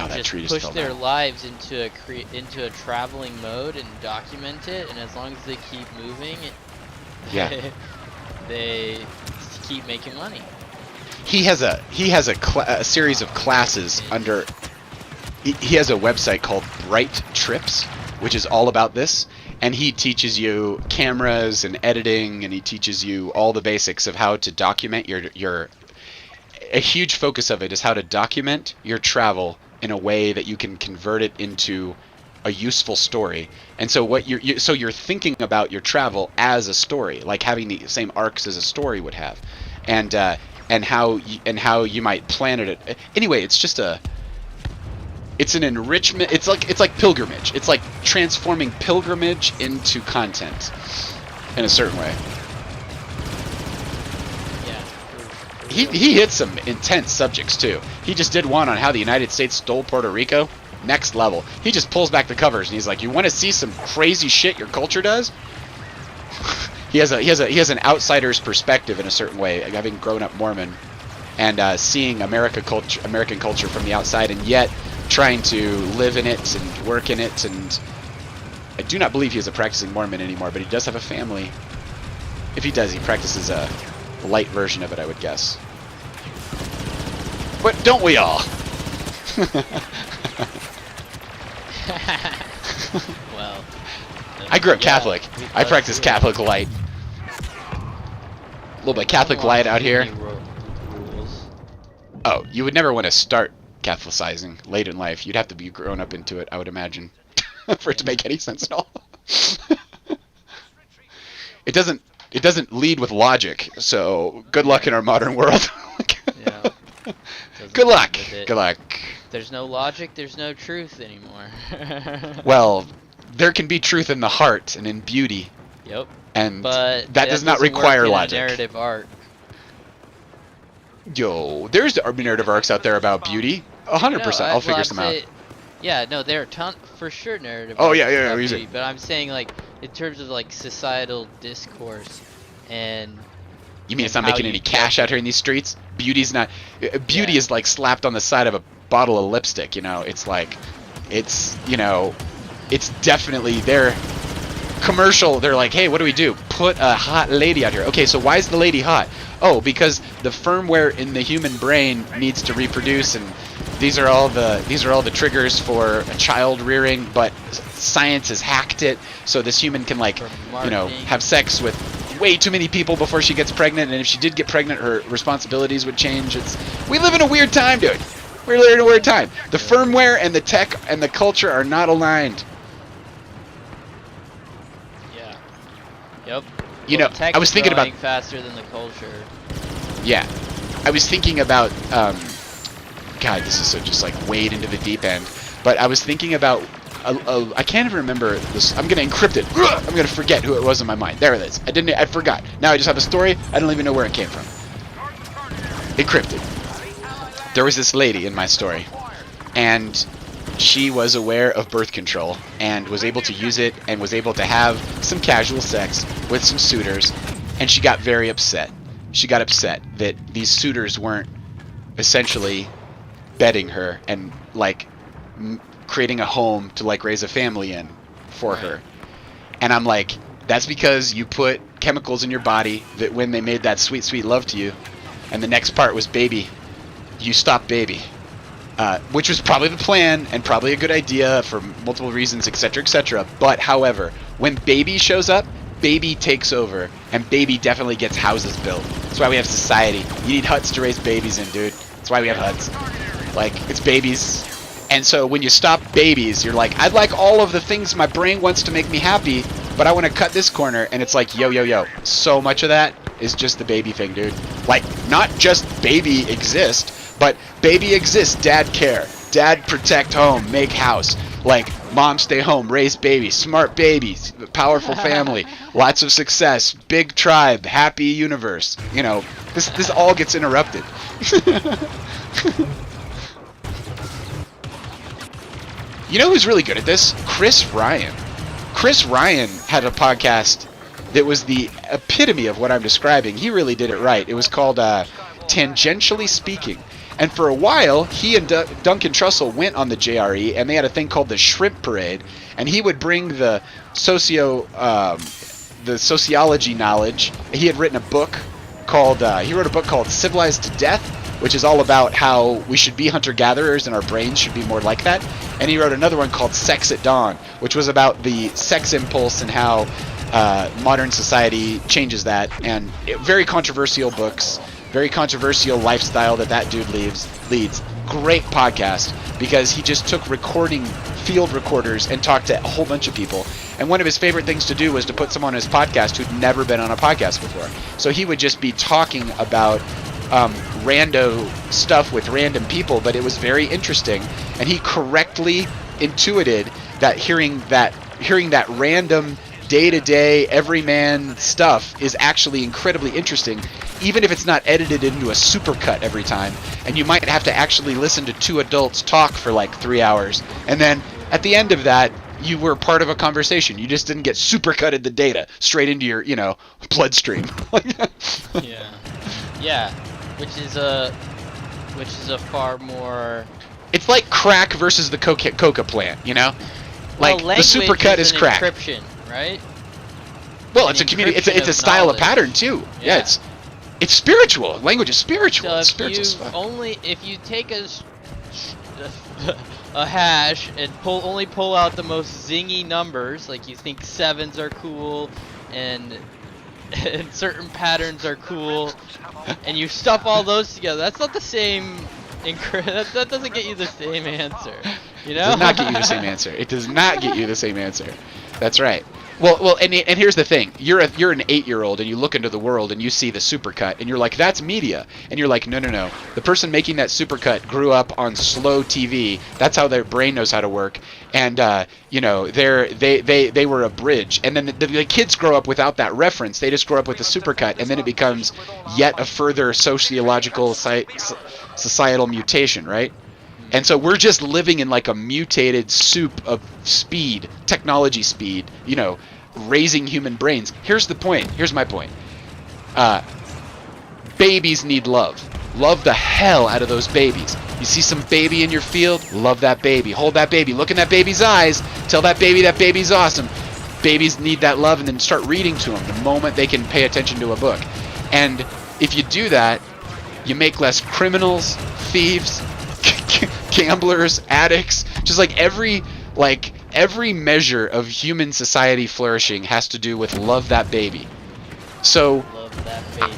[SPEAKER 2] just push their lives into a traveling mode and document it, and as long as they keep moving, they keep making money.
[SPEAKER 1] He has a series of classes under. He has a website called Bright Trips, which is all about this, and he teaches you cameras and editing, and he teaches you all the basics of how to document your. A huge focus of it is how to document your travel in a way that you can convert it into a useful story. And so what you're thinking about your travel as a story, like having the same arcs as a story would have, and how you might plan it. Anyway, it's an enrichment. It's like pilgrimage. It's like transforming pilgrimage into content in a certain way. He hit some intense subjects too. He just did one on how the United States stole Puerto Rico. Next level. He just pulls back the covers and he's like, "You want to see some crazy shit your culture does?" He has an outsider's perspective in a certain way, having grown up Mormon, and seeing American culture from the outside, and yet trying to live in it and work in it. And I do not believe he is a practicing Mormon anymore, but he does have a family. If he does, he practices a light version of it, I would guess. But don't we all?
[SPEAKER 2] Well,
[SPEAKER 1] I grew up Catholic. I practice Catholic light. A little bit Catholic light out here.
[SPEAKER 2] Rules.
[SPEAKER 1] Oh, you would never want to start Catholicizing late in life. You'd have to be grown up into it, I would imagine, for it to make any sense at all. It doesn't lead with logic, so good luck in our modern world.
[SPEAKER 2] Yeah.
[SPEAKER 1] Good luck. Good luck.
[SPEAKER 2] There's no logic, there's no truth anymore.
[SPEAKER 1] Well, there can be truth in the heart and in beauty.
[SPEAKER 2] Yep.
[SPEAKER 1] And
[SPEAKER 2] but
[SPEAKER 1] that does not require logic.
[SPEAKER 2] Narrative art.
[SPEAKER 1] Yo, there's narrative arcs out there about beauty. 100%. I'll figure some out.
[SPEAKER 2] Yeah, no, there are for sure narrative.
[SPEAKER 1] Oh
[SPEAKER 2] arcs
[SPEAKER 1] yeah,
[SPEAKER 2] about
[SPEAKER 1] easy.
[SPEAKER 2] beauty, but I'm saying like in terms of like societal discourse and.
[SPEAKER 1] You mean it's not making any cash out here in these streets? Beauty's not. Beauty is like slapped on the side of a bottle of lipstick. You know, it's like, it's it's definitely their commercial. They're like, hey, what do we do? Put a hot lady out here. Okay, so why is the lady hot? Oh, because the firmware in the human brain needs to reproduce, and these are all the triggers for a child rearing, but science has hacked it so this human can like have sex with way too many people before she gets pregnant, and if she did get pregnant, her responsibilities would change. We live in a weird time, dude. We're living in a weird time. The firmware and the tech and the culture are not aligned.
[SPEAKER 2] Yeah. Yep.
[SPEAKER 1] You know, I was thinking about
[SPEAKER 2] faster than the culture.
[SPEAKER 1] Yeah, I was thinking about. God, this is so just like wade into the deep end. But I was thinking about. I can't even remember this. I'm gonna encrypt it. I'm gonna forget who it was in my mind. There it is. I forgot. Now I just have a story. I don't even know where it came from. Encrypted. There was this lady in my story, and she was aware of birth control and was able to use it and was able to have some casual sex with some suitors, and she got very upset. She got upset that these suitors weren't essentially bedding her and like creating a home to like raise a family in for her. And I'm like, that's because you put chemicals in your body that when they made that sweet, sweet love to you, and the next part was baby, you stopped baby. Which was probably the plan and probably a good idea for multiple reasons, etc., etc. But however, when baby shows up, baby takes over, and baby definitely gets houses built. That's why we have society. You need huts to raise babies in, dude. That's why we have huts. Like, it's babies. And so when you stop babies, you're like, I'd like all of the things my brain wants to make me happy, but I want to cut this corner. And it's like, yo. So much of that is just the baby thing, dude. Like, not just baby exist, but baby exists, dad care. Dad protect home, make house. Like, mom stay home, raise babies, smart babies, powerful family, lots of success, big tribe, happy universe. You know, this all gets interrupted. You know who's really good at this? Chris Ryan. Chris Ryan had a podcast that was the epitome of what I'm describing. He really did it right. It was called Tangentially Speaking. And for a while, he and Duncan Trussell went on the JRE, and they had a thing called the Shrimp Parade. And he would bring the sociology knowledge. He had written a book called Civilized to Death, which is all about how we should be hunter-gatherers and our brains should be more like that. And he wrote another one called Sex at Dawn, which was about the sex impulse and how modern society changes that. And very controversial books. Very controversial lifestyle that dude leads. Great podcast because he just took field recorders and talked to a whole bunch of people. And one of his favorite things to do was to put someone on his podcast who'd never been on a podcast before. So he would just be talking about rando stuff with random people, but it was very interesting. And he correctly intuited that hearing that random day-to-day everyman stuff is actually incredibly interesting, even if it's not edited into a supercut every time. And you might have to actually listen to two adults talk for like 3 hours, and then at the end of that you were part of a conversation. You just didn't get supercutted the data straight into your bloodstream.
[SPEAKER 2] Yeah, which is a far more.
[SPEAKER 1] It's like crack versus the coca plant, Like the supercut is crack.
[SPEAKER 2] Encryption, right?
[SPEAKER 1] Well, it's a community. It's a style of pattern too. Yeah, it's spiritual. Language is spiritual.
[SPEAKER 2] So
[SPEAKER 1] it's spiritual stuff.
[SPEAKER 2] If you take a hash and pull out the most zingy numbers, like you think sevens are cool and certain patterns are cool, and you stuff all those together, that's not the same. That doesn't get you the same answer.
[SPEAKER 1] It does not get you the same answer. It does not get you the same answer. That's right. Well, and here's the thing: you're an 8-year-old, and you look into the world, and you see the supercut, and you're like, "That's media," and you're like, "No. The person making that supercut grew up on slow TV. That's how their brain knows how to work." And they were a bridge, and then the kids grow up without that reference. They just grow up with the supercut, and then it becomes yet a further sociological societal mutation, right? And so we're just living in like a mutated soup of speed, technology speed, raising human brains. Here's the point. Here's my point. Babies need love. Love the hell out of those babies. You see some baby in your field? Love that baby. Hold that baby. Look in that baby's eyes. Tell that baby's awesome. Babies need that love, and then start reading to them the moment they can pay attention to a book. And if you do that, you make less criminals, thieves, gamblers, addicts. Just like every measure of human society flourishing has to do with love that baby. So
[SPEAKER 2] Love that baby.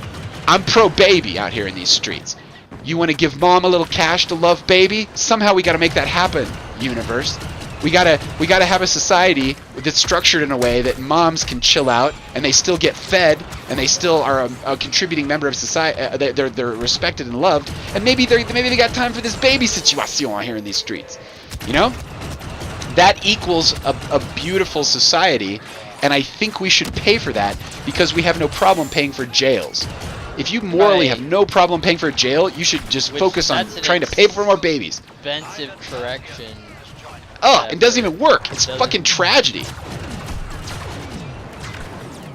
[SPEAKER 1] I'm pro baby out here in these streets. You want to give mom a little cash to love baby? Somehow we got to make that happen, universe. We gotta have a society that's structured in a way that moms can chill out and they still get fed and they still are a contributing member of society. They're respected and loved, and maybe they got time for this baby situation here in these streets. That equals a beautiful society, and I think we should pay for that because we have no problem paying for jails. If you morally have no problem paying for a jail, you should just focus on trying to pay for more babies.
[SPEAKER 2] Expensive correction.
[SPEAKER 1] Oh, it doesn't even work. It's fucking tragedy.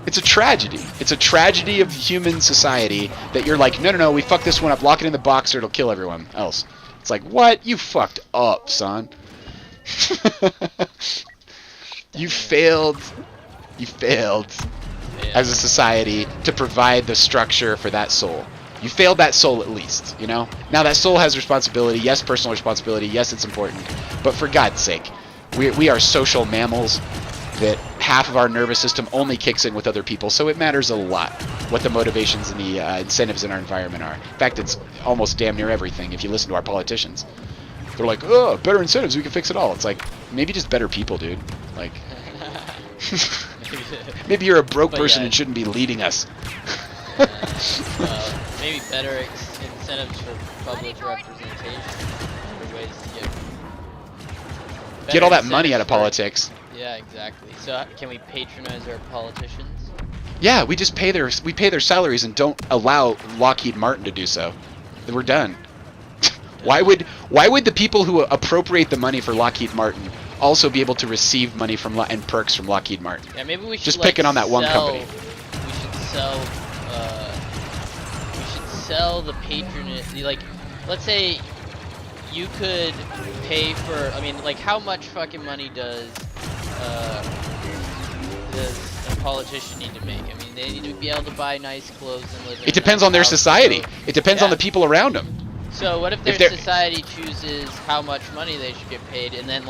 [SPEAKER 1] It's a tragedy. It's a tragedy of human society that you're like, no, we fucked this one up. Lock it in the box or it'll kill everyone else. It's like, what? You fucked up, son. You failed. You failed as a society to provide the structure for that soul. You failed that soul at least, Now that soul has responsibility. Yes, personal responsibility. Yes, it's important. But for God's sake, we are social mammals that half of our nervous system only kicks in with other people, so it matters a lot what the motivations and the incentives in our environment are. In fact, it's almost damn near everything if you listen to our politicians. They're like, oh, better incentives, we can fix it all. It's like, maybe just better people, dude. Like, maybe you're a broke person and shouldn't be leading us.
[SPEAKER 2] Maybe better incentives for public representation. Better ways to
[SPEAKER 1] get all that money out of politics.
[SPEAKER 2] Yeah, exactly. So can we patronize our politicians?
[SPEAKER 1] Yeah, we just pay their salaries and don't allow Lockheed Martin to do so. We're done. Why would the people who appropriate the money for Lockheed Martin also be able to receive money from and perks from Lockheed Martin?
[SPEAKER 2] Yeah, maybe we should
[SPEAKER 1] just picking on that one company.
[SPEAKER 2] We should sell the patronage. Like, let's say you could pay for. I mean, like, how much fucking money does a politician need to make? I mean, they need to be able to buy nice clothes and live in.
[SPEAKER 1] It depends on their society. It depends on the people around them.
[SPEAKER 2] So what if their society chooses how much money they should get paid, and then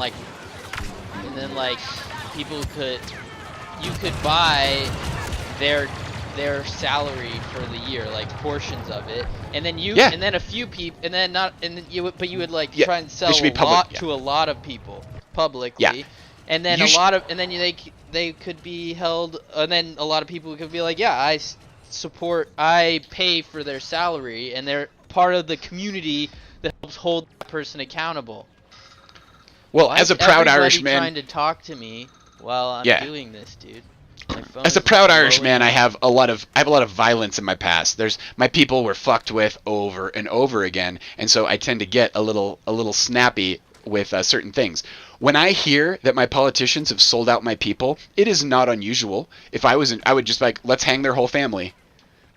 [SPEAKER 2] people you could buy their salary for the year, like portions of it, and then and then a few people, and then you would like try and sell to a lot of people publicly, and then they could be held, and then a lot of people could be like, I pay for their salary, and they're part of the community that helps hold that person accountable.
[SPEAKER 1] Well, as a proud Irish man,
[SPEAKER 2] trying to talk to me while I'm doing this, dude.
[SPEAKER 1] As a proud Irish man, I have a lot of violence in my past. My people were fucked with over and over again, and so I tend to get a little snappy with certain things. When I hear that my politicians have sold out my people, it is not unusual. If I would just like, let's hang their whole family.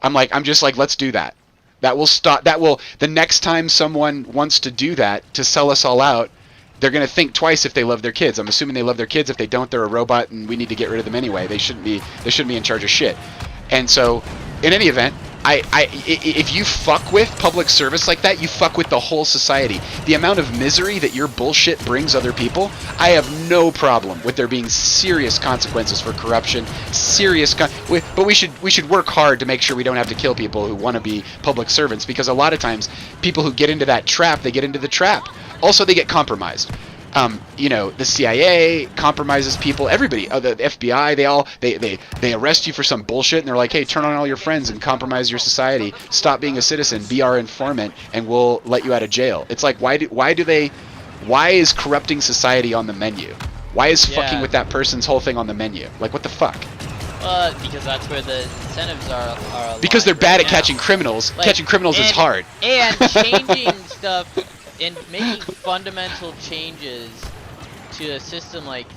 [SPEAKER 1] I'm just like, let's do that. That will stop. The next time someone wants to do that to sell us all out, they're going to think twice if they love their kids. I'm assuming they love their kids. If they don't, they're a robot, and we need to get rid of them anyway. They shouldn't be in charge of shit. And so, in any event, if you fuck with public service like that, you fuck with the whole society. The amount of misery that your bullshit brings other people, I have no problem with there being serious consequences for corruption. But we should work hard to make sure we don't have to kill people who want to be public servants, because a lot of times people who get into that trap, they get into the trap. Also, they get compromised. The CIA compromises people. Everybody, the FBI, they arrest you for some bullshit, and they're like, hey, turn on all your friends and compromise your society. Stop being a citizen. Be our informant, and we'll let you out of jail. It's like, why is corrupting society on the menu? Why is fucking with that person's whole thing on the menu? Like, what the fuck?
[SPEAKER 2] Because that's where the incentives are
[SPEAKER 1] because they're bad
[SPEAKER 2] right
[SPEAKER 1] at catching criminals.
[SPEAKER 2] Like,
[SPEAKER 1] catching criminals is hard.
[SPEAKER 2] And changing stuff and making fundamental changes to a system like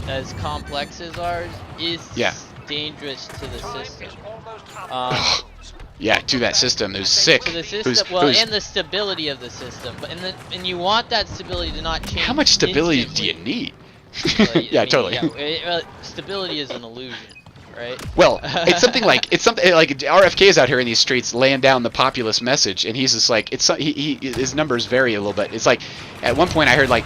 [SPEAKER 2] as complex as ours is dangerous to the system.
[SPEAKER 1] To that system who's sick.
[SPEAKER 2] To the system, and the stability of the system. And you want that stability to not change.
[SPEAKER 1] How much stability do you need? Totally.
[SPEAKER 2] Stability is an illusion. Right?
[SPEAKER 1] Well, it's something like RFK is out here in these streets laying down the populist message, and he's just like his numbers vary a little bit. It's like at one point I heard like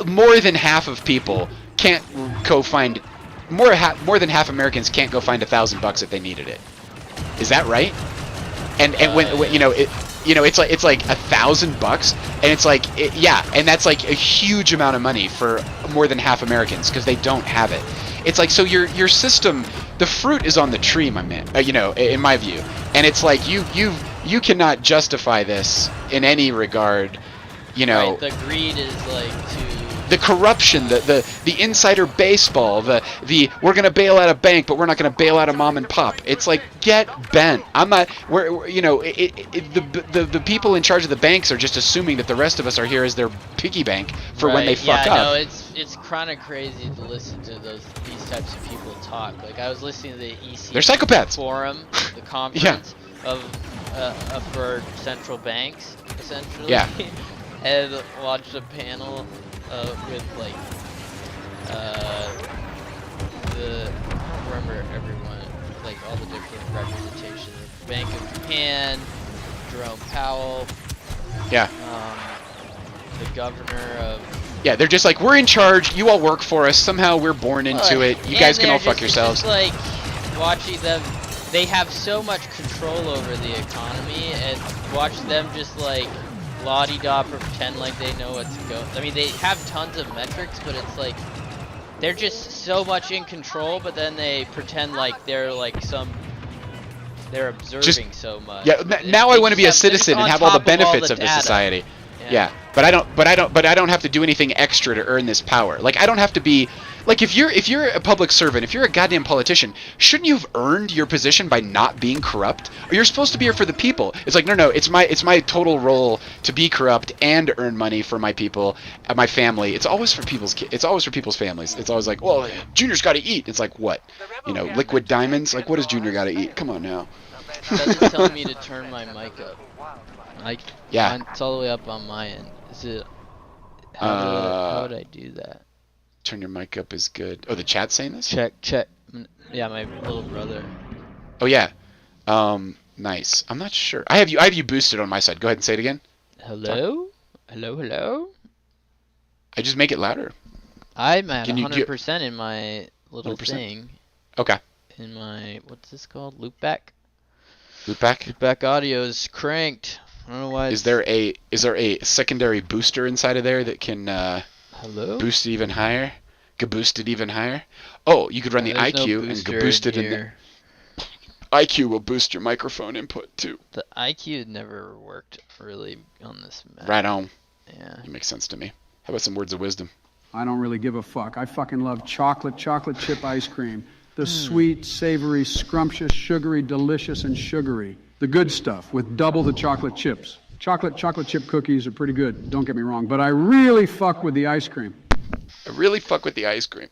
[SPEAKER 1] more than half of people can't go find more than half Americans can't go find $1,000 if they needed it. Is that right? And when it's like $1,000, and it's like and that's like a huge amount of money for more than half Americans because they don't have it. It's like, so your system, the fruit is on the tree, my man. In my view, and it's like you cannot justify this in any regard.
[SPEAKER 2] Right, the greed is like
[SPEAKER 1] the corruption, the insider baseball, the we're gonna bail out a bank, but we're not gonna bail out a mom and pop. It's like, get bent. I'm not. The people in charge of the banks are just assuming that the rest of us are here as their piggy bank for when they fuck up.
[SPEAKER 2] No, it's kind of crazy to listen to these types of people talk. Like I was listening to the EC.
[SPEAKER 1] They're psychopaths.
[SPEAKER 2] Forum, the conference for central banks, essentially.
[SPEAKER 1] Yeah.
[SPEAKER 2] And watched a panel with like I don't remember everyone, like all the different representations. Bank of Japan, Jerome Powell.
[SPEAKER 1] Yeah.
[SPEAKER 2] The governor of.
[SPEAKER 1] Yeah, they're just like, we're in charge. You all work for us. Somehow we're born into it. You guys can all fuck yourselves.
[SPEAKER 2] Just like watching them, they have so much control over the economy, and watch them just like la-di-da pretend like they know what's going. I mean, they have tons of metrics, but it's like they're just so much in control. But then they pretend like they're like they're observing so much.
[SPEAKER 1] Yeah. Now I want to be a citizen and have all the benefits of the society. Yeah, but I don't have to do anything extra to earn this power. Like I don't have to be like if you're a public servant, if you're a goddamn politician, shouldn't you have earned your position by not being corrupt? Or you're supposed to be here for the people. It's like no, it's my total role to be corrupt and earn money for my people, my family. It's always for people's families. It's always like, well, Junior's got to eat. It's like what? Liquid diamonds? Like what does Junior got to eat? Come on now.
[SPEAKER 2] That's telling me to turn my mic up.
[SPEAKER 1] Yeah.
[SPEAKER 2] It's all the way up on my end. Is it? How would I do that?
[SPEAKER 1] Turn your mic up is good. Oh, the chat's saying this?
[SPEAKER 2] Check. Yeah, my little brother.
[SPEAKER 1] Oh yeah. Nice. I'm not sure. I have you boosted on my side. Go ahead and say it again.
[SPEAKER 2] Hello? Hello?
[SPEAKER 1] I just make it louder.
[SPEAKER 2] I'm at 100% in my little 100%? Thing.
[SPEAKER 1] Okay.
[SPEAKER 2] In my, what's this called? Loopback?
[SPEAKER 1] Loopback?
[SPEAKER 2] Loopback audio is cranked. I don't know why.
[SPEAKER 1] Is there a secondary booster inside of there that can boost it even higher? Boost it even higher? Oh, you could run the IQ and boost it in there. IQ will boost your microphone input too.
[SPEAKER 2] The IQ never worked really on this map.
[SPEAKER 1] Right on.
[SPEAKER 2] Yeah.
[SPEAKER 1] It makes sense to me. How about some words of wisdom?
[SPEAKER 4] I don't really give a fuck. I fucking love chocolate chip ice cream. The sweet, savory, scrumptious, sugary, delicious, and sugary. The good stuff with double the chocolate chips. Chocolate chip cookies are pretty good, don't get me wrong, but I really fuck with the ice cream.
[SPEAKER 1] I really fuck with the ice cream.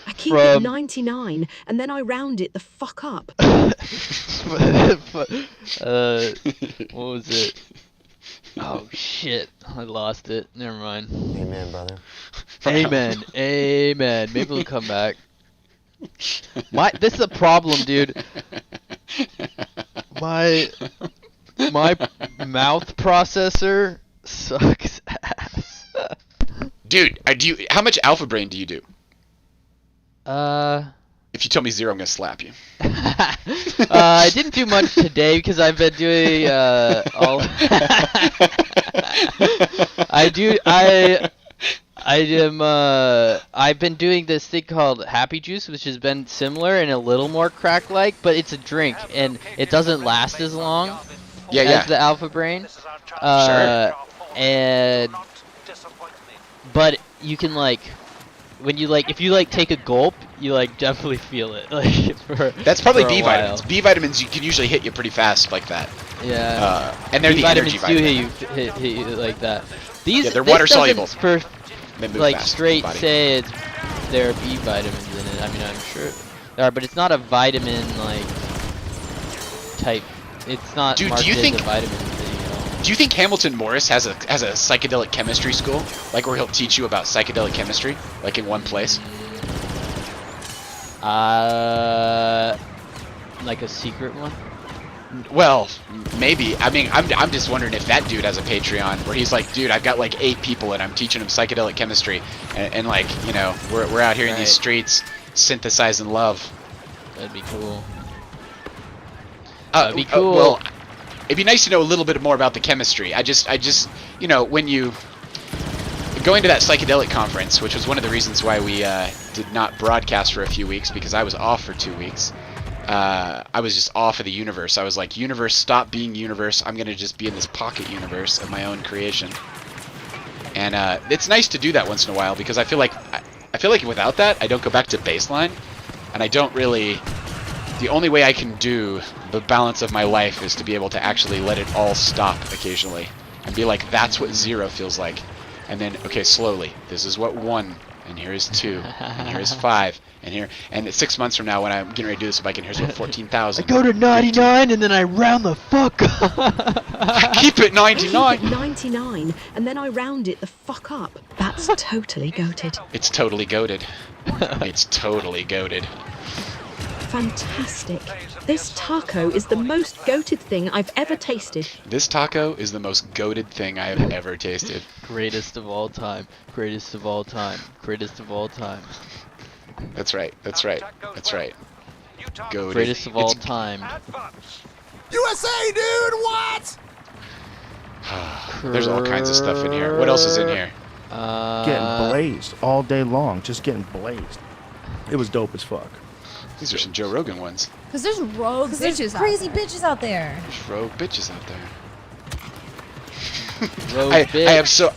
[SPEAKER 5] I keep it 99 and then I round it the fuck up.
[SPEAKER 2] What was it? Oh shit, I lost it. Never mind.
[SPEAKER 6] Amen, brother.
[SPEAKER 2] Amen. Maybe we'll come back. This is a problem, dude. My mouth processor sucks ass.
[SPEAKER 1] Dude, how much Alpha Brain do you do? If you tell me 0, I'm gonna slap you.
[SPEAKER 2] I didn't do much today because I've been doing all. I've been doing this thing called Happy Juice, which has been similar and a little more crack-like, but it's a drink and it doesn't last as long as the Alpha Brain.
[SPEAKER 1] Sure.
[SPEAKER 2] But you can if you take a gulp, you definitely feel it.
[SPEAKER 1] That's probably
[SPEAKER 2] for a
[SPEAKER 1] B
[SPEAKER 2] while.
[SPEAKER 1] vitamins. B vitamins you can usually hit you pretty fast like that.
[SPEAKER 2] Yeah.
[SPEAKER 1] And they're
[SPEAKER 2] B
[SPEAKER 1] the energy
[SPEAKER 2] vitamins do
[SPEAKER 1] vitamins.
[SPEAKER 2] hit you like that. These
[SPEAKER 1] they're water
[SPEAKER 2] this doesn't
[SPEAKER 1] soluble. They move fast in the
[SPEAKER 2] straight
[SPEAKER 1] body.
[SPEAKER 2] say there are B vitamins in it. I mean, I'm sure there are, but it's not a vitamin type. It's not
[SPEAKER 1] Dude,
[SPEAKER 2] marketed
[SPEAKER 1] do you think
[SPEAKER 2] as a vitamin thing,
[SPEAKER 1] Do you think Hamilton Morris has a psychedelic chemistry school, like where he'll teach you about psychedelic chemistry, like in one place?
[SPEAKER 2] Like a secret one?
[SPEAKER 1] Well, maybe. I mean, I'm just wondering if that dude has a Patreon where he's like, dude, I've got like 8 people and I'm teaching them psychedelic chemistry, and like, you know, we're out here in these streets synthesizing love.
[SPEAKER 2] That'd be cool. That'd be cool.
[SPEAKER 1] Well, it'd be nice to know a little bit more about the chemistry. I just, you know, when you going to that psychedelic conference, which was one of the reasons why we did not broadcast for a few weeks, because I was off for 2 weeks. I was just off of the universe. I was like, universe, stop being universe. I'm gonna just be in this pocket universe of my own creation. And it's nice to do that once in a while, because I feel like without that, I don't go back to baseline, and I don't really. The only way I can do the balance of my life is to be able to actually let it all stop occasionally, and be like, that's what 0 feels like. And then, okay, slowly. This is what 1, and here is 2, and here is 5, and here, and 6 months from now, when I'm getting ready to do this, and here's what 14,000.
[SPEAKER 2] I go to 99 and then I round the fuck up.
[SPEAKER 1] Keep it 99.
[SPEAKER 5] 99, and then I round it the fuck up. That's totally goated.
[SPEAKER 1] It's totally goated. It's totally goated.
[SPEAKER 5] Fantastic. This taco is the most goated thing I've ever tasted.
[SPEAKER 1] This taco is the most goated thing I have ever tasted.
[SPEAKER 2] Greatest of all time. Greatest of all time. Greatest of all time.
[SPEAKER 1] That's right. That's right. That's right. Goated.
[SPEAKER 2] Greatest of all time.
[SPEAKER 6] USA, dude, what?
[SPEAKER 1] There's all kinds of stuff in here. What else is in here?
[SPEAKER 6] Getting blazed all day long, just getting blazed. It was dope as fuck.
[SPEAKER 1] These are some Joe Rogan ones.
[SPEAKER 7] Because there's rogue bitches. There's crazy bitches out there.
[SPEAKER 1] There's rogue bitches out there.
[SPEAKER 2] Rogue
[SPEAKER 1] I
[SPEAKER 2] bitch.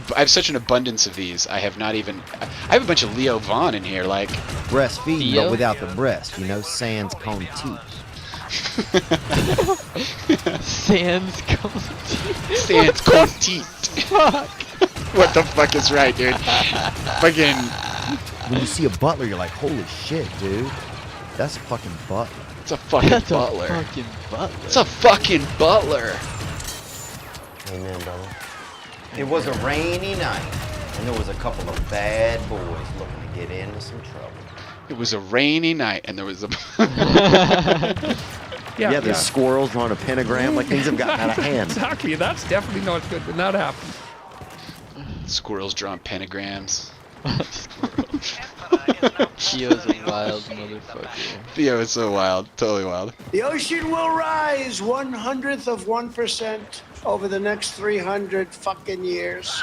[SPEAKER 1] have such an abundance of these. I have not even. I have a bunch of Leo Vaughn in here, like.
[SPEAKER 8] Breastfeeding,
[SPEAKER 2] Theo?
[SPEAKER 8] but without the breast, you know, sans cone teeth.
[SPEAKER 2] Sans Conti.
[SPEAKER 1] Sans Conti. What the fuck is right, dude? Fucking.
[SPEAKER 8] When you see a butler, you're like, holy shit, dude. That's a fucking butler.
[SPEAKER 1] It's a fucking
[SPEAKER 2] That's
[SPEAKER 1] butler.
[SPEAKER 2] a fucking butler.
[SPEAKER 1] It's a fucking butler.
[SPEAKER 8] Amen, brother. It was a rainy night, and there was a couple of bad boys looking to get into some trouble.
[SPEAKER 1] It was a rainy night, and there was a.
[SPEAKER 8] Yeah, the squirrels drawing a pentagram, like things have gotten out of hand.
[SPEAKER 9] Exactly, that's definitely not good when that happens.
[SPEAKER 1] Squirrels drawing pentagrams.
[SPEAKER 2] Theo's a wild motherfucker.
[SPEAKER 1] Theo is so wild, totally wild.
[SPEAKER 10] The ocean will rise 1/100% over the next 300 fucking years.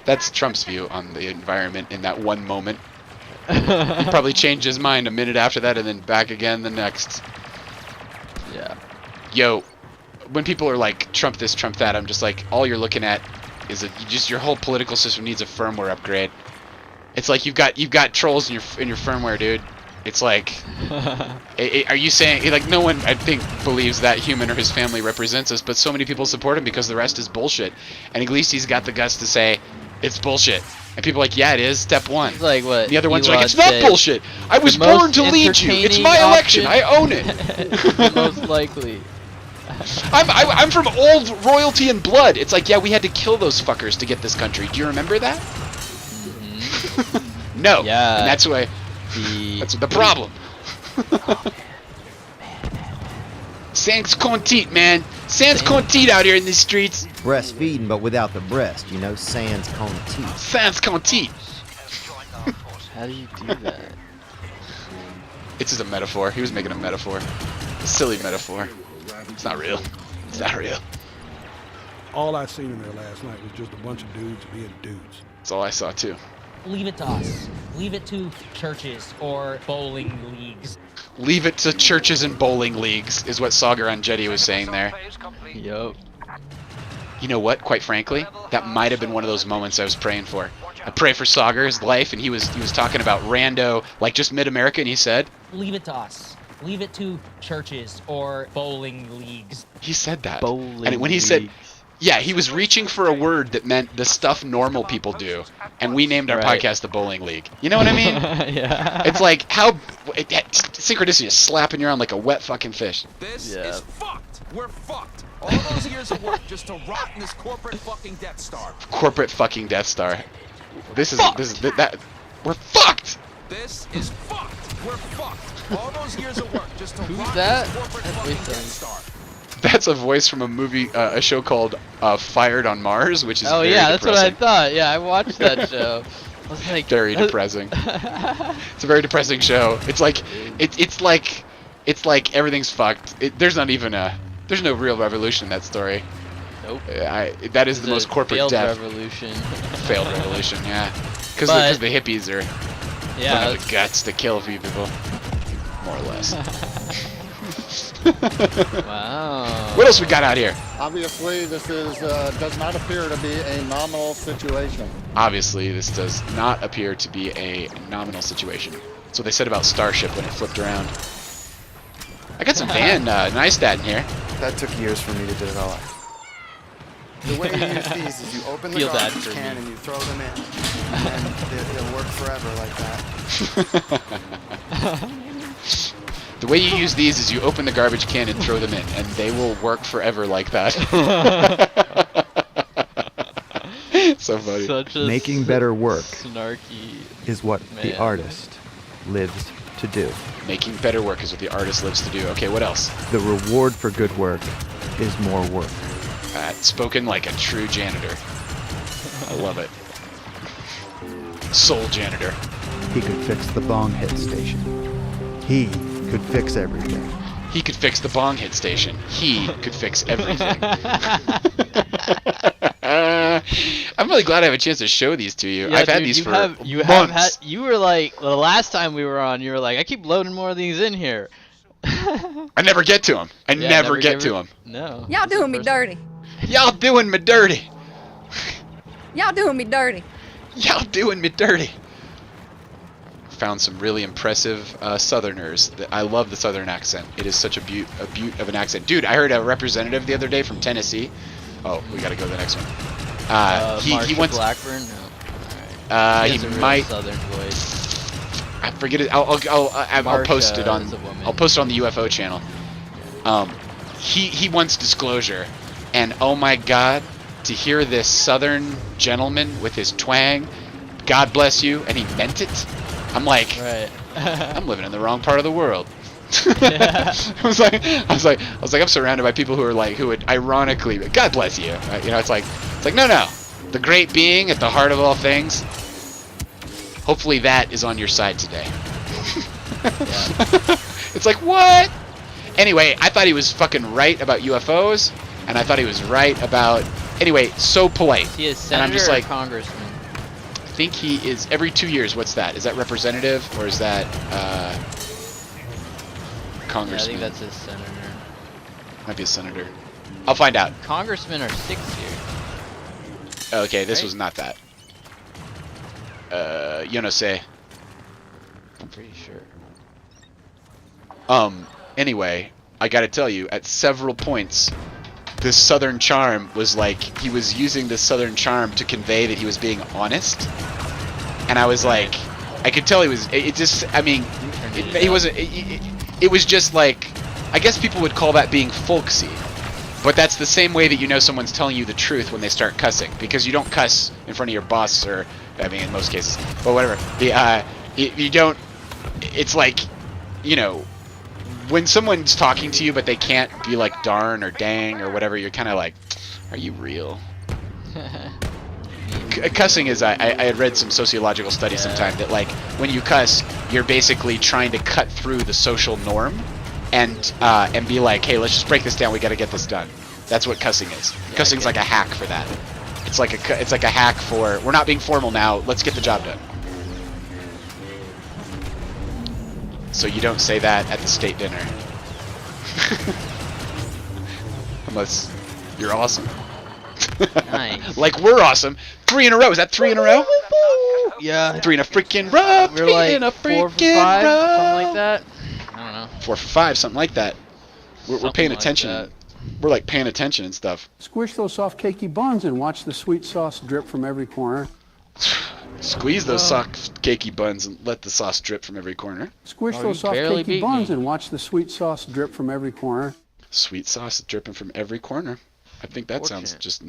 [SPEAKER 1] That's Trump's view on the environment in that one moment. He probably changed his mind a minute after that and then back again the next.
[SPEAKER 2] Yeah.
[SPEAKER 1] Yo, when people are like, Trump this, Trump that, I'm just like, all you're looking at is just your whole political system needs a firmware upgrade. It's like you've got trolls in your firmware, dude. It's like, are you saying, like, no one, I think, believes that human or his family represents us, but so many people support him because the rest is bullshit. And at least he's got the guts to say, it's bullshit. And people are like, yeah, it is, step 1.
[SPEAKER 2] It's like what?
[SPEAKER 1] The other ones are
[SPEAKER 2] Elon
[SPEAKER 1] like, it's not
[SPEAKER 2] said,
[SPEAKER 1] bullshit. I was
[SPEAKER 2] the
[SPEAKER 1] born
[SPEAKER 2] most
[SPEAKER 1] to lead you. It's
[SPEAKER 2] entertaining
[SPEAKER 1] my election. I
[SPEAKER 2] option-
[SPEAKER 1] own it.
[SPEAKER 2] The most likely.
[SPEAKER 1] I'm from old royalty and blood. It's like, yeah, we had to kill those fuckers to get this country. Do you remember that?
[SPEAKER 2] Mm-hmm.
[SPEAKER 1] No.
[SPEAKER 2] Yeah.
[SPEAKER 1] And that's why. That's the problem. Sans Contit, man. Sans Contit out here in these streets.
[SPEAKER 8] Breastfeeding, but without the breast, you know, sans cone teeth.
[SPEAKER 1] Sans Contit.
[SPEAKER 2] How do you do that?
[SPEAKER 1] It's just a metaphor. He was making a metaphor. A silly metaphor. It's not real. It's not real.
[SPEAKER 4] All I seen in there last night was just a bunch of dudes being dudes.
[SPEAKER 1] That's all I saw too.
[SPEAKER 11] Leave it to us. Leave it to churches or bowling leagues.
[SPEAKER 1] Leave it to churches and bowling leagues, is what Sagar on Jetty was saying there.
[SPEAKER 2] Yup.
[SPEAKER 1] You know what? Quite frankly, that might have been one of those moments I was praying for. I pray for Sagar's life, and he was talking about rando, like just mid-America, and he said,
[SPEAKER 11] Leave it to us. Leave it to churches or bowling leagues.
[SPEAKER 1] he said that.
[SPEAKER 2] Bowling
[SPEAKER 1] And when he said,
[SPEAKER 2] leagues.
[SPEAKER 1] yeah, he was reaching for a word that meant the stuff normal people do, and we named our
[SPEAKER 2] Right.
[SPEAKER 1] podcast the Bowling League. You know what I mean?
[SPEAKER 2] Yeah.
[SPEAKER 1] It's like, synchronicity is slapping you around like a wet fucking fish.
[SPEAKER 12] This
[SPEAKER 2] Yeah.
[SPEAKER 12] is fucked. We're fucked. All those years of work just to rot in this corporate fucking Death Star.
[SPEAKER 1] Corporate fucking Death Star. That. We're fucked!
[SPEAKER 12] This is fucked. We're fucked. All those years of work just to
[SPEAKER 2] Who's
[SPEAKER 12] rot
[SPEAKER 2] that?
[SPEAKER 12] in this corporate
[SPEAKER 2] That's
[SPEAKER 12] fucking
[SPEAKER 2] Wayne.
[SPEAKER 12] Death Star.
[SPEAKER 1] That's a voice from a movie, a show called Fired on Mars, which is
[SPEAKER 2] Oh
[SPEAKER 1] very
[SPEAKER 2] yeah, that's what I
[SPEAKER 1] depressing.
[SPEAKER 2] thought. Yeah, I watched that show. I was like,
[SPEAKER 1] Very depressing. It's a very depressing show. It's like everything's fucked. There's no real revolution in that story.
[SPEAKER 2] Nope.
[SPEAKER 1] That is the most corporate
[SPEAKER 2] failed
[SPEAKER 1] death.
[SPEAKER 2] revolution.
[SPEAKER 1] Failed revolution, yeah. Because
[SPEAKER 2] But-
[SPEAKER 1] the hippies are
[SPEAKER 2] Yeah.
[SPEAKER 1] don't have the guts to kill a few people, more or less.
[SPEAKER 2] Wow.
[SPEAKER 1] What else we got out here?
[SPEAKER 13] Obviously, this does not appear to be a nominal situation.
[SPEAKER 1] Obviously, this does not appear to be a nominal situation. That's what they said about Starship when it flipped around. I got some Van Neistat in here.
[SPEAKER 14] That took years for me to develop. The way you use these is you open the
[SPEAKER 2] Feel bad
[SPEAKER 14] garbage
[SPEAKER 2] for
[SPEAKER 14] can
[SPEAKER 2] me.
[SPEAKER 14] and you throw them in, and then they'll work forever like that.
[SPEAKER 1] The way you use these is you open the garbage can and throw them in, and they will work forever like that. So funny.
[SPEAKER 2] Such a
[SPEAKER 15] Making better work
[SPEAKER 2] snarky
[SPEAKER 15] is what the
[SPEAKER 2] man.
[SPEAKER 15] artist lives to do.
[SPEAKER 1] Making better work is what the artist lives to do. Okay, what else?
[SPEAKER 15] The reward for good work is more work.
[SPEAKER 1] Spoken like a true janitor. I love it. Soul janitor.
[SPEAKER 15] He could fix the bong hit station. He could fix everything.
[SPEAKER 1] He could fix the bong hit station. He could fix everything. I'm really glad I have a chance to show these to you.
[SPEAKER 2] Yeah,
[SPEAKER 1] I've had
[SPEAKER 2] dude,
[SPEAKER 1] these for
[SPEAKER 2] months.
[SPEAKER 1] months.
[SPEAKER 2] You were like, the last time we were on, you were like, I keep loading more of these in here.
[SPEAKER 1] I never get to them. I never get to them.
[SPEAKER 2] No.
[SPEAKER 7] Y'all doing me dirty.
[SPEAKER 1] Y'all doing me dirty.
[SPEAKER 7] Y'all doing me dirty.
[SPEAKER 1] Y'all doing me dirty. Found some really impressive Southerners. I love the Southern accent. It is such a beaut of an accent. Dude, I heard a representative the other day from Tennessee. Oh, we gotta go to the next one. He wants
[SPEAKER 2] Blackburn? No. All right.
[SPEAKER 1] he
[SPEAKER 2] has a real
[SPEAKER 1] might.
[SPEAKER 2] Southern voice.
[SPEAKER 1] I forget it. I'll post it on.
[SPEAKER 2] is a woman.
[SPEAKER 1] I'll post it on the UFO channel. He wants disclosure, and oh my God, to hear this Southern gentleman with his twang, God bless you, and he meant it. I'm like,
[SPEAKER 2] right.
[SPEAKER 1] I'm living in the wrong part of the world. I was like, I'm surrounded by people who would ironically, God bless you. You know, it's like, no, the great being at the heart of all things. Hopefully that is on your side today. It's like, what? Anyway, I thought he was fucking right about UFOs, and I thought he was right about. Anyway, so polite.
[SPEAKER 2] He is
[SPEAKER 1] and I'm
[SPEAKER 2] senator
[SPEAKER 1] just
[SPEAKER 2] or
[SPEAKER 1] like,
[SPEAKER 2] congressman?
[SPEAKER 1] I think he is every 2 years. What's that? Is that representative or is that congressman?
[SPEAKER 2] Yeah, I think that's a senator.
[SPEAKER 1] Might be a senator. I'll find out.
[SPEAKER 2] Congressmen are 6 years.
[SPEAKER 1] Okay, this
[SPEAKER 2] Right?
[SPEAKER 1] was not that. Yo no sé.
[SPEAKER 2] I'm pretty sure.
[SPEAKER 1] Anyway, I gotta tell you, at several points, this Southern charm was like, he was using this Southern charm to convey that he was being honest. And I was like, I could tell he was, it just, I mean, he wasn't, it was just like, I guess people would call that being folksy. But that's the same way that you know someone's telling you the truth when they start cussing. Because you don't cuss in front of your boss or, I mean, in most cases, but whatever. You don't, it's like, you know, when someone's talking to you but they can't be like darn or dang or whatever, you're kind of like, are you real? cussing is, I had read some sociological study sometime that like when you cuss, you're basically trying to cut through the social norm and be like, hey, let's just break this down. We got to get this done. That's what cussing is.
[SPEAKER 2] Yeah,
[SPEAKER 1] Cussing's like a hack for that. It's like a hack for we're not being formal now. Let's get the job done. So you don't say that at the state dinner. Unless you're awesome.
[SPEAKER 2] Nice.
[SPEAKER 1] Like we're awesome. 3 in a row. Is that 3 in a row?
[SPEAKER 2] Yeah.
[SPEAKER 1] 3 in a freaking row.
[SPEAKER 2] We're like 4 for 5, something like that. I don't know.
[SPEAKER 1] 4 for 5, something like that. We're paying
[SPEAKER 2] like
[SPEAKER 1] attention.
[SPEAKER 2] that.
[SPEAKER 1] We're like paying attention and stuff.
[SPEAKER 4] Squish those soft cakey buns and watch the sweet sauce drip from every corner.
[SPEAKER 1] Squeeze those soft cakey buns and let the sauce drip from every corner.
[SPEAKER 4] Squish
[SPEAKER 2] Oh,
[SPEAKER 4] those
[SPEAKER 2] you
[SPEAKER 4] soft
[SPEAKER 2] barely
[SPEAKER 4] cakey
[SPEAKER 2] beat
[SPEAKER 4] buns
[SPEAKER 2] me.
[SPEAKER 4] and watch the sweet sauce drip from every corner.
[SPEAKER 1] Sweet sauce dripping from every corner. I think that sounds just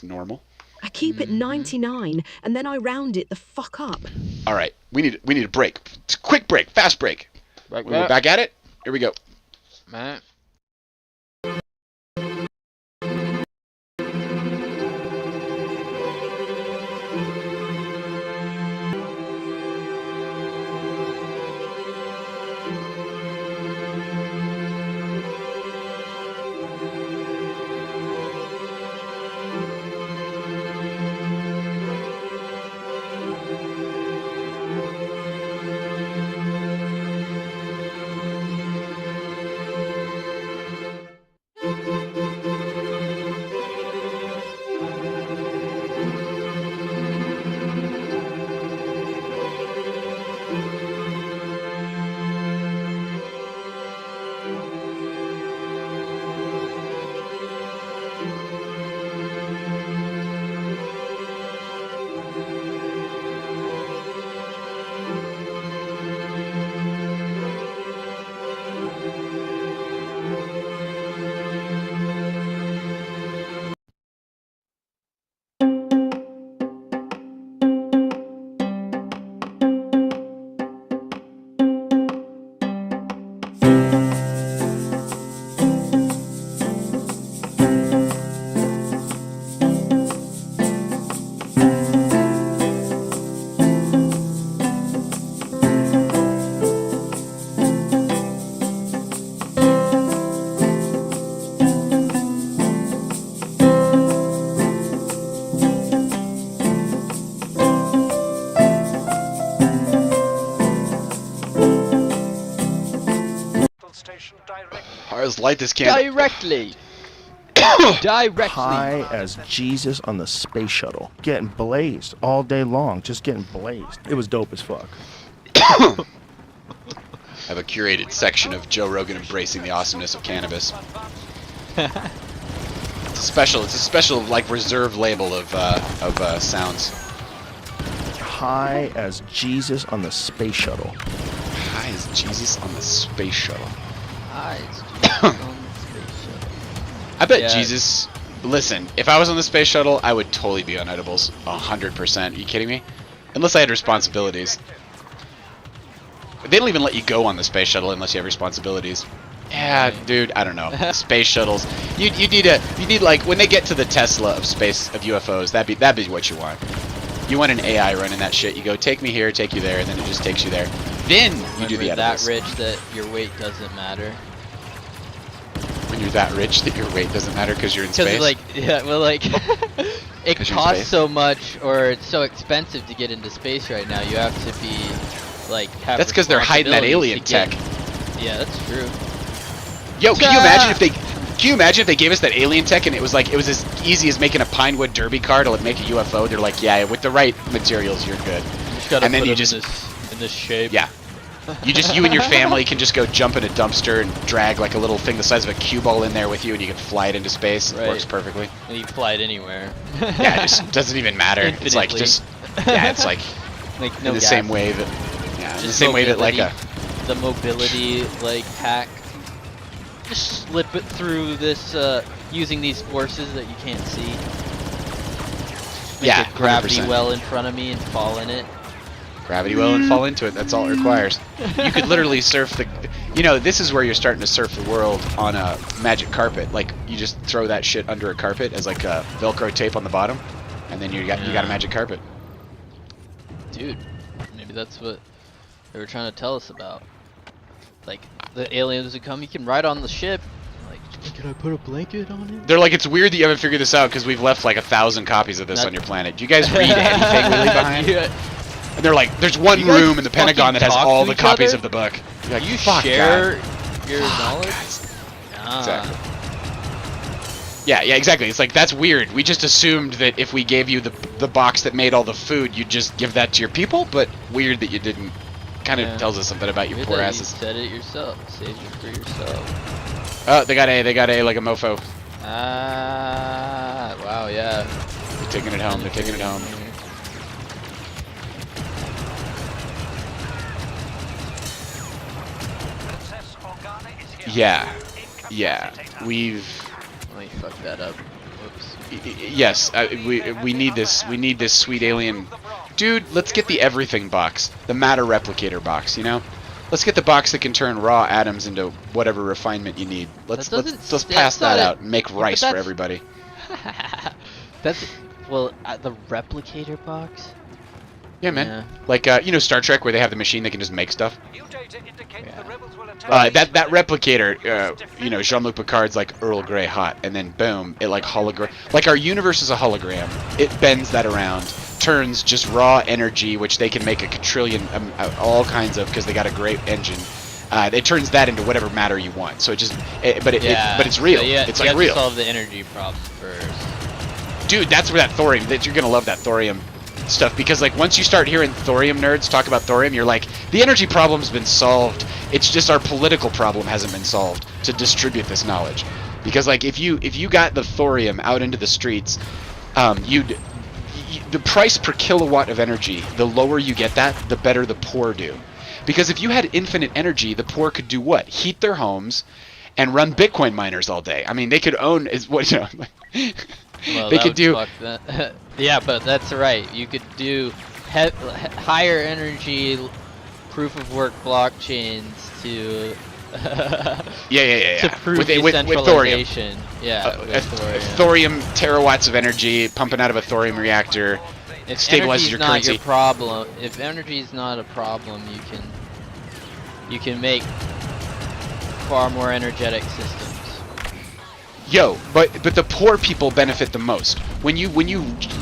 [SPEAKER 1] normal.
[SPEAKER 5] I keep it 99 and then I round it the fuck up.
[SPEAKER 1] All right, we need a break. Quick break, fast break. We're back at it. Here we go.
[SPEAKER 2] Man.
[SPEAKER 1] Let's light this candle.
[SPEAKER 2] Directly. Directly.
[SPEAKER 6] High as Jesus on the space shuttle. Getting blazed all day long. Just getting blazed. It was dope as fuck.
[SPEAKER 1] I have a curated section of Joe Rogan embracing the awesomeness of cannabis. It's a special like reserve label of sounds.
[SPEAKER 6] High as Jesus on the space shuttle.
[SPEAKER 1] High as Jesus on the space shuttle.
[SPEAKER 2] High as Jesus on the space shuttle.
[SPEAKER 1] I bet Jesus. Listen, if I was on the space shuttle, I would totally be on edibles. 100%. Are you kidding me? Unless I had responsibilities. They don't even let you go on the space shuttle unless you have responsibilities. Yeah, dude, I don't know. Space shuttles. You need like when they get to the Tesla of space of UFOs, that'd be what you want. You want an AI running that shit. You go, take me here, take you there, and then it just takes you there. Then you do the edibles.
[SPEAKER 2] That rich that your weight doesn't matter.
[SPEAKER 1] When you're that rich that your weight doesn't matter because you're in space.
[SPEAKER 2] Like, yeah, well, like it costs so much, or it's so expensive to get into space right now. You have to be like.
[SPEAKER 1] That's because they're hiding that alien tech.
[SPEAKER 2] Yeah, that's true.
[SPEAKER 1] Yo, can you imagine if they? Can you imagine if they gave us that alien tech and it was as easy as making a Pinewood Derby car to make a UFO? They're like, yeah, with the right materials, you're good.
[SPEAKER 2] And then you just in this shape.
[SPEAKER 1] Yeah. You and your family can just go jump in a dumpster and drag like a little thing the size of a cue ball in there with you, and you can fly it into space. It works perfectly.
[SPEAKER 2] And you can fly it anywhere.
[SPEAKER 1] Yeah, it just doesn't even matter.
[SPEAKER 2] Infinitely.
[SPEAKER 1] It's like just it's like
[SPEAKER 2] no
[SPEAKER 1] in the same way that in the same way that like
[SPEAKER 2] the mobility like hack. Just slip it through this using these forces that you can't see. Make a gravity
[SPEAKER 1] 100%.
[SPEAKER 2] well in front of me and fall in it.
[SPEAKER 1] Gravity well and fall into it. That's all it requires. You could literally surf the. This is where you're starting to surf the world on a magic carpet. Like you just throw that shit under a carpet as like a Velcro tape on the bottom. and then you got a magic carpet.
[SPEAKER 2] Dude, maybe that's what they were trying to tell us about. Like, the aliens would come, you can ride on the ship. Like, can I put a blanket on it?
[SPEAKER 1] They're like, it's weird that you haven't figured this out because we've left like 1,000 copies of this on your planet. Do you guys read anything we leave behind?
[SPEAKER 2] Yeah.
[SPEAKER 1] And they're like, there's one room in the Pentagon that has all the copies of the book. You're like,
[SPEAKER 2] You
[SPEAKER 1] fuck
[SPEAKER 2] share
[SPEAKER 1] God.
[SPEAKER 2] your knowledge? Nah.
[SPEAKER 1] Exactly. Yeah, exactly. It's like, that's weird. We just assumed that if we gave you the box that made all the food, you'd just give that to your people, but weird that you didn't. Kind of tells us something about your
[SPEAKER 2] Weird
[SPEAKER 1] poor
[SPEAKER 2] that
[SPEAKER 1] asses.
[SPEAKER 2] You said it yourself. Saved it for yourself.
[SPEAKER 1] Oh, they got A like a mofo.
[SPEAKER 2] Ah, wow, yeah.
[SPEAKER 1] They're taking it home. They're taking it home. Yeah. We've.
[SPEAKER 2] Let me fuck that up. Whoops.
[SPEAKER 1] Yes, we need this. We need this sweet alien. Dude, let's get the everything box, the matter replicator box. You know, let's get the box that can turn raw atoms into whatever refinement you need. Let's pass that out and make rice for everybody.
[SPEAKER 2] That's the replicator box.
[SPEAKER 1] Yeah, man. Like Star Trek, where they have the machine that can just make stuff. That replicator, Jean-Luc Picard's like Earl Grey hot, and then boom, it like hologram. Like our universe is a hologram. It bends that around, turns just raw energy, which they can make a quadrillion, all kinds of, because they got a great engine. It turns that into whatever matter you want. So but it's real.
[SPEAKER 2] So
[SPEAKER 1] it's
[SPEAKER 2] you
[SPEAKER 1] like
[SPEAKER 2] have
[SPEAKER 1] real.
[SPEAKER 2] To solve the energy problem first.
[SPEAKER 1] Dude, that's where that thorium. You're gonna love that thorium stuff, because like once you start hearing thorium nerds talk about thorium, you're like, the energy problem's been solved. It's just our political problem hasn't been solved to distribute this knowledge. Because like if you got the thorium out into the streets, the price per kilowatt of energy, the lower you get that, the better the poor do. Because if you had infinite energy, the poor could do what? Heat their homes and run Bitcoin miners all day. I mean, they could own
[SPEAKER 2] Well,
[SPEAKER 1] they could do.
[SPEAKER 2] Yeah, but that's right. You could do higher energy proof of work blockchains to
[SPEAKER 1] to
[SPEAKER 2] prove decentralization. With
[SPEAKER 1] thorium terawatts of energy pumping out of a thorium reactor.
[SPEAKER 2] If
[SPEAKER 1] stabilizes your currency.
[SPEAKER 2] If energy is not a problem, you can make far more energetic systems.
[SPEAKER 1] But the poor people benefit the most. When you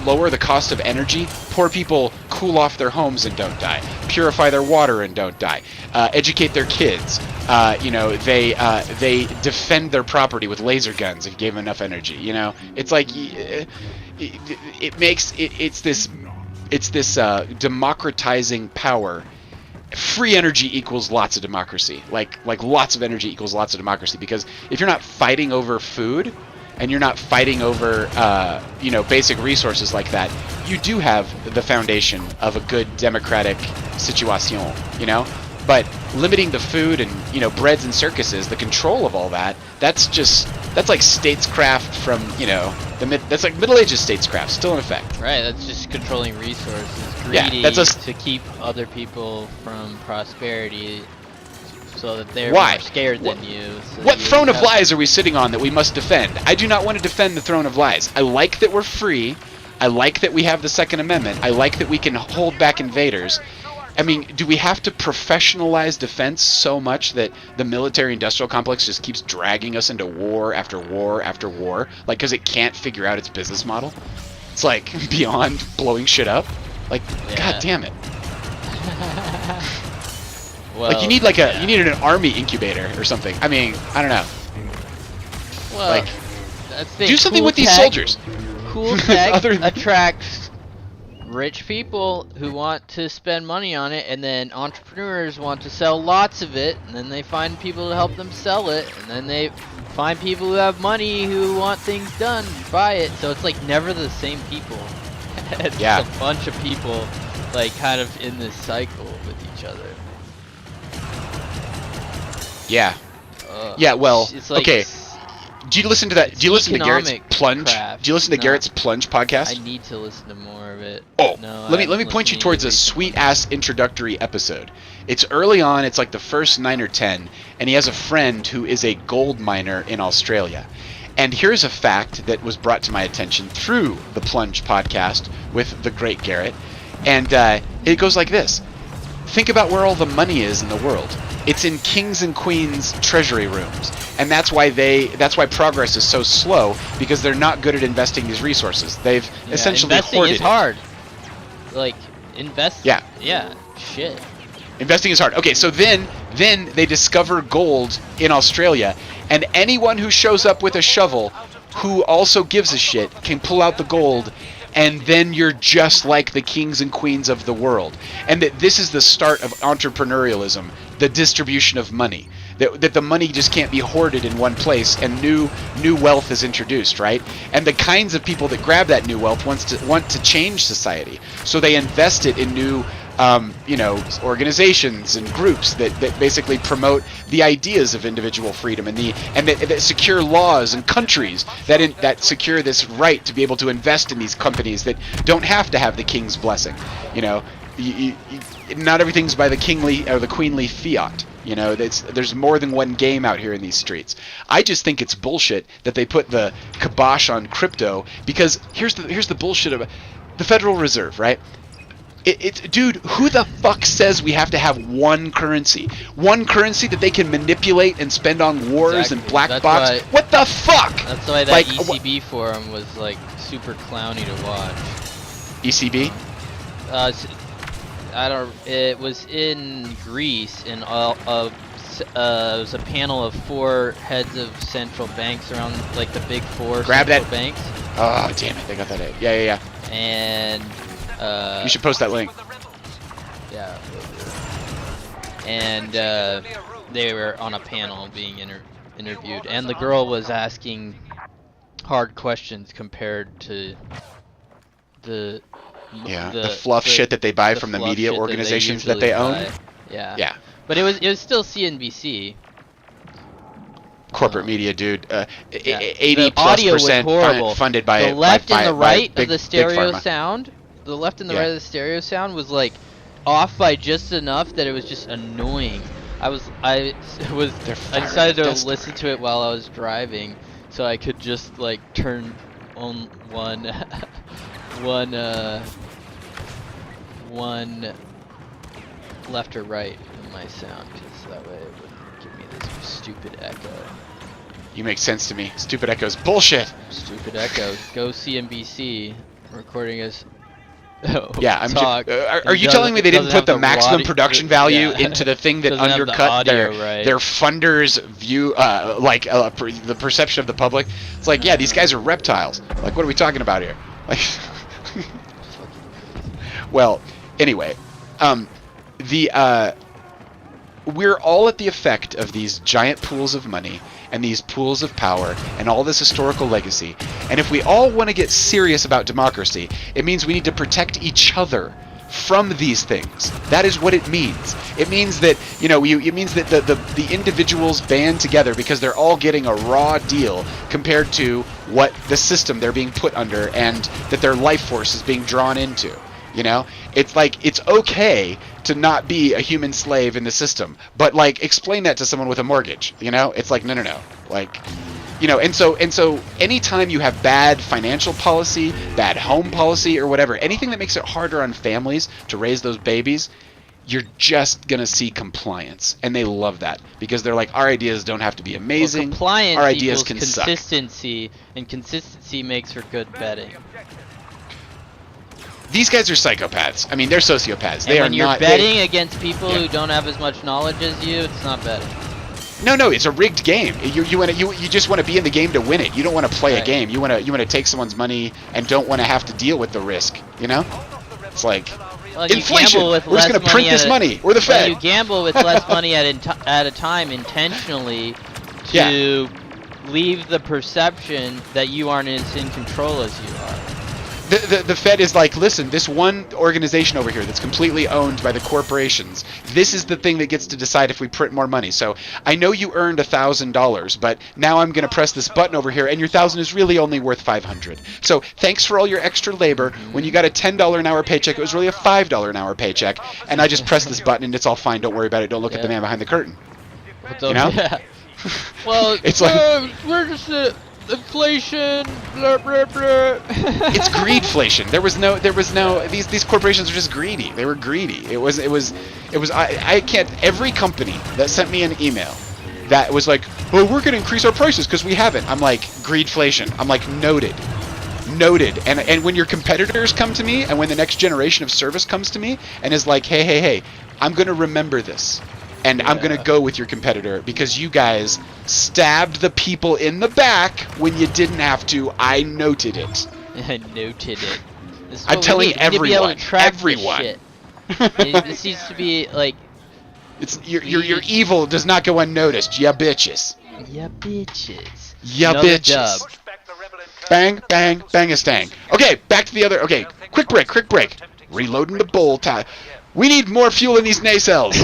[SPEAKER 1] lower the cost of energy, poor people cool off their homes and don't die, purify their water and don't die, educate their kids. They defend their property with laser guns if you gave them enough energy. It's like it's this democratizing power. Free energy equals lots of democracy. Like lots of energy equals lots of democracy, because if you're not fighting over food and you're not fighting over basic resources like that, you do have the foundation of a good democratic situation, But limiting the food and breads and circuses, the control of all that's like statescraft from that's like Middle Ages statescraft still in effect.
[SPEAKER 2] Right, that's just controlling resources, greedy to keep other people from prosperity, so that they're more scared than you. So
[SPEAKER 1] What throne of lies are we sitting on that we must defend? I do not want to defend the throne of lies. I like that we're free. I like that we have the Second Amendment. I like that we can hold back invaders. I mean, do we have to professionalize defense so much that the military-industrial complex just keeps dragging us into war after war after war? Like, because it can't figure out its business model? It's like beyond blowing shit up? Like, God damn it.
[SPEAKER 2] Well,
[SPEAKER 1] like, you need you need an army incubator or something. I mean, I don't know.
[SPEAKER 2] Well,
[SPEAKER 1] do something with these soldiers.
[SPEAKER 2] Cool tech attracts rich people who want to spend money on it, and then entrepreneurs want to sell lots of it, and then they find people to help them sell it, and then they find people who have money who want things done, buy it. So it's like never the same people. It's just a bunch of people like kind of in this cycle with each other.
[SPEAKER 1] Well,
[SPEAKER 2] it's like,
[SPEAKER 1] okay. Do you listen to that? Do you listen to Garrett's plunge? Do you listen to Garrett's plunge podcast?
[SPEAKER 2] I need to listen to more of it.
[SPEAKER 1] Oh, let me point you towards a sweet ass introductory episode. It's early on. It's like the first 9 or 10, and he has a friend who is a gold miner in Australia, And here's a fact that was brought to my attention through the Plunge podcast with the great Garrett. And it goes like this. Think about where all the money is in the world. It's in kings and queens' treasury rooms. And that's why progress is so slow, because they're not good at investing these resources. They've essentially
[SPEAKER 2] investing
[SPEAKER 1] hoarded
[SPEAKER 2] is hard. Like, invest.
[SPEAKER 1] Yeah.
[SPEAKER 2] Yeah. Shit.
[SPEAKER 1] Investing is hard. Okay, so then they discover gold in Australia, and anyone who shows up with a shovel who also gives a shit can pull out the gold, and then you're just like the kings and queens of the world. And that this is the start of entrepreneurialism, the distribution of money. That the money just can't be hoarded in one place, and new wealth is introduced, right? And the kinds of people that grab that new wealth want to change society, so they invest it in new organizations and groups that basically promote the ideas of individual freedom and that secure laws and countries that secure this right to be able to invest in these companies that don't have to have the king's blessing. Not everything's by the kingly or the queenly fiat. There's more than one game out here in these streets. I just think it's bullshit that they put the kibosh on crypto, because here's the bullshit of the Federal Reserve, right? Dude, who the fuck says we have to have one currency? One currency that they can manipulate and spend on wars and black box? What the fuck?
[SPEAKER 2] That's why that ECB forum was like super clowny to watch.
[SPEAKER 1] ECB?
[SPEAKER 2] It was in Greece, and it was a panel of 4 heads of central banks around, like the big 4 central banks.
[SPEAKER 1] Oh, damn it, they got that in. Yeah.
[SPEAKER 2] And
[SPEAKER 1] you should post that link.
[SPEAKER 2] Yeah. And they were on a panel being interviewed, and the girl was asking hard questions compared to the
[SPEAKER 1] fluff shit that they buy from the media organizations that they own.
[SPEAKER 2] Yeah. But it was still CNBC.
[SPEAKER 1] Corporate media, dude. 80+% funded by
[SPEAKER 2] the left and the right
[SPEAKER 1] big,
[SPEAKER 2] of the stereo sound. The left and the right of the stereo sound was like off by just enough that it was just annoying. I decided to listen to it while I was driving, so I could just like turn on one left or right in my sound, because that way it wouldn't give me this stupid echo.
[SPEAKER 1] You make sense to me. Stupid echoes, bullshit.
[SPEAKER 2] Stupid echoes. Go CNBC. Recording us.
[SPEAKER 1] Yeah, are you telling me they didn't put the maximum production value into the thing that undercut their funders' view, the perception of the public? It's like, yeah, these guys are reptiles. Like, what are we talking about here? Like, well, anyway, we're all at the effect of these giant pools of money and these pools of power and all this historical legacy. And if we all want to get serious about democracy, it means we need to protect each other from these things. That is what it means. It means that, it means that the individuals band together because they're all getting a raw deal compared to what the system they're being put under and that their life force is being drawn into. It's like, it's okay to not be a human slave in the system, but like, explain that to someone with a mortgage. It's like, no. Like, and so anytime you have bad financial policy, bad home policy, or whatever, anything that makes it harder on families to raise those babies, you're just gonna see compliance, and they love that because they're like, our ideas don't have to be amazing.
[SPEAKER 2] Well, compliance
[SPEAKER 1] our ideas
[SPEAKER 2] equals
[SPEAKER 1] can suck.
[SPEAKER 2] Consistency, and consistency makes for good betting.
[SPEAKER 1] These guys are psychopaths. I mean, they're sociopaths.
[SPEAKER 2] And
[SPEAKER 1] they
[SPEAKER 2] when
[SPEAKER 1] are
[SPEAKER 2] you're
[SPEAKER 1] not
[SPEAKER 2] betting against people who don't have as much knowledge as you, it's not betting.
[SPEAKER 1] No, it's a rigged game. You just want to be in the game to win it. You don't want to play a game. You want to take someone's money and don't want to have to deal with the risk. It's like inflation. We're just going to print this money. We're the Fed.
[SPEAKER 2] You gamble with less money at a time intentionally to leave the perception that you aren't as in control as you are.
[SPEAKER 1] The Fed is like, listen, this one organization over here that's completely owned by the corporations, this is the thing that gets to decide if we print more money. So I know you earned $1,000, but now I'm going to press this button over here, and your $1,000 is really only worth $500. So thanks for all your extra labor. When you got a $10 an hour paycheck, it was really a $5 an hour paycheck, and I just pressed this button, and it's all fine. Don't worry about it. Don't look at the man behind the curtain.
[SPEAKER 2] Well,
[SPEAKER 1] it's like,
[SPEAKER 2] we're just inflation. Blah, blah, blah.
[SPEAKER 1] It's greedflation. There was no. These corporations are just greedy. They were greedy. It was. I can't. Every company that sent me an email that was like, oh, we're gonna increase our prices because we haven't. I'm like, greedflation. I'm like, noted. And when your competitors come to me, and when the next generation of service comes to me and is like, hey, I'm gonna remember this. And I'm going to go with your competitor because you guys stabbed the people in the back when you didn't have to. I noted it.
[SPEAKER 2] I noted it.
[SPEAKER 1] I'm telling everyone. Everyone.
[SPEAKER 2] This needs to be like...
[SPEAKER 1] Your evil does not go unnoticed. Ya bitches.
[SPEAKER 2] Ya bitches.
[SPEAKER 1] Ya bitches. Bang, bang, bang-a-stang. Okay, back to the other... Okay, quick break. Reloading the bowl time. We need more fuel in these nacelles.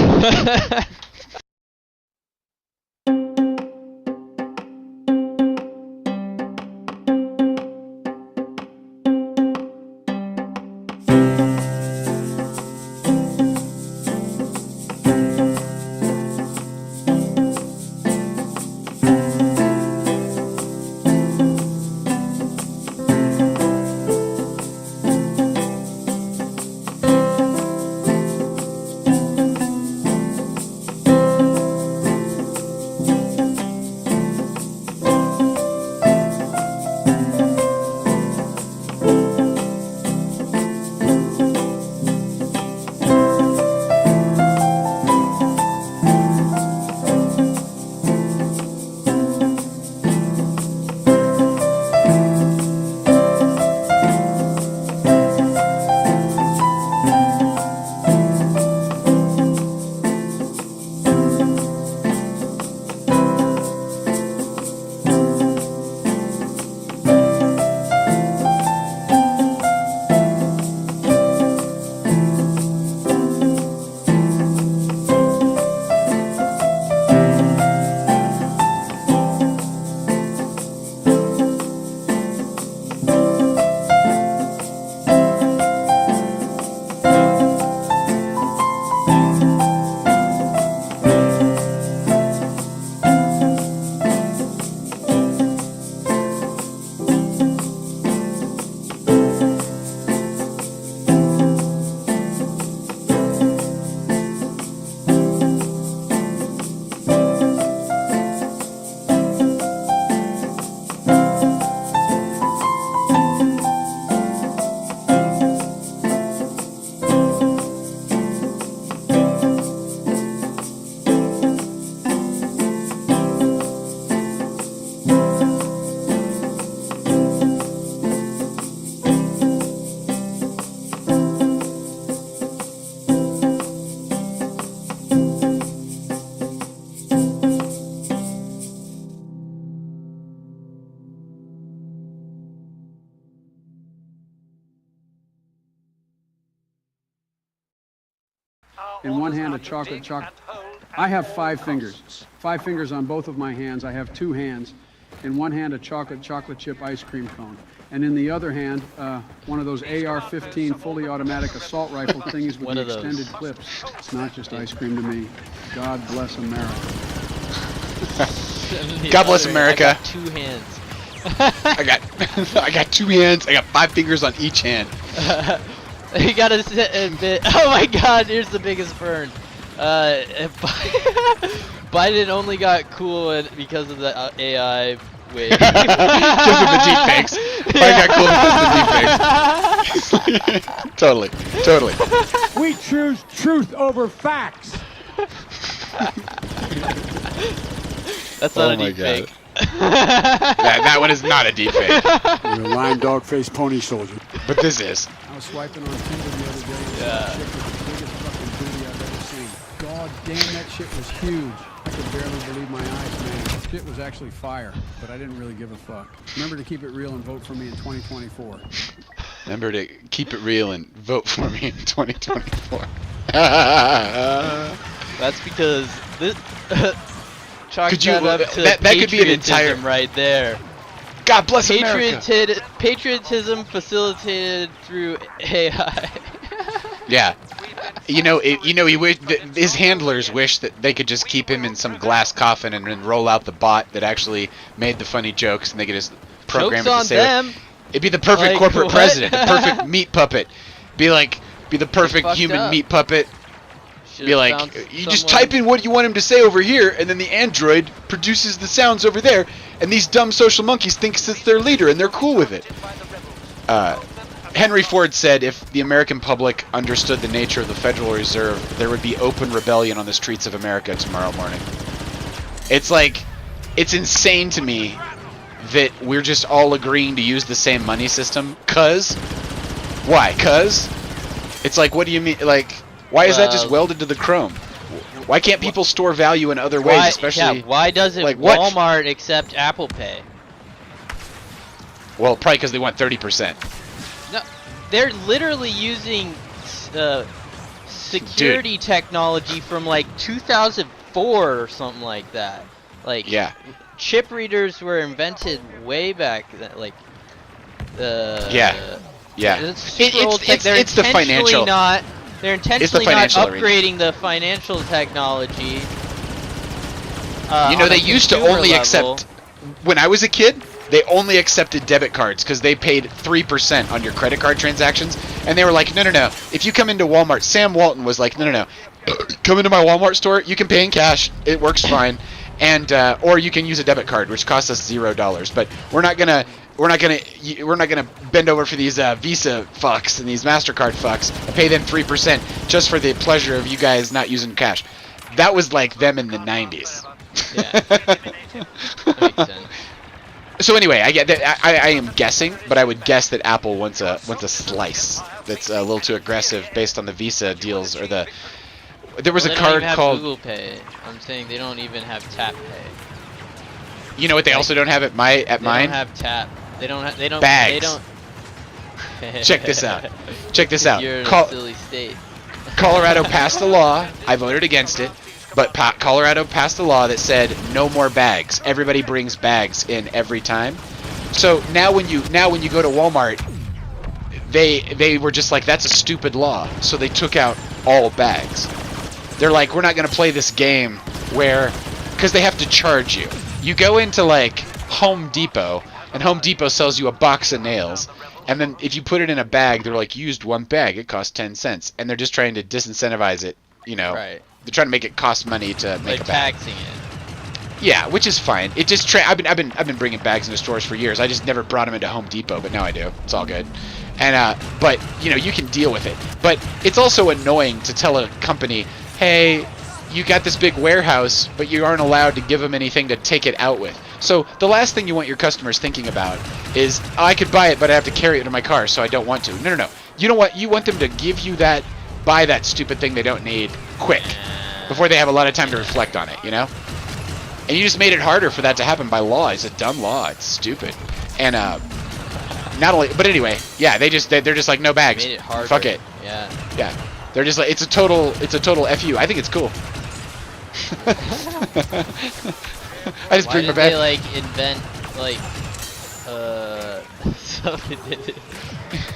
[SPEAKER 4] In one hand, a chocolate. I have 5 fingers. 5 fingers on both of my hands. I have 2 hands. In one hand, a chocolate chip ice cream cone. And in the other hand, one of those AR-15 fully automatic assault rifle things with the extended clips. It's not just ice cream to me. God bless America.
[SPEAKER 1] God bless America.
[SPEAKER 2] I got 2 hands.
[SPEAKER 1] I got 2 hands. I got 5 fingers on each hand.
[SPEAKER 2] You gotta admit. Oh my God! Here's the biggest burn. Biden only got cool because of the AI wave.
[SPEAKER 1] Because of the deepfakes. Biden got cool because of the deepfakes. Totally.
[SPEAKER 16] We choose truth over facts.
[SPEAKER 2] That's not a deepfake.
[SPEAKER 1] That one is not a deepfake.
[SPEAKER 16] You're a lying dog-faced pony soldier.
[SPEAKER 1] But this is.
[SPEAKER 4] I was swiping on Tinder the other day and saw a chick with the biggest fucking booty I've ever seen. God damn, that shit was huge. I could barely believe my eyes, man. Shit was actually fire, but I didn't really give a fuck. Remember to keep it real and vote for me in 2024.
[SPEAKER 1] Remember to keep it real and vote for me in 2024.
[SPEAKER 2] That's because this chalk that up to
[SPEAKER 1] that could be an entire
[SPEAKER 2] right there.
[SPEAKER 1] God bless America.
[SPEAKER 2] Patriotism facilitated through AI.
[SPEAKER 1] Yeah. His handlers wish that they could just keep him in some glass coffin and then roll out the bot that actually made the funny jokes, and they could just program
[SPEAKER 2] Joke's
[SPEAKER 1] it to
[SPEAKER 2] on
[SPEAKER 1] say
[SPEAKER 2] them.
[SPEAKER 1] It'd be the perfect
[SPEAKER 2] Like,
[SPEAKER 1] corporate
[SPEAKER 2] what?
[SPEAKER 1] president, the perfect meat puppet. Be the perfect
[SPEAKER 2] fucked
[SPEAKER 1] human
[SPEAKER 2] up.
[SPEAKER 1] meat puppet.
[SPEAKER 2] Should've
[SPEAKER 1] Be like,
[SPEAKER 2] found
[SPEAKER 1] you just
[SPEAKER 2] someone-
[SPEAKER 1] type in what you want him to say over here, and then the android produces the sounds over there, and these dumb social monkeys think it's their leader, and they're cool with it. Henry Ford said if the American public understood the nature of the Federal Reserve, there would be open rebellion on the streets of America tomorrow morning. It's insane to me that we're just all agreeing to use the same money system. Why? It's like, what do you mean? Like, why is that just welded to the chrome? Why can't people store value in other ways, especially?
[SPEAKER 2] Why doesn't
[SPEAKER 1] like, what?
[SPEAKER 2] Walmart accept Apple Pay?
[SPEAKER 1] Well, probably because they want 30%.
[SPEAKER 2] No, they're literally using security technology from like 2004 or something like that. Like,
[SPEAKER 1] yeah,
[SPEAKER 2] chip readers were invented way back then. Like,
[SPEAKER 1] yeah.
[SPEAKER 2] It's super old tech. They're
[SPEAKER 1] it's the financial.
[SPEAKER 2] They're intentionally not
[SPEAKER 1] financial
[SPEAKER 2] upgrading the financial technology.
[SPEAKER 1] They used to only accept. When I was a kid, they only accepted debit cards because they paid 3% on your credit card transactions, and they were like, no. If you come into Walmart, Sam Walton was like, no. Come into my Walmart store, you can pay in cash. It works fine, and or you can use a debit card, which costs us $0. But we're not gonna bend over for these Visa fucks and these MasterCard fucks and pay them 3% just for the pleasure of you guys not using cash. That was like them in the 90s.
[SPEAKER 2] Yeah. That makes sense.
[SPEAKER 1] So anyway, I am guessing, but I would guess that Apple wants a slice that's a little too aggressive based on the Visa deals or the. There was a
[SPEAKER 2] They
[SPEAKER 1] card
[SPEAKER 2] don't even have
[SPEAKER 1] called
[SPEAKER 2] Google Pay. I'm saying they don't even have Tap Pay.
[SPEAKER 1] You know what they also don't have at mine?
[SPEAKER 2] They don't have Tap. They don't.
[SPEAKER 1] Bags.
[SPEAKER 2] They don't.
[SPEAKER 1] Check this out.
[SPEAKER 2] You're in a silly state.
[SPEAKER 1] Colorado passed a law. I voted against it, but Colorado passed a law that said no more bags. Everybody brings bags in every time. So now when you go to Walmart, they were just like, that's a stupid law. So they took out all bags. They're like, we're not going to play this game because they have to charge you. You go into like Home Depot, and Home Depot sells you a box of nails, and then if you put it in a bag, they're like, used one bag, it costs 10 cents, and they're just trying to disincentivize it. Right. They're trying to make it cost money to make a bag.
[SPEAKER 2] Taxing it.
[SPEAKER 1] Yeah, which is fine. It just I've been bringing bags into stores for years. I just never brought them into Home Depot, but now I do. It's all good. And but you can deal with it. But it's also annoying to tell a company, hey, you got this big warehouse, but you aren't allowed to give them anything to take it out with. So the last thing you want your customers thinking about is, I could buy it, but I have to carry it in my car, so I don't want to. No. You want them to give you that, buy that stupid thing they don't need quick, before they have a lot of time to reflect on it, And you just made it harder for that to happen by law. It's a dumb law. It's stupid. And not only, but anyway, yeah, they're just like, no bags.
[SPEAKER 2] Made it harder.
[SPEAKER 1] Fuck it.
[SPEAKER 2] Yeah.
[SPEAKER 1] Yeah. They're just like, it's a total FU. I think it's cool. I just bring my bag.
[SPEAKER 2] Why did they invent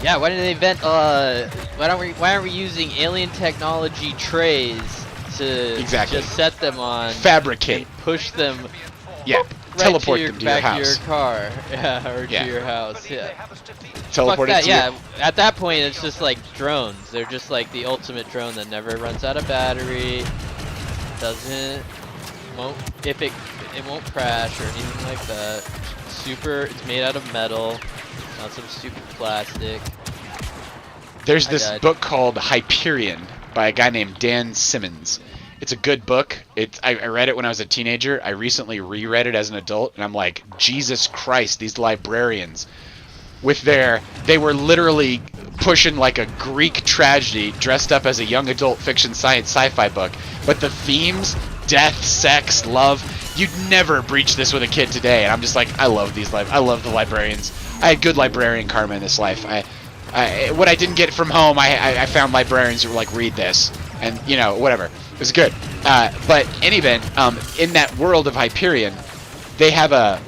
[SPEAKER 2] yeah, why did they invent why aren't we using alien technology trays to just set them on,
[SPEAKER 1] fabricate,
[SPEAKER 2] and push them,
[SPEAKER 1] teleport them to your house,
[SPEAKER 2] to your car, to your house,
[SPEAKER 1] teleport
[SPEAKER 2] Fuck
[SPEAKER 1] it
[SPEAKER 2] that,
[SPEAKER 1] to
[SPEAKER 2] At that point, it's just like drones. They're just like the ultimate drone that never runs out of battery. It won't crash or anything like that. It's made out of metal, not some stupid plastic.
[SPEAKER 1] There's this book called Hyperion by a guy named Dan Simmons. It's a good book. I read it when I was a teenager. I recently reread it as an adult, and I'm like, Jesus Christ, these librarians. They were literally pushing like a Greek tragedy dressed up as a young adult fiction science sci-fi book. But the themes, death, sex, love, you'd never breach this with a kid today. And I'm just like, I love the librarians. I had good librarian karma in this life. What I didn't get from home, I found librarians who were like, read this. And, whatever. It was good. But in any event, in that world of Hyperion, they have a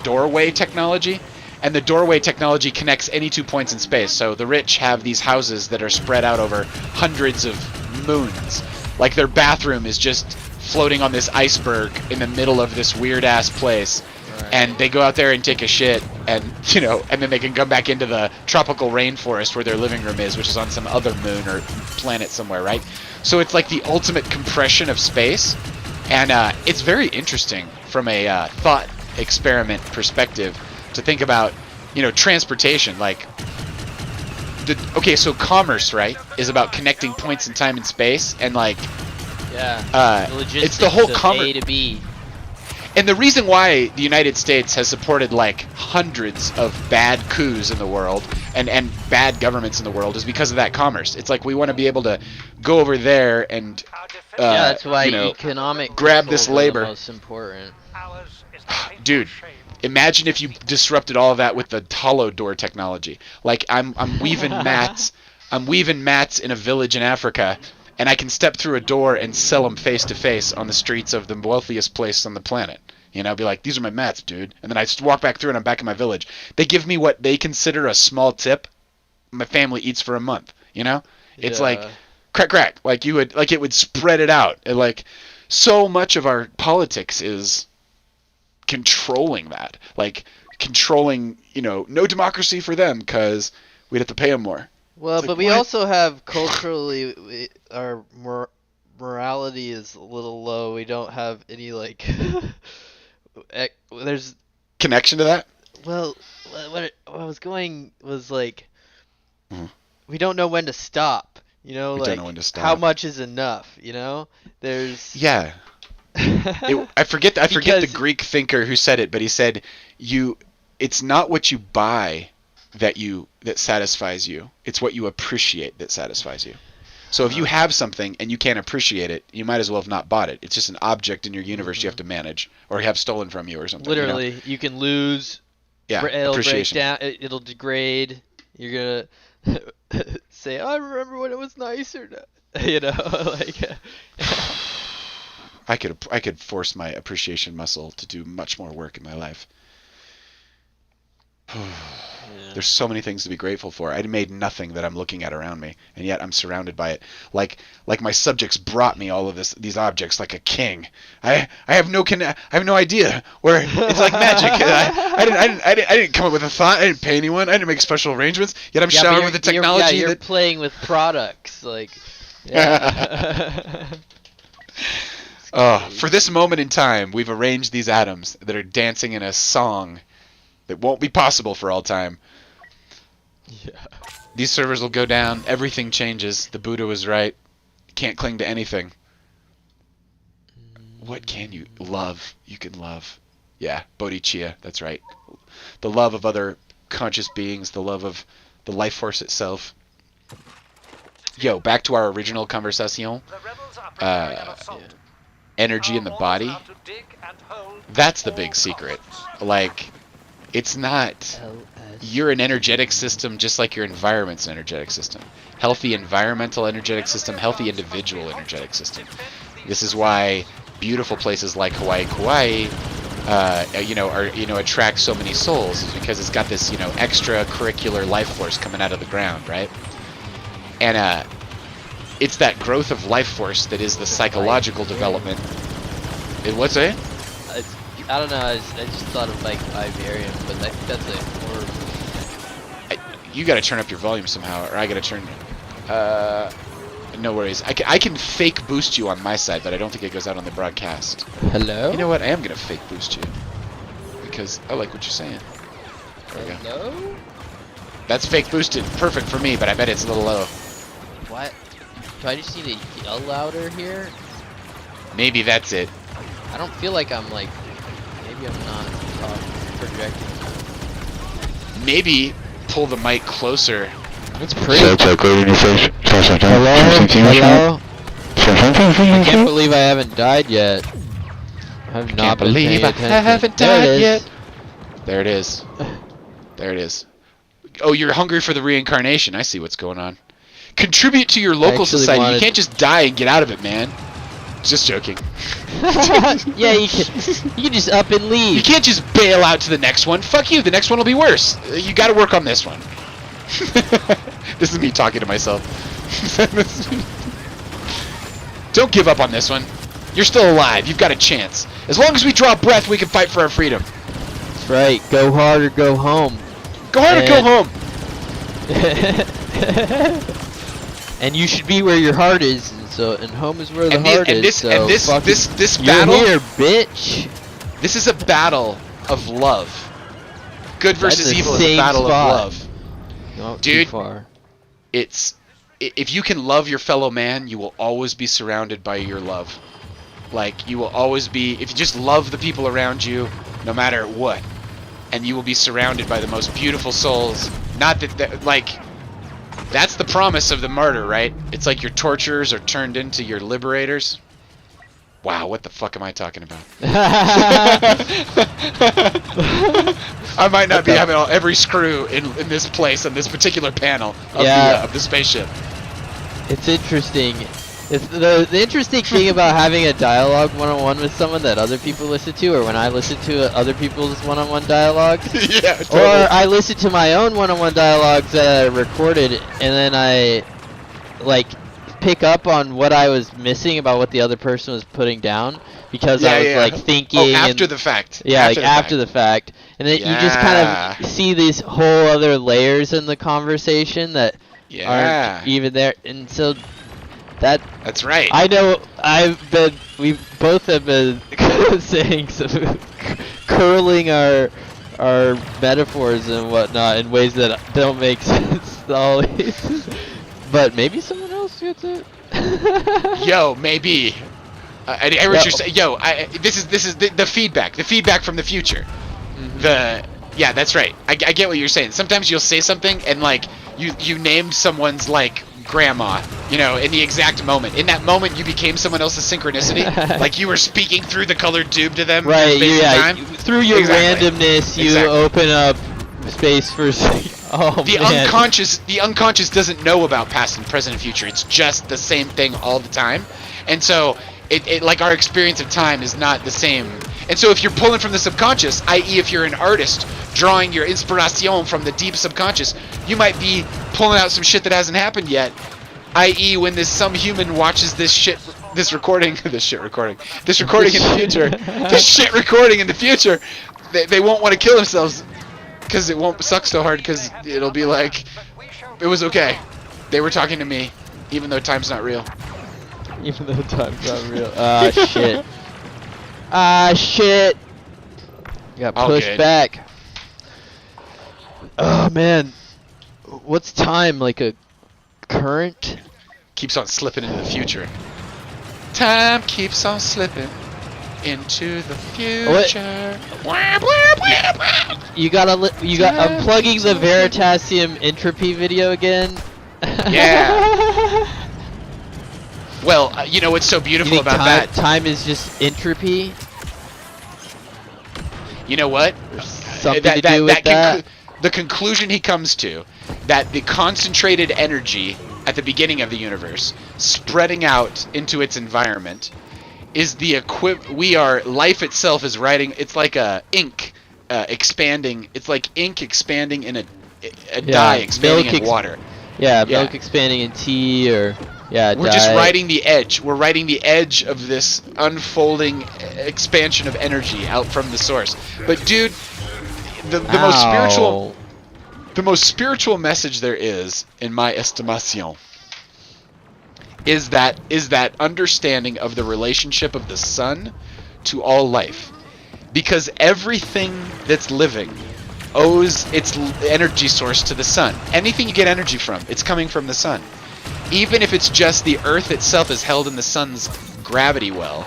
[SPEAKER 1] doorway technology. and the doorway technology connects any 2 points in space. So the rich have these houses that are spread out over hundreds of moons. Like their bathroom is just floating on this iceberg in the middle of this weird-ass place. And they go out there and take a shit, and and then they can come back into the tropical rainforest where their living room is, which is on some other moon or planet somewhere, right? So it's like the ultimate compression of space, and it's very interesting from a thought experiment perspective to think about, transportation. Like, so commerce, right, is about connecting points in time and space, and like, it's the whole commerce.
[SPEAKER 2] A to B.
[SPEAKER 1] And the reason why the United States has supported like hundreds of bad coups in the world and bad governments in the world is because of that commerce. It's like we want to be able to go over there and
[SPEAKER 2] that's why economic
[SPEAKER 1] grab this labor.
[SPEAKER 2] Is the most important.
[SPEAKER 1] Dude, imagine if you disrupted all of that with the hollow door technology. Like I'm weaving mats. I'm weaving mats in a village in Africa, and I can step through a door and sell them face to face on the streets of the wealthiest place on the planet. Be like, these are my mats, dude. And then I just walk back through and I'm back in my village. They give me what they consider a small tip. My family eats for a month, It's like, crack. Like it would spread it out. And like, so much of our politics is controlling that. Like, controlling, no democracy for them because we'd have to pay them more.
[SPEAKER 2] Well,
[SPEAKER 1] like,
[SPEAKER 2] but we also have culturally, our morality is a little low. We don't have any, like, there's...
[SPEAKER 1] Connection to that?
[SPEAKER 2] Well, what I was going was, like, we don't know when to stop,
[SPEAKER 1] we don't know when to stop.
[SPEAKER 2] How much is enough, There's...
[SPEAKER 1] Yeah. I forget the Greek thinker who said it, but he said, it's not what you buy that satisfies you. It's what you appreciate that satisfies you. So if you have something and you can't appreciate it, you might as well have not bought it. It's just an object in your universe you have to manage or have stolen from you or something.
[SPEAKER 2] Literally, you can lose.
[SPEAKER 1] Yeah,
[SPEAKER 2] it'll break
[SPEAKER 1] appreciation.
[SPEAKER 2] down. It'll degrade. You're gonna say, "I remember when it was nicer."
[SPEAKER 1] I could force my appreciation muscle to do much more work in my life. There's so many things to be grateful for. I made nothing that I'm looking at around me, and yet I'm surrounded by it. Like my subjects brought me all of these objects like a king. I have no idea where it's like magic. I didn't come up with a thought. I didn't pay anyone. I didn't make special arrangements. Yet I'm showered with the technology.
[SPEAKER 2] You're playing with products like. Yeah.
[SPEAKER 1] For this moment in time, we've arranged these atoms that are dancing in a song that won't be possible for all time.
[SPEAKER 2] Yeah.
[SPEAKER 1] These servers will go down. Everything changes. The Buddha was right. Can't cling to anything. What can you love? You can love. Yeah, bodhicitta. That's right. The love of other conscious beings. The love of the life force itself. Yo, back to our original conversation. Energy in the body. That's the big secret. Like, it's not... You're an energetic system just like your environment's an energetic system. Healthy environmental energetic system, healthy individual energetic system. This is why beautiful places like Kauai, attract so many souls, is because it's got this, extracurricular life force coming out of the ground, right? And it's that growth of life force that is the psychological development. What's it?
[SPEAKER 2] I don't know. I just thought of like vivarium, but I think that's a horror.
[SPEAKER 1] You gotta turn up your volume somehow, or I gotta turn. No worries. I can fake boost you on my side, but I don't think it goes out on the broadcast.
[SPEAKER 2] Hello?
[SPEAKER 1] You know what? I am gonna fake boost you because I like what you're saying. There we go.
[SPEAKER 2] Hello?
[SPEAKER 1] That's fake boosted. Perfect for me, but I bet it's a little low.
[SPEAKER 2] What? Do I just need to yell louder here?
[SPEAKER 1] Maybe that's it.
[SPEAKER 2] I don't feel like I'm like. Maybe I'm not projecting.
[SPEAKER 1] Maybe pull the mic closer.
[SPEAKER 2] It's pretty. Hello? I can't believe I haven't died yet. I've not been paying attention.
[SPEAKER 1] I haven't died yet. There it is. There it is. Oh, you're hungry for the reincarnation. I see what's going on. Contribute to your local society. You can't just die and get out of it, man. Just joking.
[SPEAKER 2] Yeah, you can just up and leave.
[SPEAKER 1] You can't just bail out to the next one. Fuck you. The next one will be worse. You got to work on this one. This is me talking to myself. Don't give up on this one. You're still alive. You've got a chance. As long as we draw breath, we can fight for our freedom.
[SPEAKER 2] That's right. Go hard or go home.
[SPEAKER 1] Go hard or go home.
[SPEAKER 2] And you should be where your heart is. And home is where the heart is.
[SPEAKER 1] This battle
[SPEAKER 2] here, bitch.
[SPEAKER 1] This is a battle of love. Good versus evil is a
[SPEAKER 2] same
[SPEAKER 1] battle
[SPEAKER 2] spot.
[SPEAKER 1] of love.
[SPEAKER 2] Not
[SPEAKER 1] Dude,
[SPEAKER 2] too far.
[SPEAKER 1] If you can love your fellow man, you will always be surrounded by your love. Like, you will always be, if you just love the people around you, no matter what, and you will be surrounded by the most beautiful souls. Not that like, that's the promise of the martyr, right? It's like your torturers are turned into your liberators. Wow, what the fuck am I talking about? I might not be having every screw in this place on this particular panel of the spaceship.
[SPEAKER 2] It's interesting. It's the interesting thing about having a dialogue one-on-one with someone that other people listen to, or when I listen to other people's one-on-one dialogues.
[SPEAKER 1] Yeah, totally.
[SPEAKER 2] Or I listen to my own one-on-one dialogues that I recorded, and then I like pick up on what I was missing about what the other person was putting down, because I was like thinking
[SPEAKER 1] after the fact.
[SPEAKER 2] Yeah, after the fact. And then you just kind of see these whole other layers in the conversation that aren't even there. And so that's
[SPEAKER 1] right.
[SPEAKER 2] I know we both have been saying some curling our metaphors and whatnot in ways that don't make sense always. But maybe someone else gets it.
[SPEAKER 1] Yo, maybe. I heard what you're saying. Yo, this is the feedback. The feedback from the future. Yeah, that's right. I get what you're saying. Sometimes you'll say something and like you named someone's like grandma, you know, in the exact moment. In that moment, you became someone else's synchronicity. Like you were speaking through the colored tube to them.
[SPEAKER 2] Right.
[SPEAKER 1] Time.
[SPEAKER 2] Through your randomness, you open up space for.
[SPEAKER 1] The unconscious doesn't know about past and present and future. It's just the same thing all the time, and so it like our experience of time is not the same. And so if you're pulling from the subconscious, i.e. if you're an artist drawing your inspiration from the deep subconscious, you might be pulling out some shit that hasn't happened yet, i.e. when some human watches this recording in the future, they won't want to kill themselves because it won't suck so hard, because it'll be like, it was okay, they were talking to me, even though time's not real.
[SPEAKER 2] Even though time's not real. Shit. Got pushed back. Oh man, what's time, like a current?
[SPEAKER 1] Keeps on slipping into the future. Time keeps on slipping into the future.
[SPEAKER 2] You got unplugging the Veritasium entropy video again.
[SPEAKER 1] Yeah. Well, you know what's so beautiful about that?
[SPEAKER 2] Time is just entropy.
[SPEAKER 1] You know what?
[SPEAKER 2] Something to do with that.
[SPEAKER 1] The conclusion he comes to, that the concentrated energy at the beginning of the universe, spreading out into its environment, is the life itself is writing. It's like ink expanding. It's like ink expanding in a dye expanding in water.
[SPEAKER 2] Milk expanding in tea, or
[SPEAKER 1] we're just riding the edge. We're riding the edge of this unfolding expansion of energy out from the source. But dude, the most spiritual message there is, in my estimation, is that understanding of the relationship of the sun to all life, because everything that's living owes its energy source to the sun. Anything you get energy from, it's coming from the sun. Even if it's just the earth itself is held in the sun's gravity well,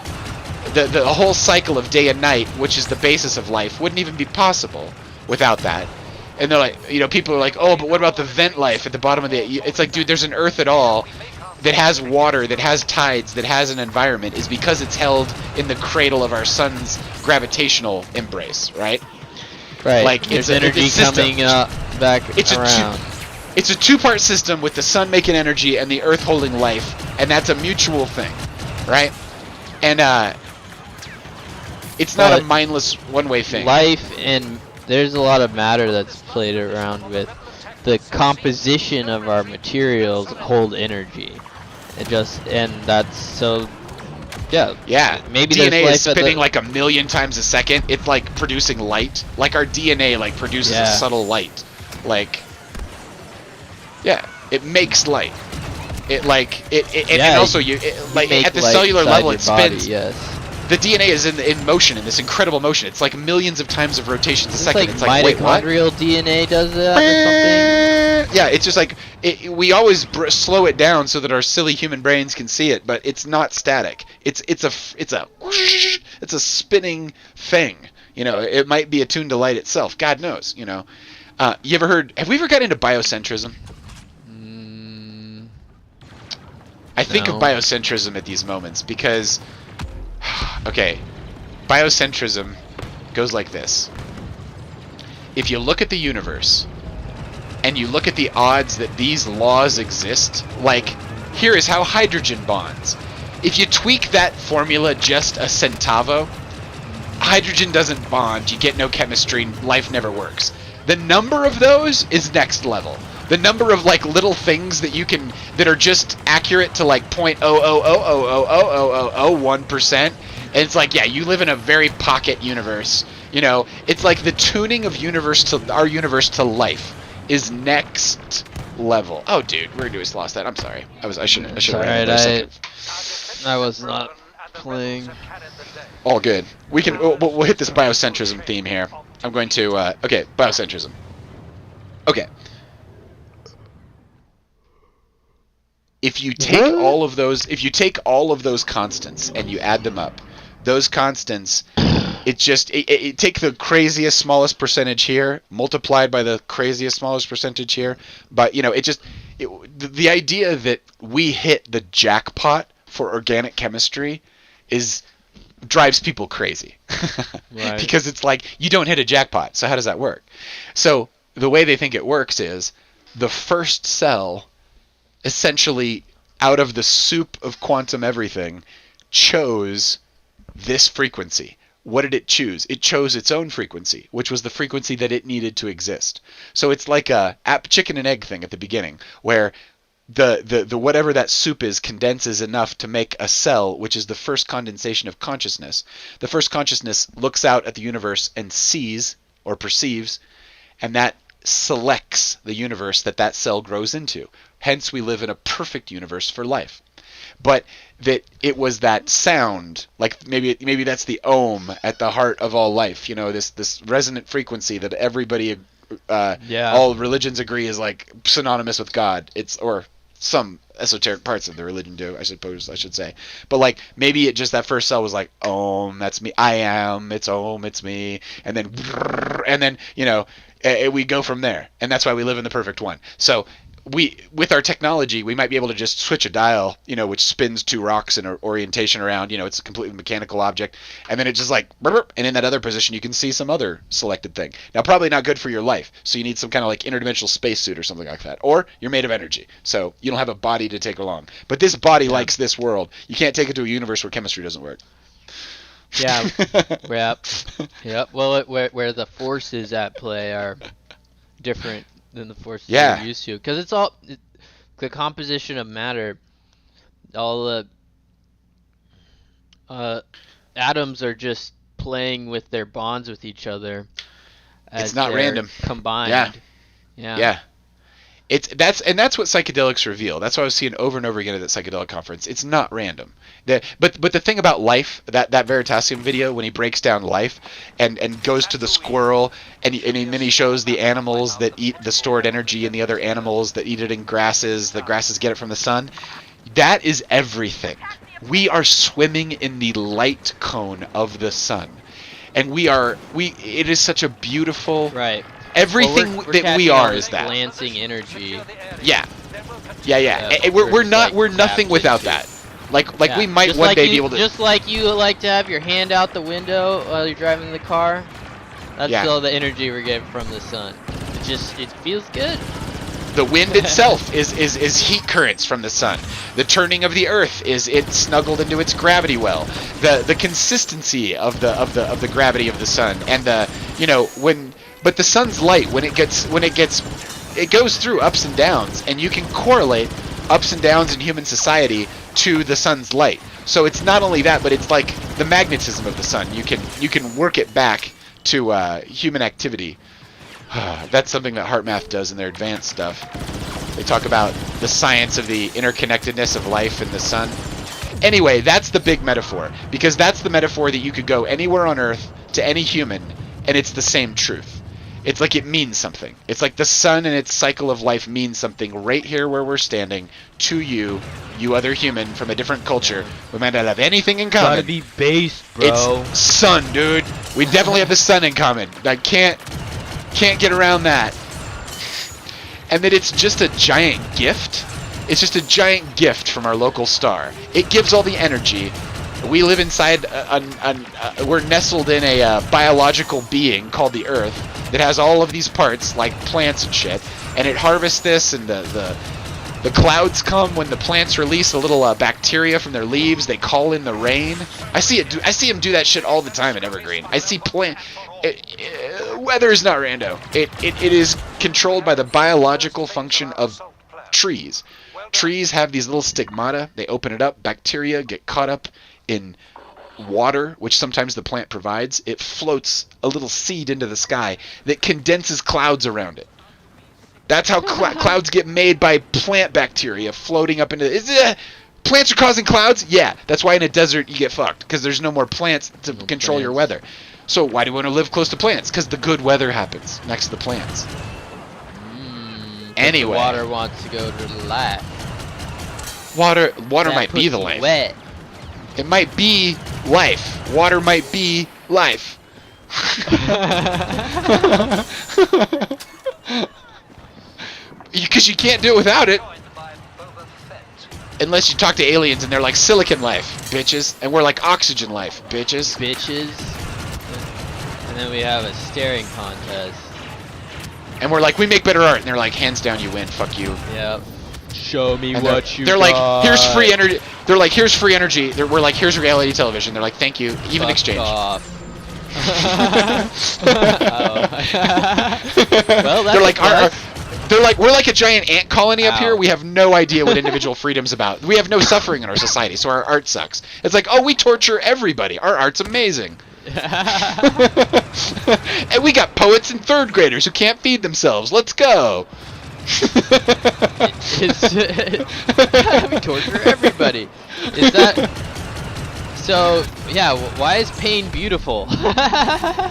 [SPEAKER 1] the whole cycle of day and night, which is the basis of life, wouldn't even be possible without that. And they're like, you know, people are like, oh, but what about the vent life at the bottom of the... It's like, dude, there's an earth at all that has water, that has tides, that has an environment, is because it's held in the cradle of our sun's gravitational embrace, right?
[SPEAKER 2] Right.
[SPEAKER 1] Like,
[SPEAKER 2] there's energy coming back around.
[SPEAKER 1] It's a two-part system with the sun making energy and the earth holding life, and that's a mutual thing, right? And it's not a mindless one-way thing. It's not a mindless one-way thing.
[SPEAKER 2] Life, and there's a lot of matter that's played around with. The composition of our materials hold energy. And that's so. Yeah. Maybe
[SPEAKER 1] DNA
[SPEAKER 2] life
[SPEAKER 1] is spinning like 1,000,000 times a second. It's like producing light. Like our DNA like produces a subtle light. Like, yeah, it makes light. It like and also like at the cellular level it spins. The DNA is in motion, in this incredible motion. It's like millions of times of rotations a second.
[SPEAKER 2] Like
[SPEAKER 1] it's like, wait, what?
[SPEAKER 2] mitochondrial DNA does that or something?
[SPEAKER 1] Yeah, it's just like we always slow it down so that our silly human brains can see it, but it's not static. It's a spinning thing. You know, it might be attuned to light itself. God knows. You know, have we ever got into biocentrism? I think of biocentrism at these moments because. Okay, biocentrism goes like this. If you look at the universe and you look at the odds that these laws exist, like here is how hydrogen bonds. If you tweak that formula just a centavo, hydrogen doesn't bond, you get no chemistry, life never works. The number of those is next level. The number of like little things that you can that are just accurate to like 0.000000001%, and it's like, yeah, you live in a very pocket universe. You know, it's like the tuning of our universe to life is next level. Oh, dude, we just lost that. I'm sorry. I should have ran it there a second.
[SPEAKER 2] I was not playing.
[SPEAKER 1] All good. We'll hit this biocentrism theme here. I'm going to okay, biocentrism. Okay. If you take all of those constants and you add them up, those constants, it take the craziest smallest percentage here multiplied by the craziest smallest percentage here, but you know, the idea that we hit the jackpot for organic chemistry drives people crazy. Right. Because it's like you don't hit a jackpot. So how does that work? So the way they think it works is the first cell essentially out of the soup of quantum everything chose this frequency. What did it choose? It chose its own frequency, which was the frequency that it needed to exist. So it's like a chicken and egg thing at the beginning, where the whatever that soup is condenses enough to make a cell, which is the first condensation of consciousness. The first consciousness looks out at the universe and sees or perceives, and that selects the universe that cell grows into. Hence, we live in a perfect universe for life. But that it was that sound, like maybe that's the ohm at the heart of all life. You know, this resonant frequency that everybody, all religions agree is like synonymous with God. Or some esoteric parts of the religion do, I suppose I should say. But like maybe it just that first cell was like, Om, that's me. I am. It's Om, it's me. And then you know, we go from there, and that's why we live in the perfect one. So with our technology, we might be able to just switch a dial, you know, which spins two rocks in an orientation around, you know, it's a completely mechanical object, and then it's just like, and in that other position you can see some other selected thing. Now, probably not good for your life, so you need some kind of like interdimensional spacesuit or something like that. Or you're made of energy, so you don't have a body to take along. But this body likes this world. You can't take it to a universe where chemistry doesn't work.
[SPEAKER 2] Yeah. Yep. Well, where the forces at play are different than the forces you're used to, because it's all the composition of matter. All the atoms are just playing with their bonds with each other.
[SPEAKER 1] It's not random.
[SPEAKER 2] Combined.
[SPEAKER 1] Yeah. That's what psychedelics reveal. That's what I was seeing over and over again at that psychedelic conference. It's not random. But the thing about life, that Veritasium video when he breaks down life and goes to the squirrel and then he shows the animals that eat the stored energy and the other animals that eat it in grasses. The grasses get it from the sun. That is everything. We are swimming in the light cone of the sun, and it is such a beautiful everything that we are is that
[SPEAKER 2] glancing energy.
[SPEAKER 1] Yeah. We're nothing without that. Like we might just one day be able to.
[SPEAKER 2] Just like you like to have your hand out the window while you're driving the car. That's all the energy we're getting from the sun. It feels good.
[SPEAKER 1] The wind itself is heat currents from the sun. The turning of the earth is it snuggled into its gravity well. The consistency of the gravity of the sun, and but the sun's light it goes through ups and downs, and you can correlate ups and downs in human society to the sun's light. So it's not only that, but it's like the magnetism of the sun. You can work it back to human activity. That's something that HeartMath does in their advanced stuff. They talk about the science of the interconnectedness of life and the sun. Anyway, that's the big metaphor, because that's the metaphor that you could go anywhere on Earth to any human, and it's the same truth. It's like it means something. It's like the sun and its cycle of life means something right here where we're standing to you other human from a different culture. We might not have anything in common.
[SPEAKER 2] Gotta be based, bro.
[SPEAKER 1] It's sun, dude. We definitely have the sun in common. I can't get around that. And that it's just a giant gift. It's just a giant gift from our local star. It gives all the energy. We live inside we're nestled in a biological being called the Earth that has all of these parts like plants and shit, and it harvests this, and the clouds come when the plants release a little bacteria from their leaves. They call in the rain. I see them do that shit all the time at Evergreen. I see weather is not rando. It is controlled by the biological function of trees. Trees have these little stigmata. They open it up. Bacteria get caught up in water, which sometimes the plant provides. It floats a little seed into the sky that condenses clouds around it. That's how clouds get made, by plant bacteria floating up into plants are causing clouds? Yeah, that's why in a desert you get fucked, because there's no more plants to control your weather. So why do we want to live close to plants? Because the good weather happens next to the plants. Anyway.
[SPEAKER 2] The water wants to go to the light.
[SPEAKER 1] Water might be the life.
[SPEAKER 2] Wet.
[SPEAKER 1] It might be life. Water might be life. Because you can't do it without it. Unless you talk to aliens and they're like silicon life, bitches. And we're like oxygen life, bitches.
[SPEAKER 2] Bitches. And then we have a staring contest.
[SPEAKER 1] And we're like, we make better art. And they're like, hands down, you win. Fuck you.
[SPEAKER 2] Yep. Show me
[SPEAKER 1] and
[SPEAKER 2] what you
[SPEAKER 1] They're
[SPEAKER 2] got.
[SPEAKER 1] like, here's free energy. They're like, here's free energy. We're like, here's reality television. They're like, thank you. Even
[SPEAKER 2] Fuck
[SPEAKER 1] exchange.
[SPEAKER 2] Off. Well, that's
[SPEAKER 1] they're like, they're like, we're like a giant ant colony up here. We have no idea what individual freedom's about. We have no suffering in our society, so our art sucks. It's like, oh, we torture everybody. Our art's amazing. And we got poets and third graders who can't feed themselves. Let's go.
[SPEAKER 2] We torture everybody. Is that... So, yeah, why is pain beautiful?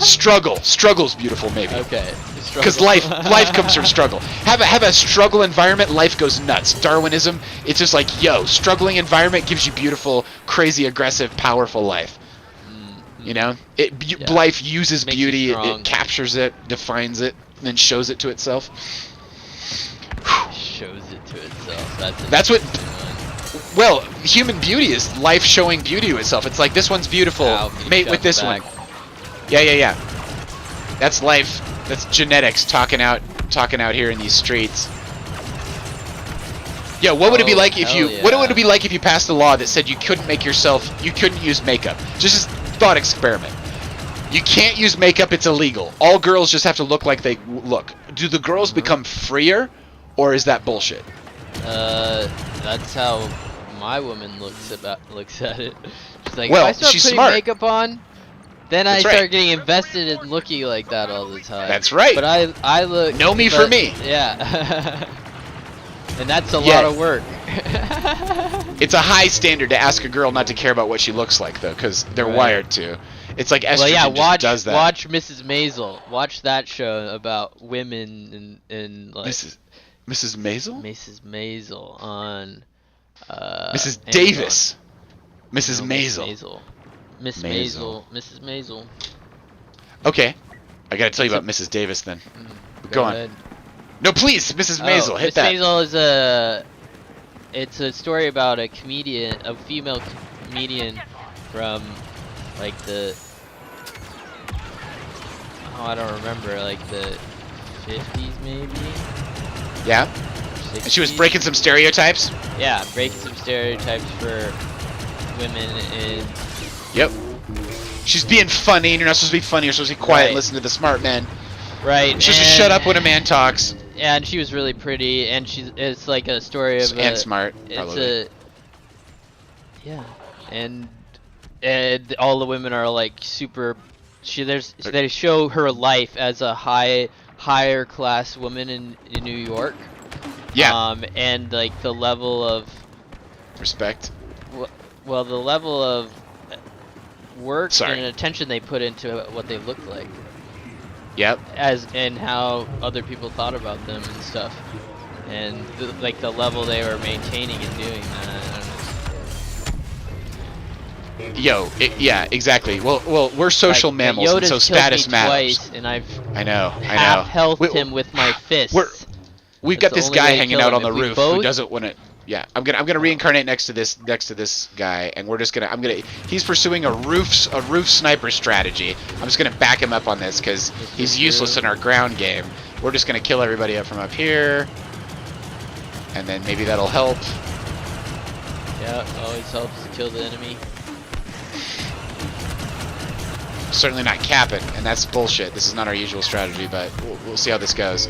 [SPEAKER 1] Struggle's beautiful, maybe.
[SPEAKER 2] Okay.
[SPEAKER 1] Because life comes from struggle. Have a struggle environment, life goes nuts. Darwinism, it's just like, yo, struggling environment gives you beautiful, crazy, aggressive, powerful life. You know? Life uses beauty, it captures it, defines it, and then shows it to itself.
[SPEAKER 2] Shows it to itself.
[SPEAKER 1] That's what... Well, human beauty is life showing beauty to itself. It's like, this one's beautiful, mate with this one. Yeah. That's life. That's genetics talking out here in these streets. Yo, what would it be like if you... What would it be like if you passed a law that said you couldn't use makeup? Just thought experiment. You can't use makeup, it's illegal. All girls just have to look like they look. Do the girls become freer, or is that bullshit?
[SPEAKER 2] That's how my woman looks at it. She's like,
[SPEAKER 1] well,
[SPEAKER 2] if I start
[SPEAKER 1] she's
[SPEAKER 2] putting
[SPEAKER 1] smart.
[SPEAKER 2] Makeup on, then
[SPEAKER 1] That's
[SPEAKER 2] I start
[SPEAKER 1] right.
[SPEAKER 2] getting invested in looking like that all the time.
[SPEAKER 1] That's right.
[SPEAKER 2] But I look...
[SPEAKER 1] Know me for me.
[SPEAKER 2] Yeah. And that's a lot of work.
[SPEAKER 1] It's a high standard to ask a girl not to care about what she looks like, though, because they're wired to. It's like estrogen just does that.
[SPEAKER 2] Watch Mrs. Maisel. Watch that show about women and like...
[SPEAKER 1] Mrs. Maisel?
[SPEAKER 2] Mrs. Maisel on...
[SPEAKER 1] Mrs.
[SPEAKER 2] Amazon.
[SPEAKER 1] Davis. Mrs. Maisel.
[SPEAKER 2] Miss Maisel. Mrs. Maisel.
[SPEAKER 1] Okay. I gotta tell you about Mrs. Davis then. Go on.
[SPEAKER 2] ahead.
[SPEAKER 1] No, please, Mrs. Maisel, hit
[SPEAKER 2] Miss
[SPEAKER 1] that.
[SPEAKER 2] Maisel is it's a story about a female comedian from like the... Oh, I don't remember, like the 50s maybe?
[SPEAKER 1] Yeah. And she was breaking some stereotypes.
[SPEAKER 2] Yeah, breaking some stereotypes for women in.
[SPEAKER 1] Yep. She's being funny, and you're not supposed to be funny. You're supposed to be quiet and listen to the smart men.
[SPEAKER 2] Right.
[SPEAKER 1] You're supposed to shut up when a man talks.
[SPEAKER 2] And she was really pretty, and it's like a story of
[SPEAKER 1] and smart.
[SPEAKER 2] It's yeah, and all the women are like super. They show her life as a higher class woman in New York.
[SPEAKER 1] Yeah.
[SPEAKER 2] And like the level of
[SPEAKER 1] respect.
[SPEAKER 2] Well, the level of work
[SPEAKER 1] Sorry.
[SPEAKER 2] and attention they put into what they look like.
[SPEAKER 1] Yep.
[SPEAKER 2] And how other people thought about them and stuff, and like the level they were maintaining and doing that. I don't know.
[SPEAKER 1] Yo, yeah, exactly. Well, we're social mammals, and so status matters.
[SPEAKER 2] Twice, and I know. Half-healthed him with my fist.
[SPEAKER 1] We've got this guy hanging out on the roof who doesn't want to. Yeah, I'm gonna reincarnate next to this guy, and we're just gonna. He's pursuing a roof sniper strategy. I'm just gonna back him up on this because he's useless in our ground game. We're just gonna kill everybody up from up here, and then maybe that'll help.
[SPEAKER 2] Yeah, always helps to kill the enemy.
[SPEAKER 1] Certainly not capping, and that's bullshit. This is not our usual strategy, but we'll see how this goes.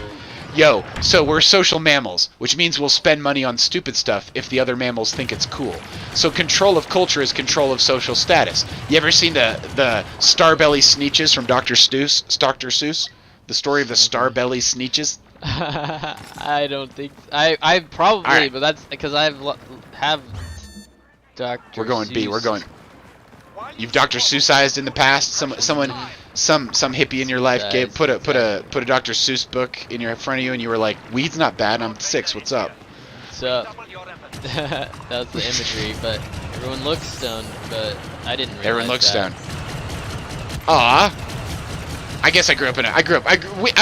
[SPEAKER 1] Yo, so we're social mammals, which means we'll spend money on stupid stuff if the other mammals think it's cool. So control of culture is control of social status. You ever seen the Starbelly Sneetches from Dr. Seuss? The story of the Starbelly Sneetches?
[SPEAKER 2] I don't think I probably, right. But that's because have Dr.
[SPEAKER 1] We're going
[SPEAKER 2] Seuss.
[SPEAKER 1] B. We're going. You've Dr. Seussized in the past. Some hippie in your life put a Dr. Seuss book in front of you, and you were like, "Weed's not bad. I'm 6. What's up?"
[SPEAKER 2] What's up? That was the imagery, but everyone looks stoned. But I didn't realize
[SPEAKER 1] everyone looks
[SPEAKER 2] that.
[SPEAKER 1] stoned. Aw. I guess I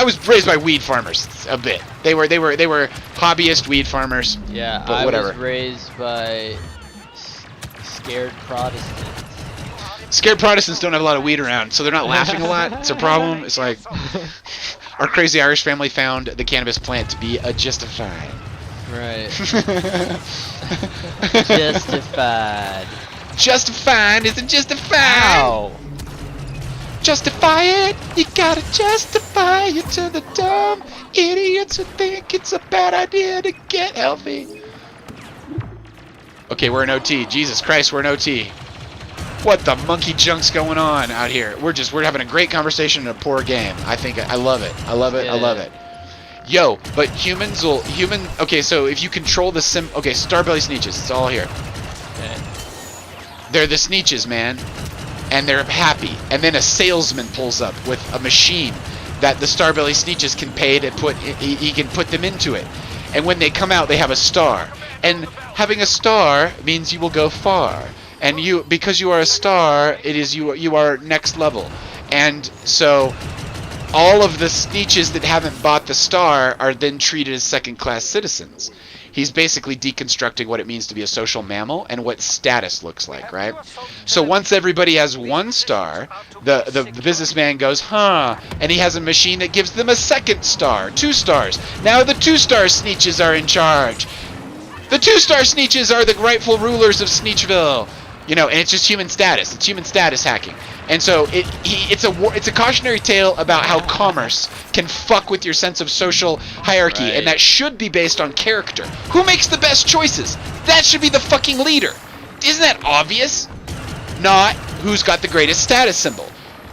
[SPEAKER 1] was raised by weed farmers a bit. They were hobbyist weed farmers.
[SPEAKER 2] Yeah,
[SPEAKER 1] but whatever.
[SPEAKER 2] I was raised by scared Protestants.
[SPEAKER 1] Scared Protestants don't have a lot of weed around, so they're not laughing a lot. It's a problem. It's like our crazy Irish family found the cannabis plant to be a justified.
[SPEAKER 2] Right. Justified.
[SPEAKER 1] Justified isn't justified.
[SPEAKER 2] Ow.
[SPEAKER 1] Justify it. You gotta justify it to the dumb idiots who think it's a bad idea to get healthy. Okay, we're in OT. Jesus Christ, we're in OT. What the monkey junk's going on out here? We're having a great conversation in a poor game. I love it. I love it.
[SPEAKER 2] Yeah.
[SPEAKER 1] I love it. Yo, but okay, so if you control the okay, Starbelly Sneetches, it's all here.
[SPEAKER 2] Okay.
[SPEAKER 1] They're the Sneetches, man. And they're happy. And then a salesman pulls up with a machine that the Starbelly Sneetches can pay to he can put them into it. And when they come out, they have a star. And having a star means you will go far. And because you are a star, you are next level. And so all of the Sneetches that haven't bought the star are then treated as second-class citizens. He's basically deconstructing what it means to be a social mammal and what status looks like, right? So once everybody has 1 star, the businessman goes, huh, and he has a machine that gives them a 2nd star, 2 stars. Now the 2-star Sneetches are in charge. The 2-star Sneetches are the rightful rulers of Sneetchville. And it's just human status. It's human status hacking. And so it's a cautionary tale about how commerce can fuck with your sense of social hierarchy,
[SPEAKER 2] Right.
[SPEAKER 1] and that should be based on character. Who makes the best choices? That should be the fucking leader. Isn't that obvious? Not who's got the greatest status symbol.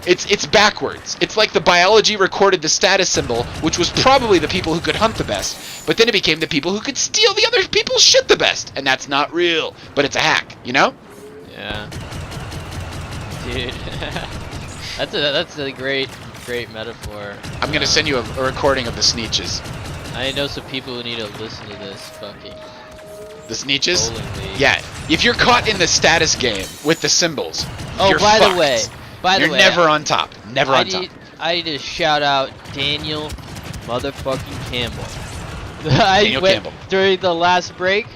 [SPEAKER 1] It's backwards. It's like the biology recorded the status symbol, which was probably the people who could hunt the best, but then it became the people who could steal the other people's shit the best, and that's not real, but it's a hack,
[SPEAKER 2] Yeah. Dude. that's a great metaphor.
[SPEAKER 1] I'm gonna send you a recording of the Sneetches.
[SPEAKER 2] I know some people who need to listen to this fucking.
[SPEAKER 1] The Sneetches?
[SPEAKER 2] Bowling league.
[SPEAKER 1] Yeah. If you're caught in the status game with the symbols,
[SPEAKER 2] Oh,
[SPEAKER 1] you're
[SPEAKER 2] by
[SPEAKER 1] fucked.
[SPEAKER 2] the way,
[SPEAKER 1] you're never on top. Never on top.
[SPEAKER 2] I need to shout out Daniel motherfucking Campbell.
[SPEAKER 1] Daniel Campbell.
[SPEAKER 2] During the last break,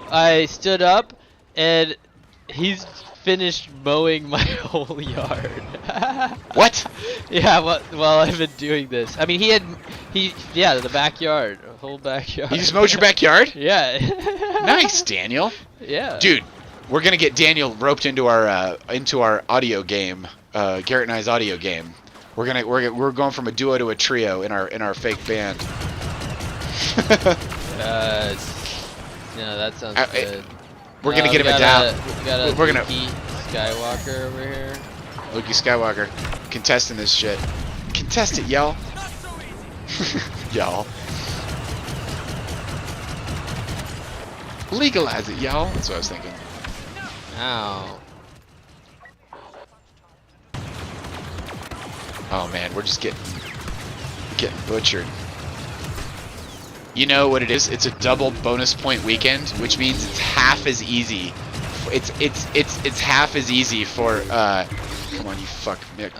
[SPEAKER 2] I stood up and He's finished mowing my whole yard.
[SPEAKER 1] What?
[SPEAKER 2] Yeah, while I've been doing this. I mean, yeah, the backyard, the whole backyard.
[SPEAKER 1] You just mowed your backyard?
[SPEAKER 2] Yeah.
[SPEAKER 1] Nice, Daniel.
[SPEAKER 2] Yeah.
[SPEAKER 1] Dude, we're gonna get Daniel roped into our audio game, Garrett and I's audio game. We're going from a duo to a trio in our fake band.
[SPEAKER 2] No, that sounds good.
[SPEAKER 1] We're gonna get him a down.
[SPEAKER 2] We got a Luke Skywalker over here.
[SPEAKER 1] Luke Skywalker, contesting this shit. Contest it, y'all. Y'all. Legalize it, y'all. That's what I was thinking.
[SPEAKER 2] Ow.
[SPEAKER 1] Oh man, we're just getting butchered. You know what it is? It's a double bonus point weekend, which means it's half as easy. It's half as easy for come on, you fuck Mick.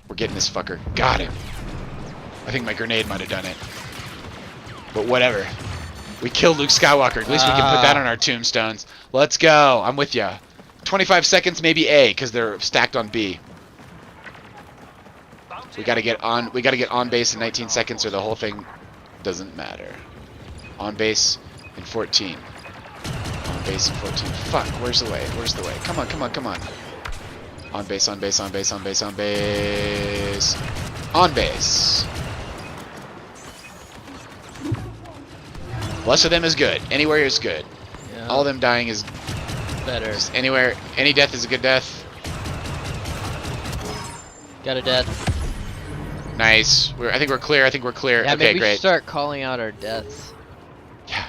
[SPEAKER 1] We're getting this fucker. Got him. I think my grenade might have done it. But whatever. We killed Luke Skywalker. At least we can put that on our tombstones. Let's go. I'm with ya. 25 seconds, maybe A, because they're stacked on B. We gotta get on base in 19 seconds, or the whole thing doesn't matter. On base in 14. On base in 14. Fuck. Where's the way? Where's the way? Come on, come on, come on. On base, on base, on base, on base, on base. On base. Less of them is good. Anywhere is good.
[SPEAKER 2] Yeah.
[SPEAKER 1] All of them dying is
[SPEAKER 2] better.
[SPEAKER 1] Just anywhere. Any death is a good death.
[SPEAKER 2] Got a death.
[SPEAKER 1] Nice. I think we're clear. I think we're clear.
[SPEAKER 2] Yeah,
[SPEAKER 1] okay,
[SPEAKER 2] maybe we
[SPEAKER 1] great.
[SPEAKER 2] should start calling out our deaths.
[SPEAKER 1] Yeah.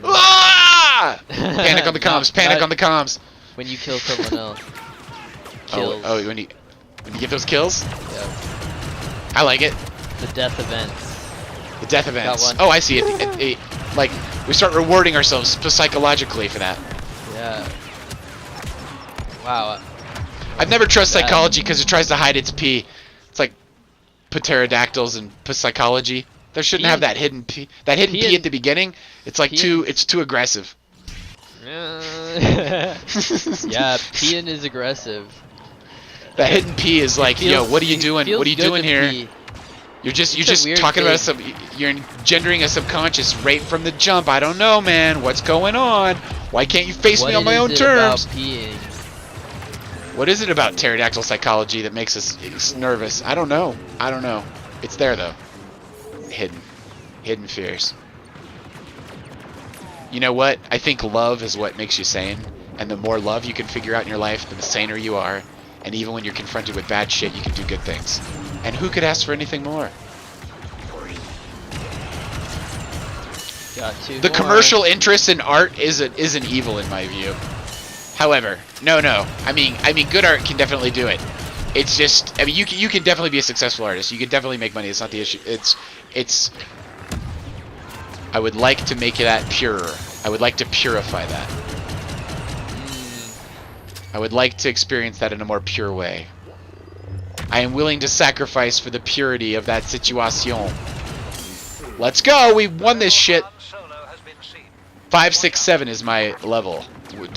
[SPEAKER 1] Ah! Panic on the comms. Panic on the comms.
[SPEAKER 2] When you kill someone else. Kills.
[SPEAKER 1] Oh, when you get those kills?
[SPEAKER 2] Yeah.
[SPEAKER 1] I like it.
[SPEAKER 2] The death events.
[SPEAKER 1] The death events. Oh, I see it. Like, we start rewarding ourselves psychologically for that.
[SPEAKER 2] Yeah. Wow.
[SPEAKER 1] I've never trusted psychology because it tries to hide its P. It's like pterodactyls and psychology. There shouldn't have that hidden P. That hidden P at the beginning. It's like it's too aggressive.
[SPEAKER 2] Yeah, peeing is aggressive.
[SPEAKER 1] That hidden P is like, yo, what are you doing? What are you doing here?
[SPEAKER 2] Pee.
[SPEAKER 1] You're just talking about you're engendering a subconscious right from the jump. I don't know, man. What's going on? Why can't you face me on my own terms?
[SPEAKER 2] About peeing?
[SPEAKER 1] What is it about pterodactyl psychology that makes us nervous? I don't know. I don't know. It's there though. Hidden fears. You know what? I think love is what makes you sane, and the more love you can figure out in your life, the saner you are. And even when you're confronted with bad shit, you can do good things. And who could ask for anything more?
[SPEAKER 2] Got two
[SPEAKER 1] the
[SPEAKER 2] more.
[SPEAKER 1] Commercial interest in art is an evil in my view. However, no. I mean, good art can definitely do it. It's just, I mean, you can definitely be a successful artist. You can definitely make money. It's not the issue. It's. I would like to make that purer. I would like to purify that. I would like to experience that in a more pure way. I am willing to sacrifice for the purity of that situation. Let's go! We won this shit! 5, 6, 7 is my level.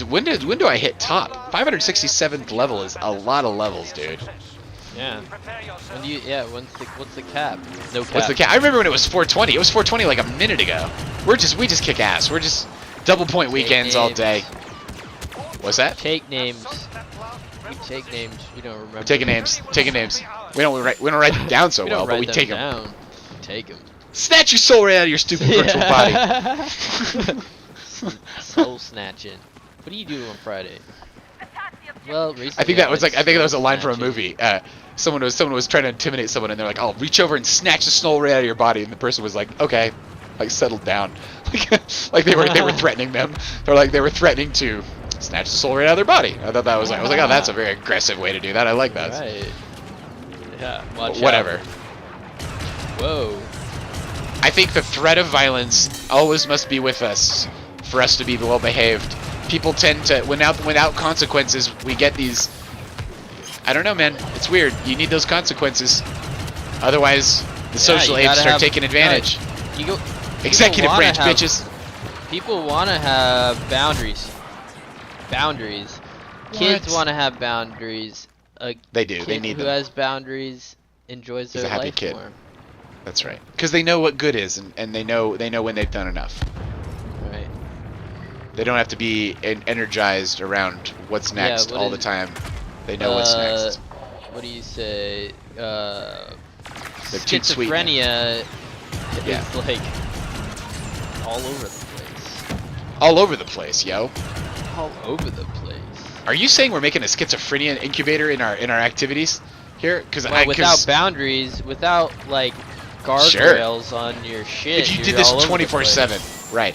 [SPEAKER 1] When do I hit top? 567th level is a lot of levels, dude.
[SPEAKER 2] Yeah. What's the cap? No cap.
[SPEAKER 1] What's the cap? I remember when it was 420. It was 420 like a minute ago. We just kick ass. We're just double point weekends all day. What's that?
[SPEAKER 2] Take names. We take names. We don't remember.
[SPEAKER 1] We're taking names. Taking names. We don't write them down so well, but we take them.
[SPEAKER 2] Take them.
[SPEAKER 1] Snatch your soul right out of your stupid virtual body.
[SPEAKER 2] Soul snatching. What do you do on Friday? Well, recently
[SPEAKER 1] I think that was a line from a movie. Someone was trying to intimidate someone, and they're like, "I'll reach over and snatch the soul right out of your body," and the person was like, "Okay," like settled down, like they were threatening them. They were threatening to snatch the soul right out of their body. I thought that was like, I was like, oh, that's a very aggressive way to do that. I like that.
[SPEAKER 2] Right. Yeah. Watch
[SPEAKER 1] whatever.
[SPEAKER 2] Out. Whoa.
[SPEAKER 1] I think the threat of violence always must be with us for us to be well behaved. People tend to, without consequences, we get these. I don't know, man. It's weird. You need those consequences. Otherwise, the social apes start taking advantage.
[SPEAKER 2] You go.
[SPEAKER 1] Executive branch, bitches.
[SPEAKER 2] People want to have boundaries. Kids
[SPEAKER 1] What?
[SPEAKER 2] want to have boundaries.
[SPEAKER 1] They do.
[SPEAKER 2] Kid
[SPEAKER 1] They need
[SPEAKER 2] who
[SPEAKER 1] them.
[SPEAKER 2] has boundaries enjoys
[SPEAKER 1] He's
[SPEAKER 2] their
[SPEAKER 1] a happy
[SPEAKER 2] life
[SPEAKER 1] kid.
[SPEAKER 2] more.
[SPEAKER 1] That's right. Because they know what good is, and they know when they've done enough.
[SPEAKER 2] Right.
[SPEAKER 1] They don't have to be energized around what's next
[SPEAKER 2] what
[SPEAKER 1] all the
[SPEAKER 2] is-
[SPEAKER 1] time. They know what's next.
[SPEAKER 2] What do you say?
[SPEAKER 1] They're too sweet.
[SPEAKER 2] Schizophrenia
[SPEAKER 1] Yeah.
[SPEAKER 2] is like all over the place.
[SPEAKER 1] All over the place, yo.
[SPEAKER 2] All over the place.
[SPEAKER 1] Are you saying we're making a schizophrenia incubator in our activities here? Because
[SPEAKER 2] Well, without boundaries, without like guardrails on your shit.
[SPEAKER 1] If you
[SPEAKER 2] you're
[SPEAKER 1] did this
[SPEAKER 2] all over the
[SPEAKER 1] 24/7,
[SPEAKER 2] place.
[SPEAKER 1] right?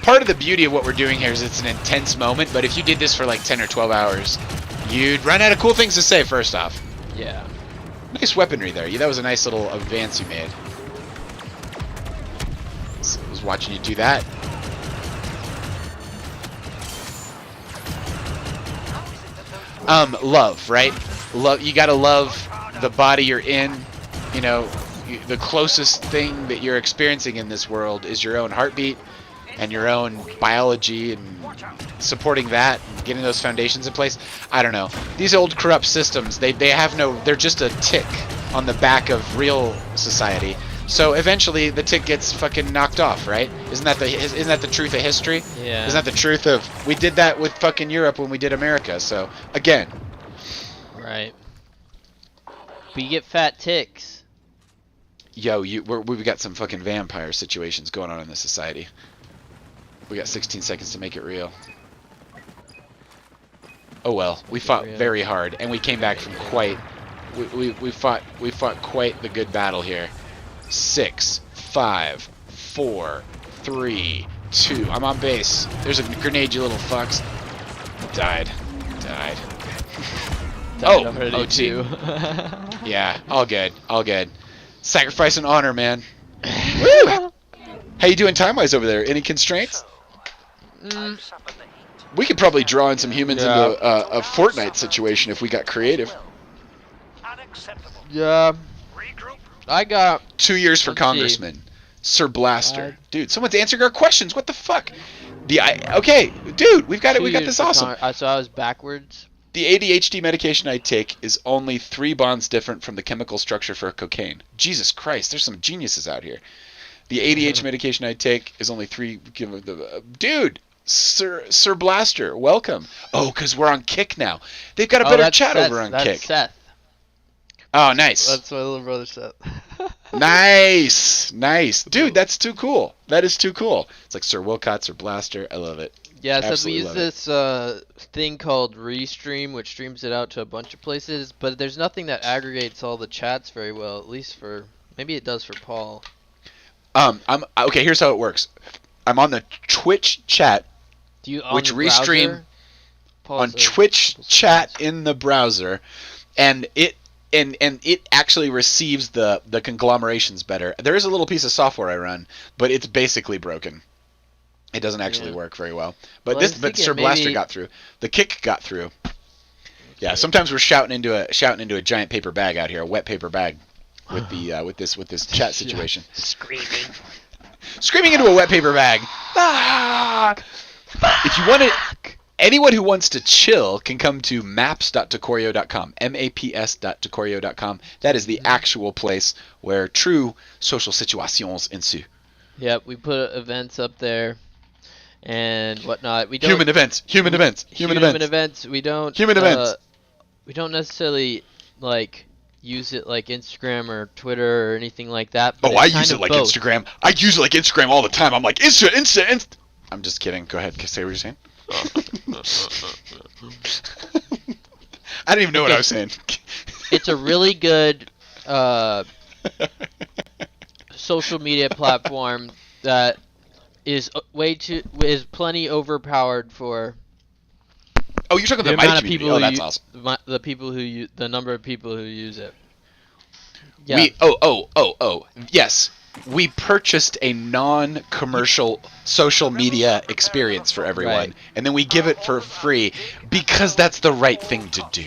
[SPEAKER 1] Part of the beauty of what we're doing here is it's an intense moment. But if you did this for like 10 or 12 hours, you'd run out of cool things to say. First off,
[SPEAKER 2] Yeah.
[SPEAKER 1] nice weaponry there. That was a nice little advance you made. So I was watching you do that. Love, right? Love. You gotta love the body you're in. You know, the closest thing that you're experiencing in this world is your own heartbeat and your own biology, and supporting that and getting those foundations in place. I don't know. These old corrupt systems, they have no, they're just a tick on the back of real society. So eventually the tick gets fucking knocked off, right? Isn't that the truth of history?
[SPEAKER 2] Yeah.
[SPEAKER 1] Isn't that the truth of, we did that with fucking Europe when we did America. So again,
[SPEAKER 2] Right. But you get fat ticks.
[SPEAKER 1] yo, we've got some fucking vampire situations going on in this society. We got 16 seconds to make it real. Oh well, we fought very hard, and we came back from quite. We fought quite the good battle here. 6, 5, 4, 3, 2. I'm on base. There's a grenade, you little fucks. Died.
[SPEAKER 2] Died already
[SPEAKER 1] OT.
[SPEAKER 2] too.
[SPEAKER 1] Yeah, all good. Sacrifice and honor, man. Woo! How you doing time-wise over there? Any constraints? We could probably draw in some humans into a Fortnite situation if we got creative.
[SPEAKER 2] Yeah. I got
[SPEAKER 1] 2 years for congressman. Sir Blaster. Dude, someone's answering our questions. What the fuck? Okay, dude, we've got it. We got this awesome.
[SPEAKER 2] So I was backwards.
[SPEAKER 1] The ADHD medication I take is only 3 bonds different from the chemical structure for cocaine. Jesus Christ, there's some geniuses out here. The ADHD medication I take is only 3. Dude, Sir Blaster, welcome. Oh, because we're on Kick now. They've got a better chat over on Kick.
[SPEAKER 2] Seth.
[SPEAKER 1] Oh, nice.
[SPEAKER 2] That's my little brother Seth.
[SPEAKER 1] Nice. Dude, that's too cool. That is too cool. It's like Sir Wilcots or Blaster. I love it.
[SPEAKER 2] Yeah, so we
[SPEAKER 1] Absolutely
[SPEAKER 2] use
[SPEAKER 1] love it.
[SPEAKER 2] this thing called Restream, which streams it out to a bunch of places, but there's nothing that aggregates all the chats very well, at least for, maybe it does for Paul.
[SPEAKER 1] Okay, here's how it works. I'm on the Twitch chat,
[SPEAKER 2] Do you
[SPEAKER 1] which
[SPEAKER 2] on the
[SPEAKER 1] Restream
[SPEAKER 2] browser?
[SPEAKER 1] on Twitch chat in the browser, and it actually receives the conglomerations better. There is a little piece of software I run, but it's basically broken. It doesn't actually work very well. But
[SPEAKER 2] Well, I was
[SPEAKER 1] but
[SPEAKER 2] thinking
[SPEAKER 1] Sir Blaster
[SPEAKER 2] maybe-
[SPEAKER 1] got through. The Kick got through. Yeah, sometimes we're shouting into a giant paper bag out here, a wet paper bag, with the with this chat situation. Screaming into a wet paper bag. Ah! If you want to, anyone who wants to chill can come to maps.decorio.com, maps.decorio.com. That is the actual place where true social situations ensue.
[SPEAKER 2] Yep, we put events up there and whatnot. We don't
[SPEAKER 1] Human events.
[SPEAKER 2] We don't
[SPEAKER 1] Human events.
[SPEAKER 2] We don't necessarily like use it like Instagram or Twitter or anything like that. But
[SPEAKER 1] I
[SPEAKER 2] it's
[SPEAKER 1] use
[SPEAKER 2] kind
[SPEAKER 1] it
[SPEAKER 2] of
[SPEAKER 1] like
[SPEAKER 2] both.
[SPEAKER 1] Instagram. I use it like Instagram all the time. I'm like, Insta. I'm just kidding. Go ahead. Say what you're saying. I didn't even know what I was saying.
[SPEAKER 2] It's a really good social media platform that is plenty overpowered for.
[SPEAKER 1] Oh, you're talking
[SPEAKER 2] the
[SPEAKER 1] about my
[SPEAKER 2] amount of
[SPEAKER 1] community.
[SPEAKER 2] people
[SPEAKER 1] Oh, that's awesome.
[SPEAKER 2] The people who the number of people who use it.
[SPEAKER 1] Yes. We purchased a non-commercial social media experience for everyone,
[SPEAKER 2] Right.
[SPEAKER 1] and then we give it for free because that's the right thing to do.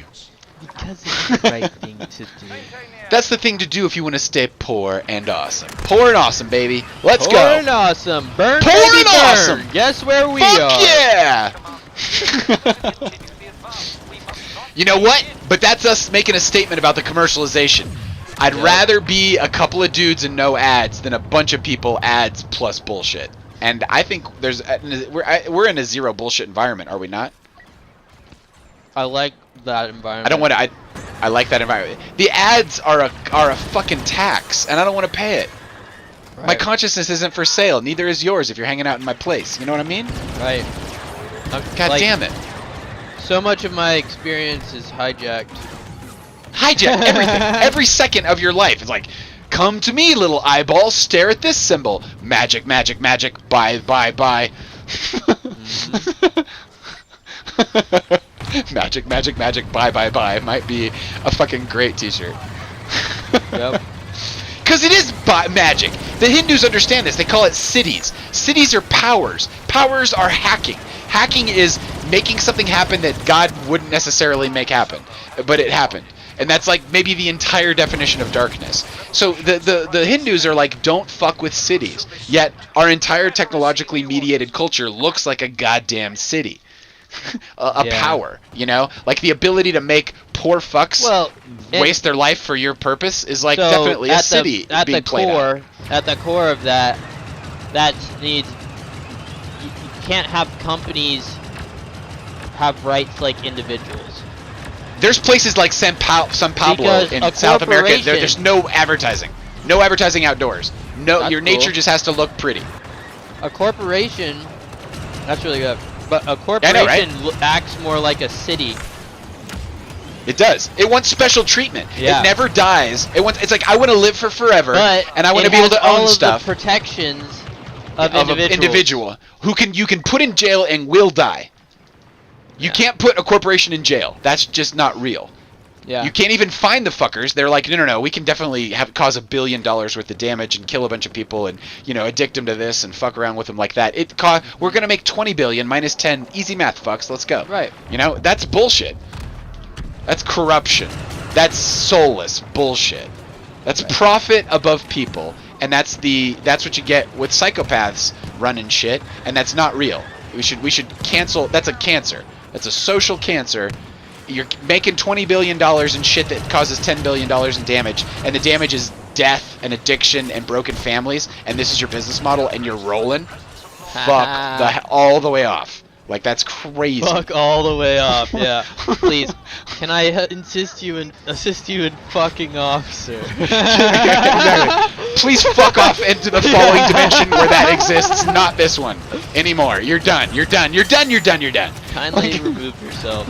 [SPEAKER 2] Because it's the right thing to do.
[SPEAKER 1] That's the thing to do if you want to stay poor and awesome. Poor and awesome, baby. Let's
[SPEAKER 2] Poor
[SPEAKER 1] go.
[SPEAKER 2] and awesome. Burn,
[SPEAKER 1] Poor
[SPEAKER 2] baby,
[SPEAKER 1] and
[SPEAKER 2] burn.
[SPEAKER 1] awesome.
[SPEAKER 2] Guess where we
[SPEAKER 1] Fuck
[SPEAKER 2] are?
[SPEAKER 1] yeah! You know what? But that's us making a statement about the commercialization. I'd rather be a couple of dudes and no ads than a bunch of people ads plus bullshit. And I think we're in a zero bullshit environment, are we not?
[SPEAKER 2] I like that environment.
[SPEAKER 1] I don't want to. I like that environment. The ads are a fucking tax, and I don't want to pay it.
[SPEAKER 2] Right.
[SPEAKER 1] My consciousness isn't for sale. Neither is yours if you're hanging out in my place. You know what I mean?
[SPEAKER 2] Right.
[SPEAKER 1] God damn it.
[SPEAKER 2] So much of my experience is hijacked.
[SPEAKER 1] Hijack everything. Every second of your life. It's like, come to me, little eyeball. Stare at this symbol. Magic, magic, magic. Bye, bye, bye. Magic, magic, magic. Bye, bye, bye. Might be a fucking great t-shirt.
[SPEAKER 2] Yep.
[SPEAKER 1] Because it is magic. The Hindus understand this. They call it cities. Cities are powers. Powers are hacking. Hacking is making something happen that God wouldn't necessarily make happen, but it happened. And that's like maybe the entire definition of darkness. So the Hindus are like, don't fuck with cities. Yet our entire technologically mediated culture looks like a goddamn city. a power, you know? Like the ability to make poor fucks waste their life for your purpose is like definitely a city being played out.
[SPEAKER 2] At the core of that needs... You can't have companies have rights like individuals.
[SPEAKER 1] There's places like San Pablo in South America. There's no advertising. No advertising outdoors. No, your nature just has to look pretty.
[SPEAKER 2] A corporation... That's really good. But a corporation acts more like a city.
[SPEAKER 1] It does. It wants special treatment.
[SPEAKER 2] Yeah.
[SPEAKER 1] It never dies. It's like, I want to live for forever,
[SPEAKER 2] but
[SPEAKER 1] and I want to be able to own stuff.
[SPEAKER 2] The protections of
[SPEAKER 1] an individual who you can put in jail and will die. You can't put a corporation in jail. That's just not real.
[SPEAKER 2] Yeah.
[SPEAKER 1] You can't even find the fuckers. They're like, no, we can definitely cause $1 billion worth of damage and kill a bunch of people and, you know, addict them to this and fuck around with them like that. We're gonna make 20 billion minus 10. Easy math, fucks. Let's go.
[SPEAKER 2] Right.
[SPEAKER 1] You know, that's bullshit. That's corruption. That's soulless bullshit. That's profit above people, and that's what you get with psychopaths running shit, and that's not real. We should cancel. That's a cancer. That's a social cancer. You're making $20 billion in shit that causes $10 billion in damage, and the damage is death and addiction and broken families, and this is your business model, and you're rolling. Fuck all the way off. Like, that's crazy.
[SPEAKER 2] Fuck all the way off. Yeah. Please, can I assist you in fucking off, sir?
[SPEAKER 1] Please fuck off into the following dimension where that exists, not this one anymore. You're done. You're done. You're done. You're done. You're done.
[SPEAKER 2] Kindly remove yourself.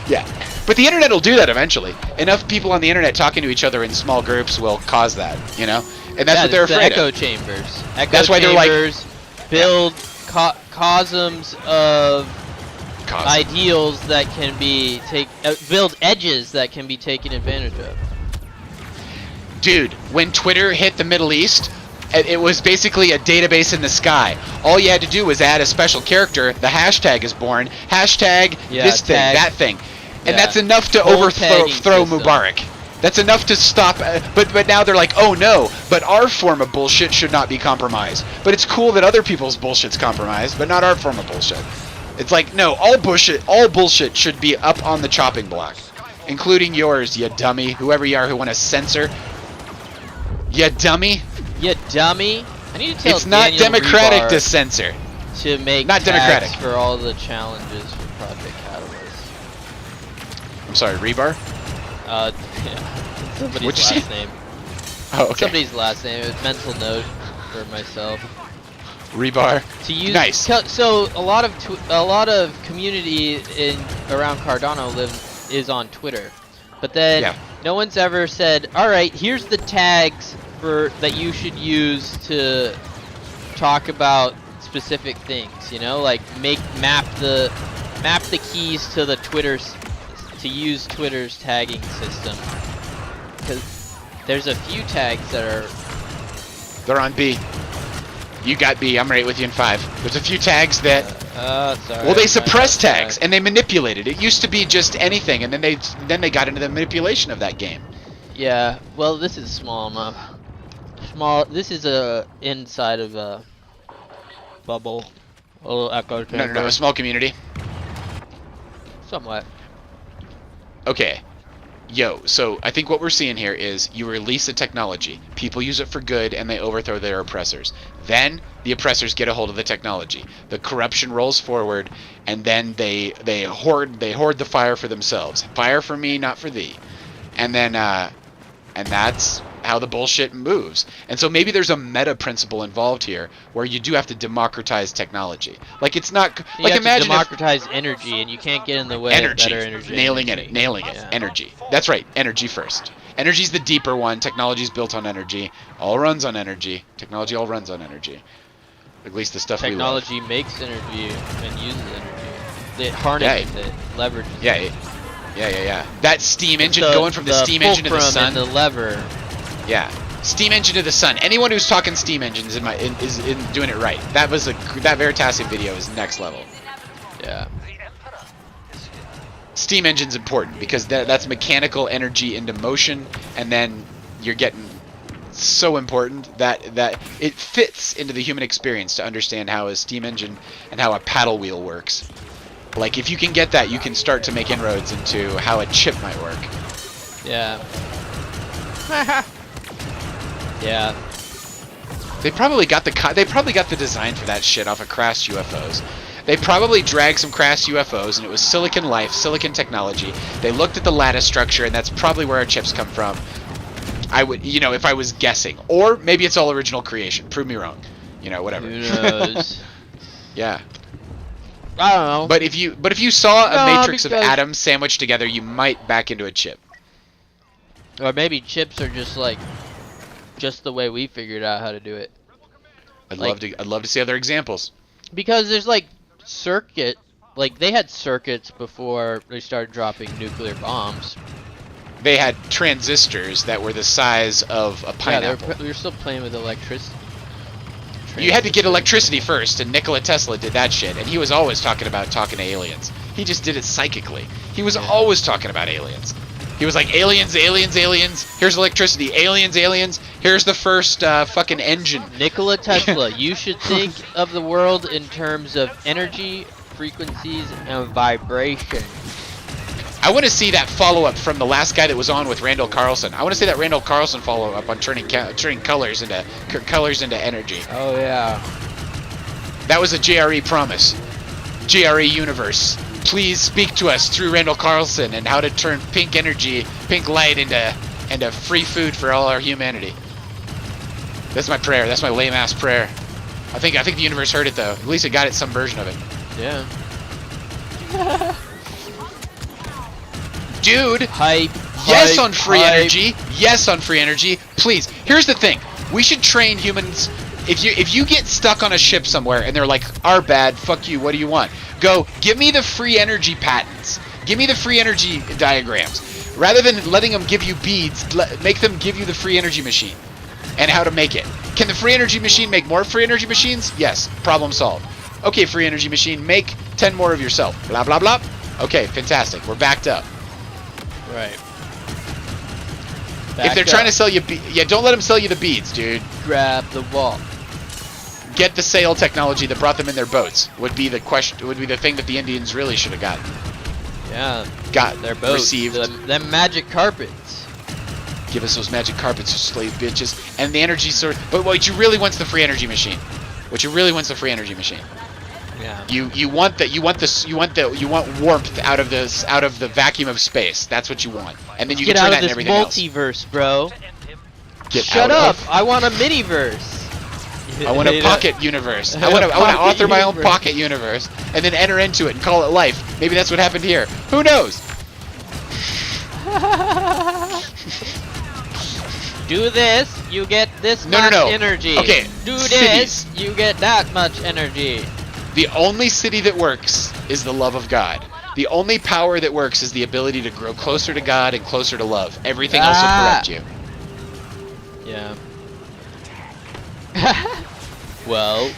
[SPEAKER 1] Yeah. But the internet will do that eventually. Enough people on the internet talking to each other in small groups will cause that, you know? And that's what they're afraid
[SPEAKER 2] echo
[SPEAKER 1] of.
[SPEAKER 2] Chambers.
[SPEAKER 1] That's why they're like...
[SPEAKER 2] build cosms of ideals that can be build edges that can be taken advantage of.
[SPEAKER 1] Dude, when Twitter hit the Middle East, it was basically a database in the sky. All you had to do was add a special character. The hashtag is born. Hashtag this thing, that thing. And that's enough to overthrow Mubarak. That's enough to stop. But now they're like, oh no, but our form of bullshit should not be compromised. But it's cool that other people's bullshit's compromised, but not our form of bullshit. It's like, no, all bullshit should be up on the chopping block. Including yours, you dummy. Whoever you are who want to censor. You dummy.
[SPEAKER 2] You dummy. I need to tell
[SPEAKER 1] it's not
[SPEAKER 2] Daniel
[SPEAKER 1] democratic
[SPEAKER 2] Rebar
[SPEAKER 1] to censor.
[SPEAKER 2] To make
[SPEAKER 1] not democratic
[SPEAKER 2] for all the challenges for Project Catalyst.
[SPEAKER 1] I'm sorry, Rebar?
[SPEAKER 2] Yeah. Somebody's last name.
[SPEAKER 1] Oh, okay.
[SPEAKER 2] Somebody's last name. It's mental note for myself.
[SPEAKER 1] Rebar.
[SPEAKER 2] To use
[SPEAKER 1] nice.
[SPEAKER 2] So a lot of community around Cardano is on Twitter, but then no one's ever said, all right, here's the tags that you should use to talk about specific things. You know, like map the keys to the Twitter's to use Twitter's tagging system, because there's a few tags that are.
[SPEAKER 1] They're on B. You got B. I'm right with you in 5. There's a few tags that
[SPEAKER 2] Sorry.
[SPEAKER 1] Well, they suppress tags and they manipulate it. It used to be just anything, and then they got into the manipulation of that game.
[SPEAKER 2] Yeah. Well, this is small enough. This is inside of a bubble. A little echo chamber.
[SPEAKER 1] No, a small community.
[SPEAKER 2] Somewhat.
[SPEAKER 1] Okay. Yo, so I think what we're seeing here is you release a technology. People use it for good, and they overthrow their oppressors. Then the oppressors get a hold of the technology. The corruption rolls forward, and then they hoard the fire for themselves. Fire for me, not for thee. And then and that's how the bullshit moves. And so maybe there's a meta principle involved here where you do have to democratize technology. Like it's not
[SPEAKER 2] You
[SPEAKER 1] like
[SPEAKER 2] have
[SPEAKER 1] imagine
[SPEAKER 2] to democratize energy, and you can't get in the way of better energy.
[SPEAKER 1] Nailing it.
[SPEAKER 2] Yeah.
[SPEAKER 1] Energy. That's right. Energy first. Energy's the deeper one. Technology's built on energy. All runs on energy. Technology all runs on energy. At least the stuff
[SPEAKER 2] Technology
[SPEAKER 1] we love.
[SPEAKER 2] makes energy and uses energy. It harnesses it, leverages it.
[SPEAKER 1] Yeah. That steam engine going from the steam engine to the sun.
[SPEAKER 2] And the lever.
[SPEAKER 1] Yeah. Steam engine to the sun. Anyone who's talking steam engines is doing it right. That Veritasium video is next level.
[SPEAKER 2] Yeah.
[SPEAKER 1] Steam engine's important because that's mechanical energy into motion, and then you're getting so important that it fits into the human experience to understand how a steam engine and how a paddle wheel works. Like if you can get that, you can start to make inroads into how a chip might work.
[SPEAKER 2] Yeah. Yeah.
[SPEAKER 1] They probably got the design for that shit off of Crash UFOs. They probably dragged some Crash UFOs, and it was Silicon Life, Silicon technology. They looked at the lattice structure, and that's probably where our chips come from. I would, if I was guessing, or maybe it's all original creation. Prove me wrong. Whatever.
[SPEAKER 2] Who knows?
[SPEAKER 1] Yeah.
[SPEAKER 2] I don't know.
[SPEAKER 1] But if you saw a matrix of atoms sandwiched together, you might back into a chip.
[SPEAKER 2] Or maybe chips are just the way we figured out how to do it.
[SPEAKER 1] I'd love to see other examples.
[SPEAKER 2] Because there's they had circuits before they started dropping nuclear bombs.
[SPEAKER 1] They had transistors that were the size of a pineapple.
[SPEAKER 2] Yeah, we were still playing with electricity.
[SPEAKER 1] You had to get electricity first, and Nikola Tesla did that shit, and he was always talking to aliens. He just did it psychically. He was always talking about aliens. He was like, aliens, aliens, aliens, here's electricity, aliens, aliens, here's the first fucking engine.
[SPEAKER 2] Nikola Tesla, you should think of the world in terms of energy, frequencies, and vibration.
[SPEAKER 1] I want to see that follow-up from the last guy that was on with Randall Carlson. I want to see that Randall Carlson follow-up on turning colors into energy.
[SPEAKER 2] Oh, yeah.
[SPEAKER 1] That was a JRE promise. JRE universe. Please speak to us through Randall Carlson and how to turn pink energy, pink light into free food for all our humanity. That's my prayer. That's my lame-ass prayer. I think the universe heard it, though. At least it got it some version of it.
[SPEAKER 2] Yeah.
[SPEAKER 1] Dude, yes on free energy. Yes on free energy. Please. Here's the thing. We should train humans. If you get stuck on a ship somewhere and they're like, "Our bad, fuck you. What do you want?" Go, give me the free energy patents. Give me the free energy diagrams. Rather than letting them give you beads, make them give you the free energy machine and how to make it. Can the free energy machine make more free energy machines? Yes. Problem solved. Okay, free energy machine, make 10 more of yourself. Blah, blah, blah. Okay, fantastic. We're backed up.
[SPEAKER 2] Right.
[SPEAKER 1] If they're trying to sell you, don't let them sell you the beads, dude.
[SPEAKER 2] Grab the wall.
[SPEAKER 1] Get the sail technology that brought them in their boats. Would be the question. Would be the thing that the Indians really should have gotten.
[SPEAKER 2] Yeah.
[SPEAKER 1] Got
[SPEAKER 2] their boats.
[SPEAKER 1] Received.
[SPEAKER 2] Them magic carpets.
[SPEAKER 1] Give us those magic carpets, you slave bitches. And the energy source. But what you really want's the free energy machine. What you really want's the free energy machine.
[SPEAKER 2] Yeah.
[SPEAKER 1] You want warmth out of the vacuum of space. That's what you want. And then you
[SPEAKER 2] get
[SPEAKER 1] can turn
[SPEAKER 2] out
[SPEAKER 1] that
[SPEAKER 2] of
[SPEAKER 1] into
[SPEAKER 2] this
[SPEAKER 1] everything else.
[SPEAKER 2] multiverse, bro.
[SPEAKER 1] Shut up!
[SPEAKER 2] I want a miniverse.
[SPEAKER 1] I want a pocket universe. I want to author my own pocket universe and then enter into it and call it life. Maybe that's what happened here. Who knows?
[SPEAKER 2] Do this, you get this much energy.
[SPEAKER 1] Okay.
[SPEAKER 2] Do this, you get that much energy.
[SPEAKER 1] The only city that works is the love of God. The only power that works is the ability to grow closer to God and closer to love. Everything else will corrupt you.
[SPEAKER 2] Yeah. Well,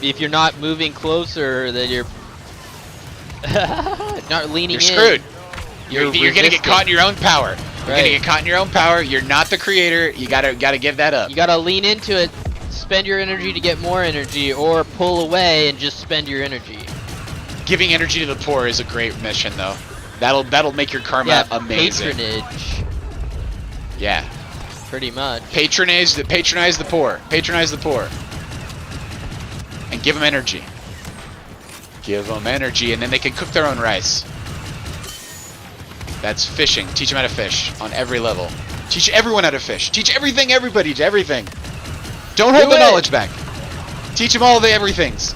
[SPEAKER 2] if you're not moving closer, then you're not leaning
[SPEAKER 1] You're screwed.
[SPEAKER 2] in.
[SPEAKER 1] You're gonna get caught in your own power. You're
[SPEAKER 2] Right.
[SPEAKER 1] gonna get caught in your own power. You're not the creator. You gotta give that up.
[SPEAKER 2] You gotta lean into it, spend your energy to get more energy, or pull away and just spend your energy.
[SPEAKER 1] Giving energy to the poor is a great mission, though. That'll make your karma amazing.
[SPEAKER 2] Patronage.
[SPEAKER 1] Yeah.
[SPEAKER 2] Pretty much.
[SPEAKER 1] Patronize the poor. Patronize the poor. And give them energy. Give them energy, and then they can cook their own rice. That's fishing. Teach them how to fish on every level. Teach everyone how to fish. Teach everybody to everything. Don't hold the knowledge back. Teach them all the everythings.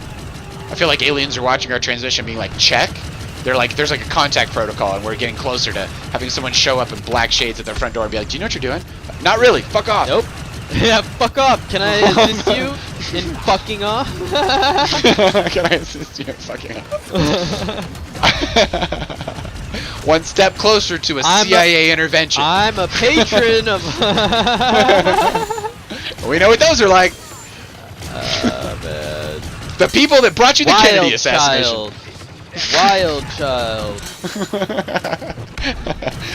[SPEAKER 1] I feel like aliens are watching our transition being like, check. They're like, there's like a contact protocol, and we're getting closer to having someone show up in black shades at their front door and be like, do you know what you're doing? Not really. Fuck off.
[SPEAKER 2] Nope. Yeah, fuck off. Can I assist you in fucking off?
[SPEAKER 1] Can I assist you in fucking off? One step closer to a CIA intervention.
[SPEAKER 2] I'm a patron of...
[SPEAKER 1] We know what those are like.
[SPEAKER 2] Man.
[SPEAKER 1] The people that brought you the Kennedy assassination.
[SPEAKER 2] Wild child.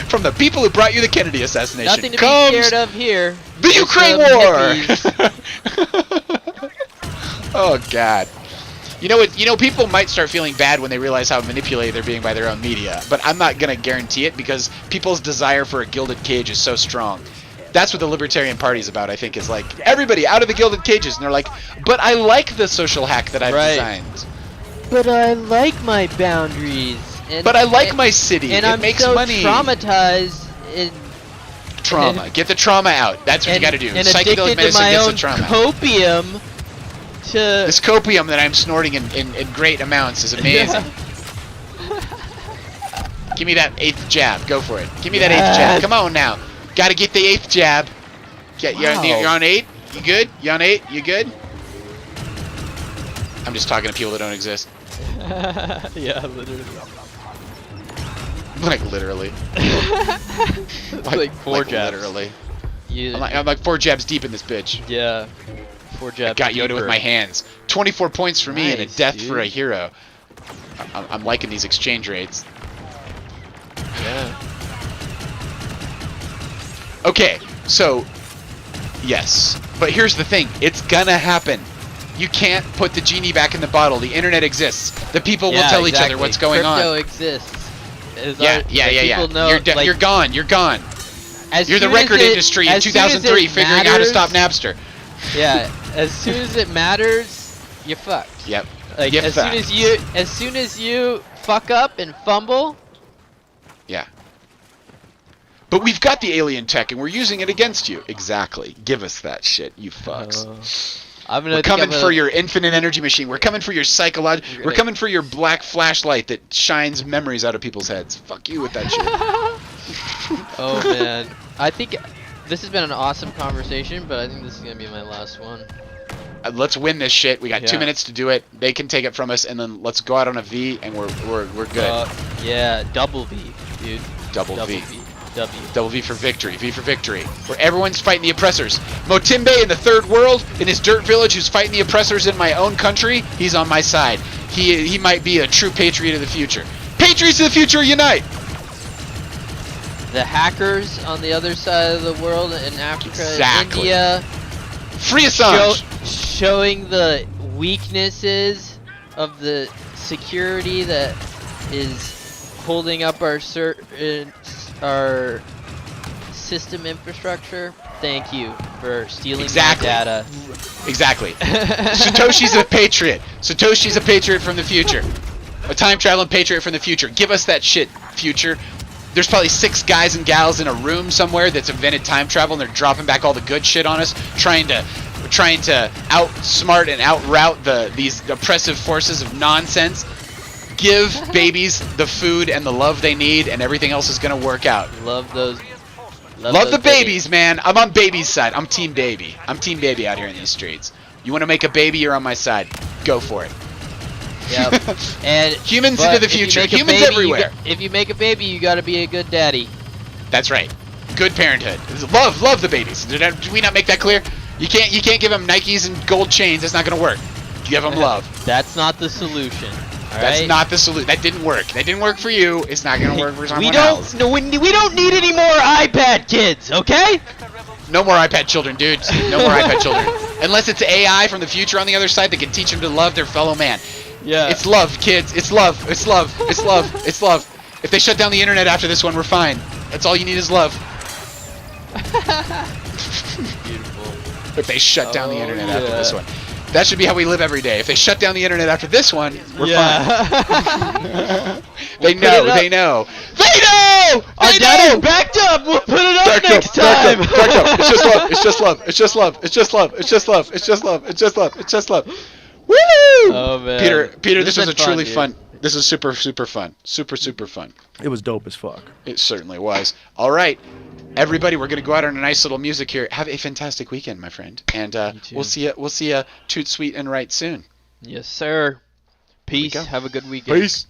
[SPEAKER 1] From the people who brought you the Kennedy assassination.
[SPEAKER 2] Nothing to be scared of here.
[SPEAKER 1] The Ukraine War. Oh God. You know what? You know, people might start feeling bad when they realize how manipulated they're being by their own media. But I'm not gonna guarantee it because people's desire for a gilded cage is so strong. That's what the Libertarian Party is about. I think is like everybody out of the gilded cages, and they're like, but I like the social hack that I've designed.
[SPEAKER 2] But I like my boundaries. And,
[SPEAKER 1] but I like my city.
[SPEAKER 2] And
[SPEAKER 1] it
[SPEAKER 2] I'm
[SPEAKER 1] makes
[SPEAKER 2] so
[SPEAKER 1] money.
[SPEAKER 2] Traumatized.
[SPEAKER 1] Trauma. Get the trauma out. That's what you got to do.
[SPEAKER 2] And
[SPEAKER 1] Psychedelic medicine gets the trauma.
[SPEAKER 2] Copium.
[SPEAKER 1] This copium that I'm snorting in great amounts is amazing. Give me that 8th jab. Go for it. Give me that 8th jab. Come on now. Got to get the 8th jab. You're on 8? You good? You on 8? You good? I'm just talking to people that don't exist.
[SPEAKER 2] Yeah, literally.
[SPEAKER 1] Like literally.
[SPEAKER 2] like 4 jabs.
[SPEAKER 1] Literally.
[SPEAKER 2] Yeah.
[SPEAKER 1] I'm like 4 jabs deep in this bitch.
[SPEAKER 2] Yeah. 4 jabs.
[SPEAKER 1] I got Yoda with my hands. 24 points for me and a death
[SPEAKER 2] dude.
[SPEAKER 1] for a hero. I'm liking these exchange rates.
[SPEAKER 2] Yeah.
[SPEAKER 1] Okay, so yes, but here's the thing: it's gonna happen. You can't put the genie back in the bottle. The internet exists. The people will tell each other what's going on.
[SPEAKER 2] Crypto exists.
[SPEAKER 1] Yeah.
[SPEAKER 2] Know,
[SPEAKER 1] you're gone. You're gone. You're the record industry in 2003 figuring out how to stop Napster.
[SPEAKER 2] Yeah. As soon as it matters, you're fucked.
[SPEAKER 1] Yep.
[SPEAKER 2] Like as soon as you fuck up and fumble.
[SPEAKER 1] Yeah. But we've got the alien tech and we're using it against you. Exactly. Give us that shit, you fucks. We're coming for your infinite energy machine. We're coming for your psychological. We're coming for your black flashlight that shines memories out of people's heads. Fuck you with that shit.
[SPEAKER 2] Oh man, I think this has been an awesome conversation, but I think this is gonna be my last one.
[SPEAKER 1] Let's win this shit. We got 2 minutes to do it. They can take it from us, and then let's go out on a V, and we're good.
[SPEAKER 2] Yeah, double V, dude.
[SPEAKER 1] Double V.
[SPEAKER 2] W.
[SPEAKER 1] Double V for victory. V for victory. Where everyone's fighting the oppressors. Motimbe in the third world, in his dirt village, who's fighting the oppressors in my own country, he's on my side. He might be a true patriot of the future. Patriots of the future, unite!
[SPEAKER 2] The hackers on the other side of the world in Africa and India.
[SPEAKER 1] Free Assange!
[SPEAKER 2] Showing the weaknesses of the security that is holding up our system infrastructure. Thank you for stealing my data.
[SPEAKER 1] Exactly. Satoshi's a patriot. Satoshi's a patriot from the future. A time traveling patriot from the future. Give us that shit, future. There's probably 6 guys and gals in a room somewhere that's invented time travel, and they're dropping back all the good shit on us, trying to outsmart and outroute these oppressive forces of nonsense. Give babies the food and the love they need, and everything else is gonna work out.
[SPEAKER 2] Love those.
[SPEAKER 1] Love the babies, man. I'm on baby's side. I'm team baby. I'm team baby out here in these streets. You want to make a baby? You're on my side. Go for it.
[SPEAKER 2] Yep. And
[SPEAKER 1] humans into the future. Humans
[SPEAKER 2] baby,
[SPEAKER 1] everywhere.
[SPEAKER 2] If you make a baby, you got to be a good daddy.
[SPEAKER 1] That's right. Good parenthood. Love the babies. Did we not make that clear? You can't give them Nikes and gold chains. That's not gonna work. Give them love.
[SPEAKER 2] That's not the solution.
[SPEAKER 1] That's not the solution. That didn't work. That didn't work for you. It's not gonna work for someone else.
[SPEAKER 2] No, we don't need any more iPad kids, okay?
[SPEAKER 1] No more iPad children, dudes. No more iPad children. Unless it's AI from the future on the other side that can teach them to love their fellow man.
[SPEAKER 2] Yeah.
[SPEAKER 1] It's love, kids. It's love. It's love. It's love. It's love. If they shut down the internet after this one, we're fine. That's all you need is love.
[SPEAKER 2] Beautiful.
[SPEAKER 1] If they shut down the internet after this one. That should be how we live every day. If they shut down the internet after this one, we're fine. They know. They know. They know!
[SPEAKER 2] Our dad is backed up. We'll put it up next time.
[SPEAKER 1] Backed up. It's just love. It's just love. It's just love. It's just love. It's just love. It's just love. It's just love. It's just love. Woo!
[SPEAKER 2] Oh man.
[SPEAKER 1] Peter, this was a truly
[SPEAKER 2] fun.
[SPEAKER 1] This is super fun. Super fun.
[SPEAKER 6] It was dope as fuck.
[SPEAKER 1] It certainly was. All right. Everybody, we're gonna go out on a nice little music here. Have a fantastic weekend, my friend, and we'll see you toot sweet and right soon.
[SPEAKER 2] Yes, sir. Peace. Have a good weekend.
[SPEAKER 1] Peace.